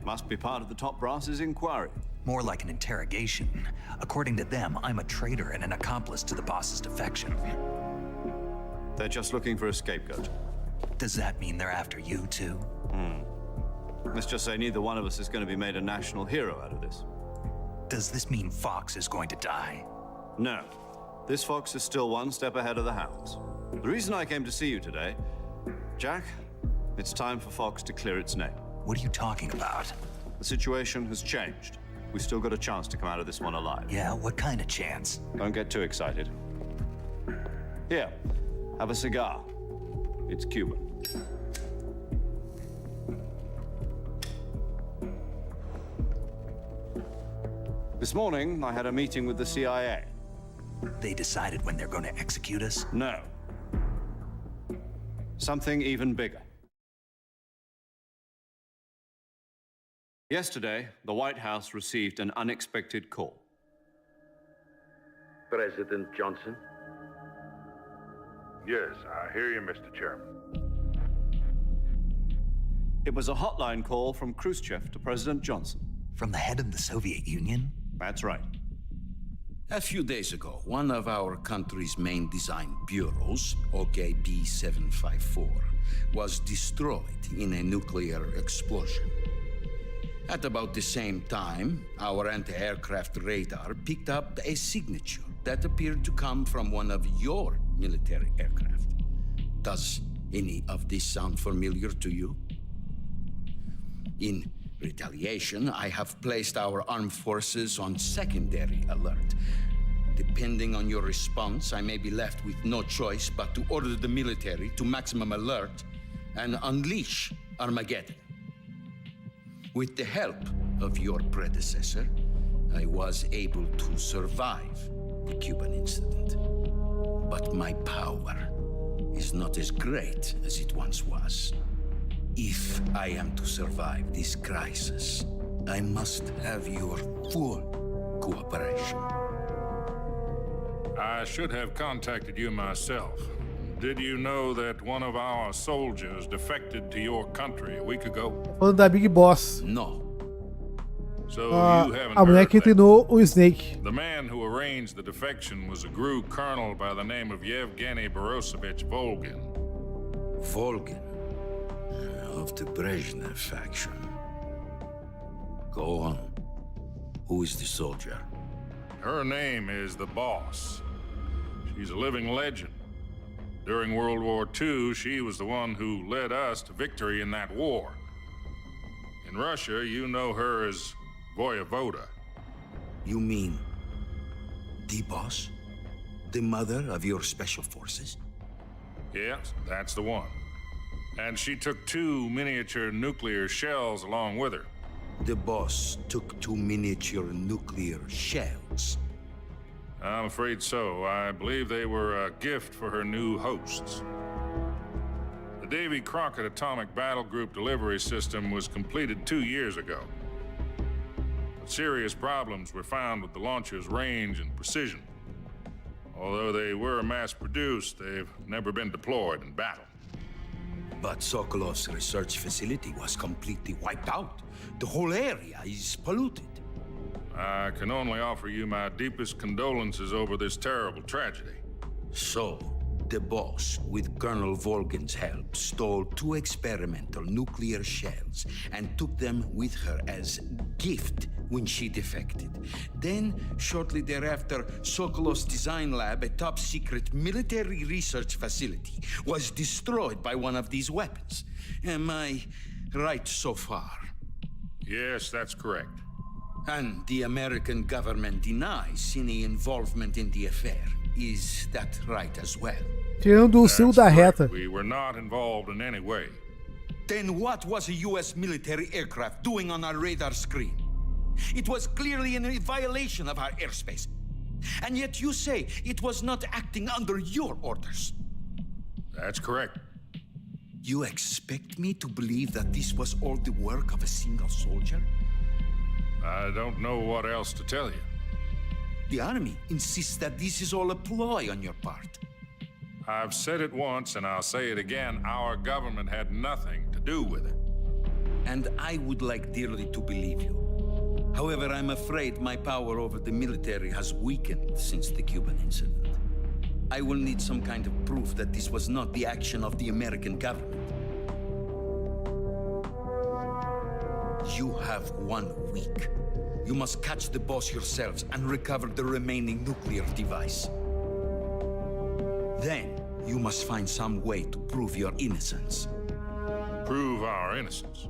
Must be part of the top brass's inquiry. More like an interrogation. According to them, I'm a traitor and an accomplice to the boss's defection. They're just looking for a scapegoat. Does that mean they're after you too? Let's just say neither one of us is going to be made a national hero out of this. Does this mean Fox is going to die? No. This fox is still one step ahead of the hounds. The reason I came to see you today, Jack, it's time for Fox to clear its name. What are you talking about? The situation has changed. We've still got a chance to come out of this one alive. Yeah, what kind of chance? Don't get too excited. Here, have a cigar. It's Cuban. This morning, I had a meeting with the CIA. They decided when they're going to execute us? No. Something even bigger. Yesterday, the White House received an unexpected call. President Johnson? Yes, I hear you, Mr. Chairman. It was a hotline call from Khrushchev to President Johnson. From the head of the Soviet Union? That's right. A few days ago, one of our country's main design bureaus, OKB-754, was destroyed in a nuclear explosion. At about the same time, our anti-aircraft radar picked up a signature that appeared to come from one of your military aircraft. Does any of this sound familiar to you? In retaliation, I have placed our armed forces on secondary alert. Depending on your response, I may be left with no choice but to order the military to maximum alert and unleash Armageddon. With the help of your predecessor, I was able to survive the Cuban incident. But my power is not as great as it once was. If I am to survive this crisis, I must have your full cooperation. I should have contacted you myself. Did you know that one of our soldiers defected to your country a week ago? Falando da Big Boss. No. So you haven't A mulher heard que that. treinou o Snake. The man who arranged the defection was a GRU colonel by the name of Yevgeny Borosovich Volgin. Volgin, of the Brezhnev faction. Go on. Who is the soldier? Her name is the Boss. She's a living legend. During World War II, she was the one who led us to victory in that war. In Russia, you know her as Voyevoda. You mean the boss? The mother of your special forces? Yes, that's the one. And she took 2 miniature nuclear shells along with her. The boss took 2 miniature nuclear shells. I'm afraid so. I believe they were a gift for her new hosts. The Davy Crockett Atomic Battle Group delivery system was completed 2 years ago. But serious problems were found with the launcher's range and precision. Although they were mass-produced, they've never been deployed in battle. But Sokolov's research facility was completely wiped out. The whole area is polluted. I can only offer you my deepest condolences over this terrible tragedy. So, the boss, with Colonel Volgin's help, stole 2 experimental nuclear shells and took them with her as gift when she defected. Then, shortly thereafter, Sokolov's design lab, a top-secret military research facility, was destroyed by one of these weapons. Am I right so far? Yes, that's correct. And the American government denies any involvement in the affair. Is that right as well? Tirando o selo da reta. We were not involved in any way. Then what was a U.S. military aircraft doing on our radar screen? It was clearly in a violation of our airspace. And yet you say it was not acting under your orders. That's correct. You expect me to believe that this was all the work of a single soldier? I don't know what else to tell you. The Army insists that this is all a ploy on your part. I've said it once and I'll say it again. Our government had nothing to do with it. And I would like dearly to believe you. However, I'm afraid my power over the military has weakened since the Cuban incident. I will need some kind of proof that this was not the action of the American government. You have 1 week. You must catch the boss yourselves and recover the remaining nuclear device. Then, you must find some way to prove your innocence. Prove our innocence?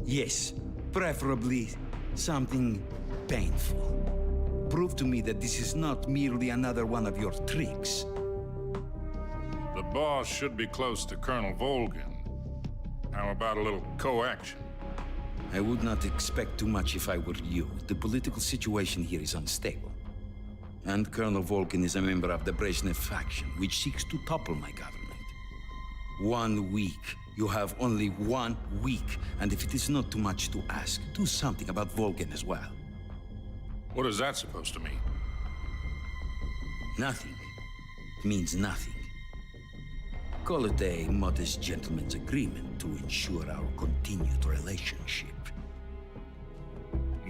Yes, preferably something painful. Prove to me that this is not merely another one of your tricks. The boss should be close to Colonel Volgin. How about a little co-action? I would not expect too much if I were you. The political situation here is unstable. And Colonel Volgin is a member of the Brezhnev faction, which seeks to topple my government. 1 week. You have only 1 week. And if it is not too much to ask, do something about Volgin as well. What is that supposed to mean? Nothing. It means nothing. Call it a modest gentleman's agreement to ensure our continued relationship.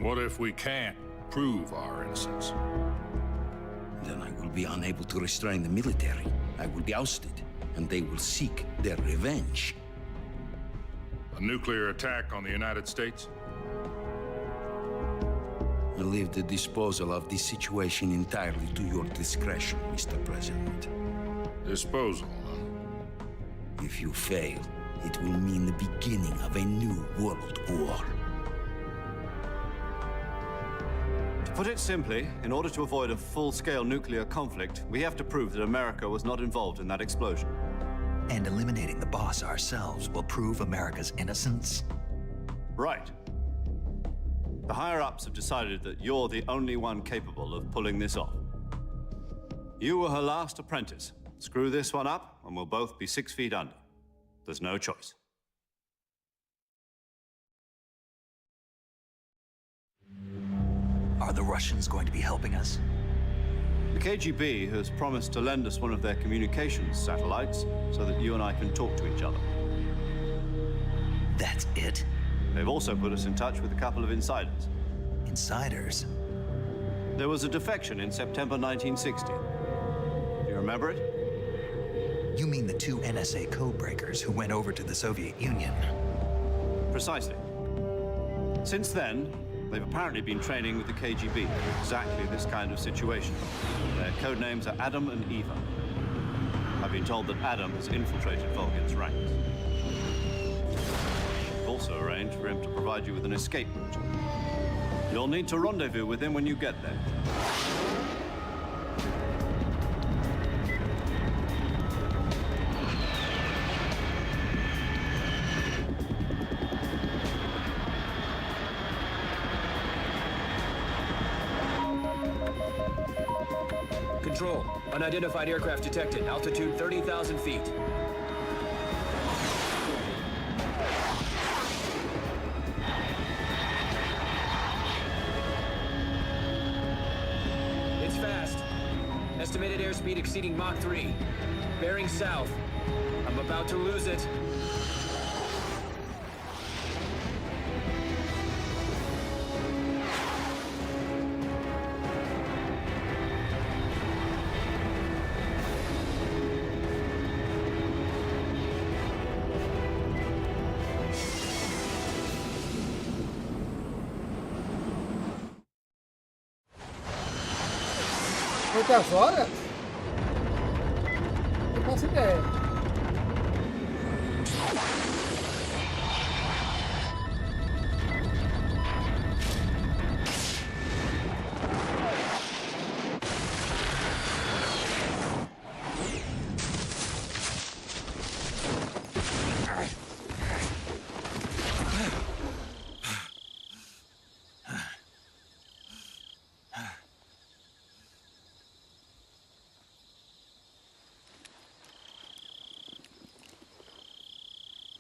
What if we can't prove our innocence? Then I will be unable to restrain the military. I will be ousted, and they will seek their revenge. A nuclear attack on the United States? I leave the disposal of this situation entirely to your discretion, Mr. President. Disposal, If you fail, it will mean the beginning of a new world war. To put it simply, in order to avoid a full-scale nuclear conflict, we have to prove that America was not involved in that explosion. And eliminating the boss ourselves will prove America's innocence? Right. The higher-ups have decided that you're the only one capable of pulling this off. You were her last apprentice. Screw this one up, and we'll both be 6 feet under. There's no choice. Are the Russians going to be helping us? The KGB has promised to lend us one of their communications satellites so that you and I can talk to each other. That's it? They've also put us in touch with a couple of insiders. Insiders? There was a defection in September 1960. Do you remember it? You mean the 2 NSA codebreakers who went over to the Soviet Union? Precisely. Since then, they've apparently been training with the KGB for exactly this kind of situation. Their codenames are Adam and Eva. I've been told that Adam has infiltrated Volgin's ranks. I've also arranged for him to provide you with an escape route. You'll need to rendezvous with him when you get there. Control. Unidentified aircraft detected. Altitude 30,000 feet. It's fast. Estimated airspeed exceeding Mach 3. Bearing south. I'm about to lose it. Muitas horas? Não faço ideia.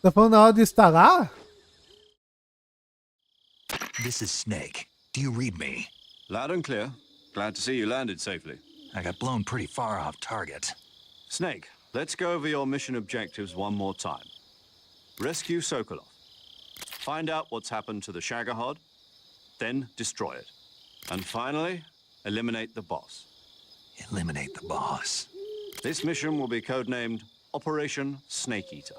Tá falando na hora de instalar? This is Snake. Do you read me? Loud and clear. Glad to see you landed safely. I got blown pretty far off target. Snake, let's go over your mission objectives one more time. Rescue Sokolov. Find out what's happened to the Shagohod, then destroy it. And finally, eliminate the boss. Eliminate the boss. This mission will be codenamed Operation Snake Eater.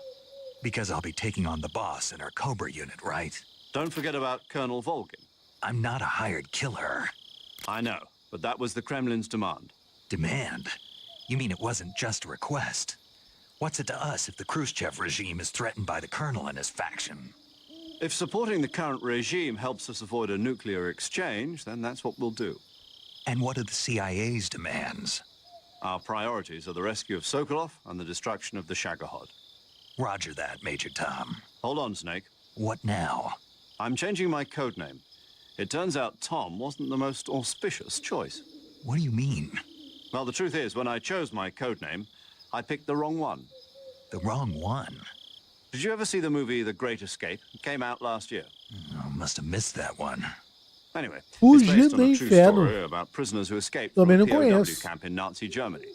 Because I'll be taking on the boss in our Cobra unit, right? Don't forget about Colonel Volgin. I'm not a hired killer. I know, but that was the Kremlin's demand. Demand? You mean it wasn't just a request? What's it to us if the Khrushchev regime is threatened by the colonel and his faction? If supporting the current regime helps us avoid a nuclear exchange, then that's what we'll do. And what are the CIA's demands? Our priorities are the rescue of Sokolov and the destruction of the Shagohod. Roger that, Major Tom. Hold on, Snake. What now? I'm changing my codename. It turns out Tom wasn't the most auspicious choice. What do you mean? Well, the truth is, when I chose my codename, I picked the wrong one. The wrong one? Did you ever see the movie The Great Escape? It came out last year. Oh, must have missed that one. Anyway, it's based on a true Inferno. story about prisoners who escaped from Também a não POW conheço. camp in Nazi Germany.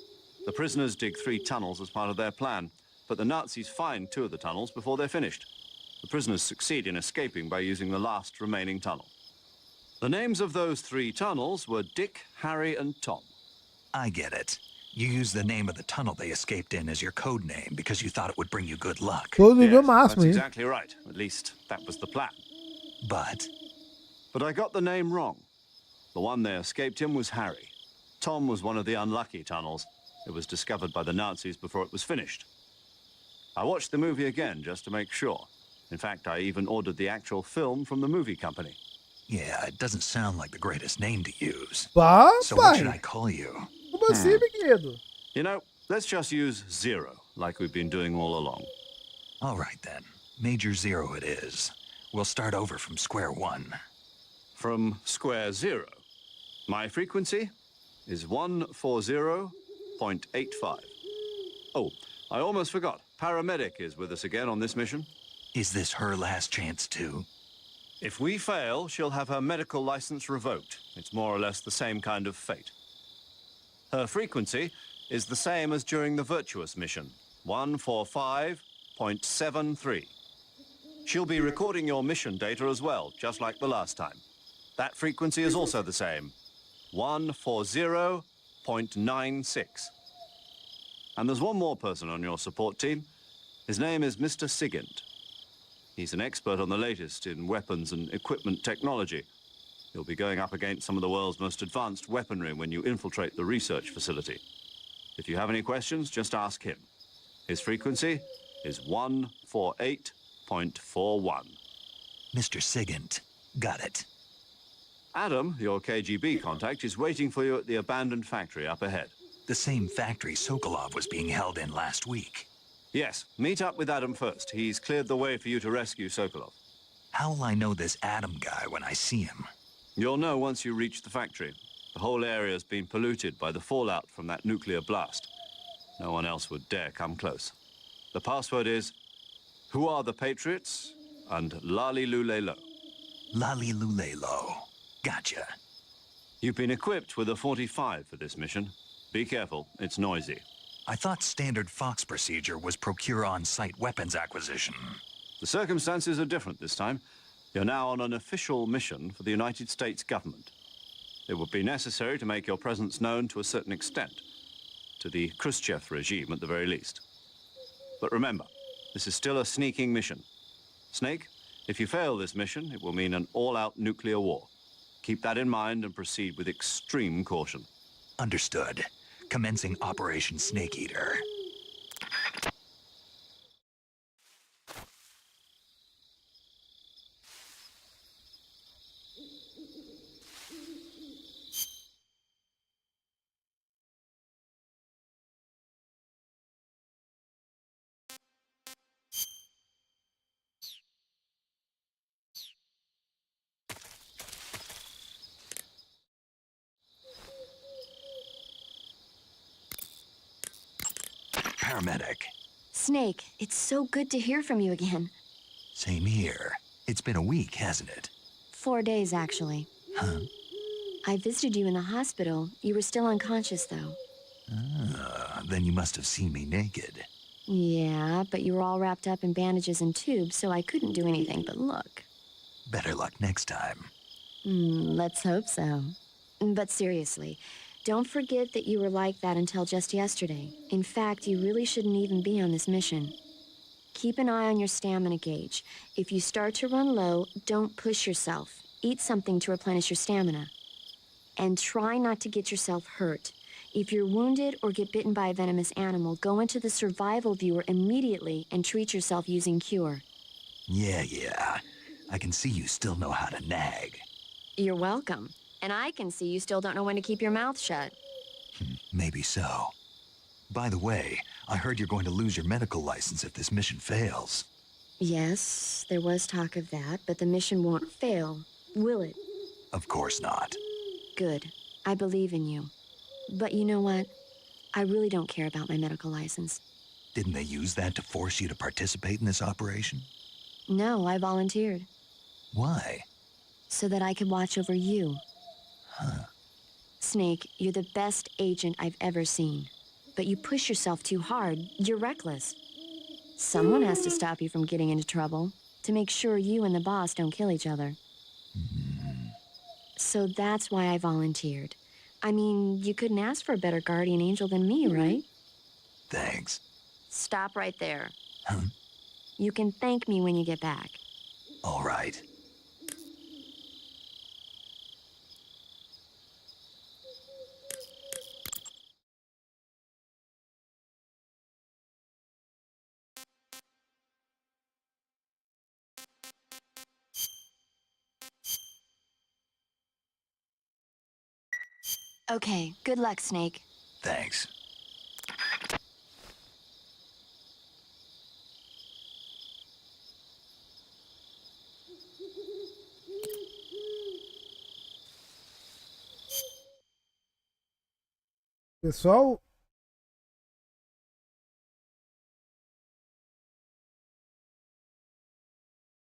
The prisoners dig 3 tunnels as part of their plan, but the Nazis find 2 of the tunnels before they're finished. The prisoners succeed in escaping by using the last remaining tunnel. The names of those 3 tunnels were Dick, Harry, and Tom. I get it. You used the name of the tunnel they escaped in as your code name because you thought it would bring you good luck. Todo nível Yes, máximo, that's hein? exactly right. At least, that was the plan. But But I got the name wrong. The one they escaped in was Harry. Tom was one of the unlucky tunnels. It was discovered by the Nazis before it was finished. I watched the movie again just to make sure. In fact, I even ordered the actual film from the movie company. yeah, it doesn't sound like the greatest name to use. Pá, So what should I pai. call you? Como assim, menino? You know, let's just use Zero, like we've been doing all along. All right then. Major Zero it is. We'll start over from square one. From square zero. My frequency is 140.85. Oh, I almost forgot. Paramedic is with us again on this mission. Is this her last chance too? If we fail, she'll have her medical license revoked. It's more or less the same kind of fate. Her frequency is the same as during the Virtuous mission, 145.73. She'll be recording your mission data as well, just like the last time. That frequency is also the same, 140.96. And there's one more person on your support team. His name is Mr. Sigint. He's an expert on the latest in weapons and equipment technology. You'll be going up against some of the world's most advanced weaponry when you infiltrate the research facility. If you have any questions, just ask him. His frequency is 148.41. Mr. Sigint. Got it. Adam, your KGB contact, is waiting for you at the abandoned factory up ahead. The same factory Sokolov was being held in last week. Yes, meet up with Adam first. He's cleared the way for you to rescue Sokolov. How will I know this Adam guy when I see him? You'll know once you reach the factory. The whole area's been polluted by the fallout from that nuclear blast. No one else would dare come close. The password is, "Who are the Patriots?" and Lali Lulelo. Lali Lulelo. Gotcha. You've been equipped with a 45 for this mission. Be careful, it's noisy. I thought standard Fox procedure was procure on-site weapons acquisition. The circumstances are different this time. You're now on an official mission for the United States government. It would be necessary to make your presence known to a certain extent, to the Khrushchev regime at the very least. But remember, this is still a sneaking mission. Snake, if you fail this mission, it will mean an all-out nuclear war. Keep that in mind and proceed with extreme caution. Understood. Commencing Operation Snake Eater. Paramedic. Snake, it's so good to hear from you again. Same here. It's been a week, hasn't it? 4 days, actually. Huh? I visited you in the hospital. You were still unconscious, though. Then you must have seen me naked. Yeah, but you were all wrapped up in bandages and tubes, so I couldn't do anything but look. Better luck next time. Let's hope so. But seriously, don't forget that you were like that until just yesterday. In fact, you really shouldn't even be on this mission. Keep an eye on your stamina gauge. If you start to run low, don't push yourself. Eat something to replenish your stamina. And try not to get yourself hurt. If you're wounded or get bitten by a venomous animal, go into the survival viewer immediately and treat yourself using Cure. Yeah. I can see you still know how to nag. You're welcome. And I can see you still don't know when to keep your mouth shut. Maybe so. By the way, I heard you're going to lose your medical license if this mission fails. Yes, there was talk of that, but the mission won't fail, will it? Of course not. Good. I believe in you. But you know what? I really don't care about my medical license. Didn't they use that to force you to participate in this operation? No, I volunteered. Why? So that I could watch over you. Huh. Snake, you're the best agent I've ever seen. But you push yourself too hard. You're reckless. Someone has to stop you from getting into trouble, to make sure you and the boss don't kill each other. So that's why I volunteered. I mean, you couldn't ask for a better guardian angel than me, right? Thanks. Stop right there. Huh? You can thank me when you get back. All right. Okay, good luck, Snake. Thanks. Pessoal,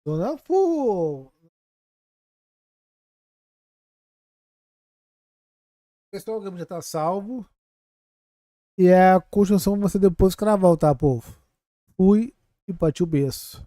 Dona Fu. Pessoal, o game já tá salvo. E a construção vai ser depois do carnaval, tá, povo? Fui e bati o berço.